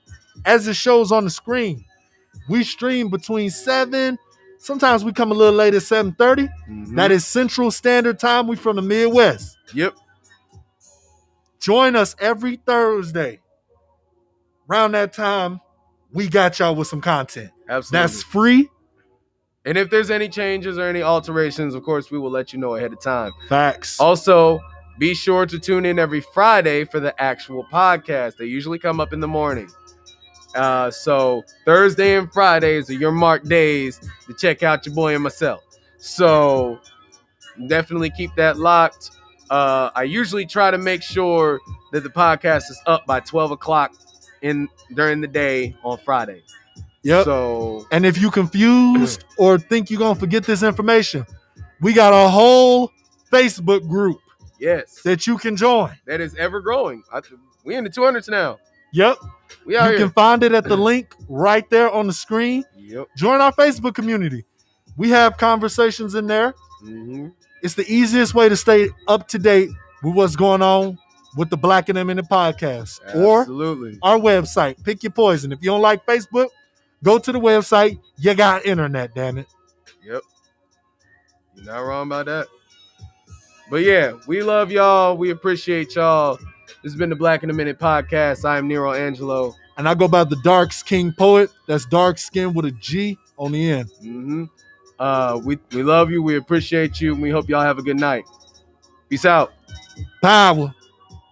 as it shows on the screen, we stream between 7 Sometimes we come a little late at 7:30. Mhm. That is Central Standard Time. We from the Midwest. Yep. Join us every Thursday. Around that time, we got y'all with some content. Absolutely. That's free. And if there's any changes or any alterations, of course, we will let you know ahead of time. Facts. Also, be sure to tune in every Friday for the actual podcast. They usually come up in the morning. So Thursday and Fridays are your marked days to check out your boy and myself. So definitely keep that locked. I usually try to make sure that the podcast is up by 12 o'clock during the day on Friday. Yep. So, and if you confused or think you're going to forget this information, we got a whole Facebook group. Yes. That you can join. That is ever growing. We in the 200s now. Yep. We out you here. Can find it at the link right there on the screen. Yep. Join our Facebook community. We have conversations in there. Mm-hmm. It's the easiest way to stay up to date with what's going on with the Black in a Minute podcast. Absolutely. Or our website. Pick your poison. If you don't like Facebook, go to the website. You got internet, damn it. Yep. You're not wrong about that. But yeah, we love y'all. We appreciate y'all. This has been the Black in a Minute podcast. I am NeRo AnGeLo. And I go by the DarksKing Poet. That's dark skin with a G on the end. Mm-hmm. We love you. We appreciate you. And we hope y'all have a good night. Peace out. Power.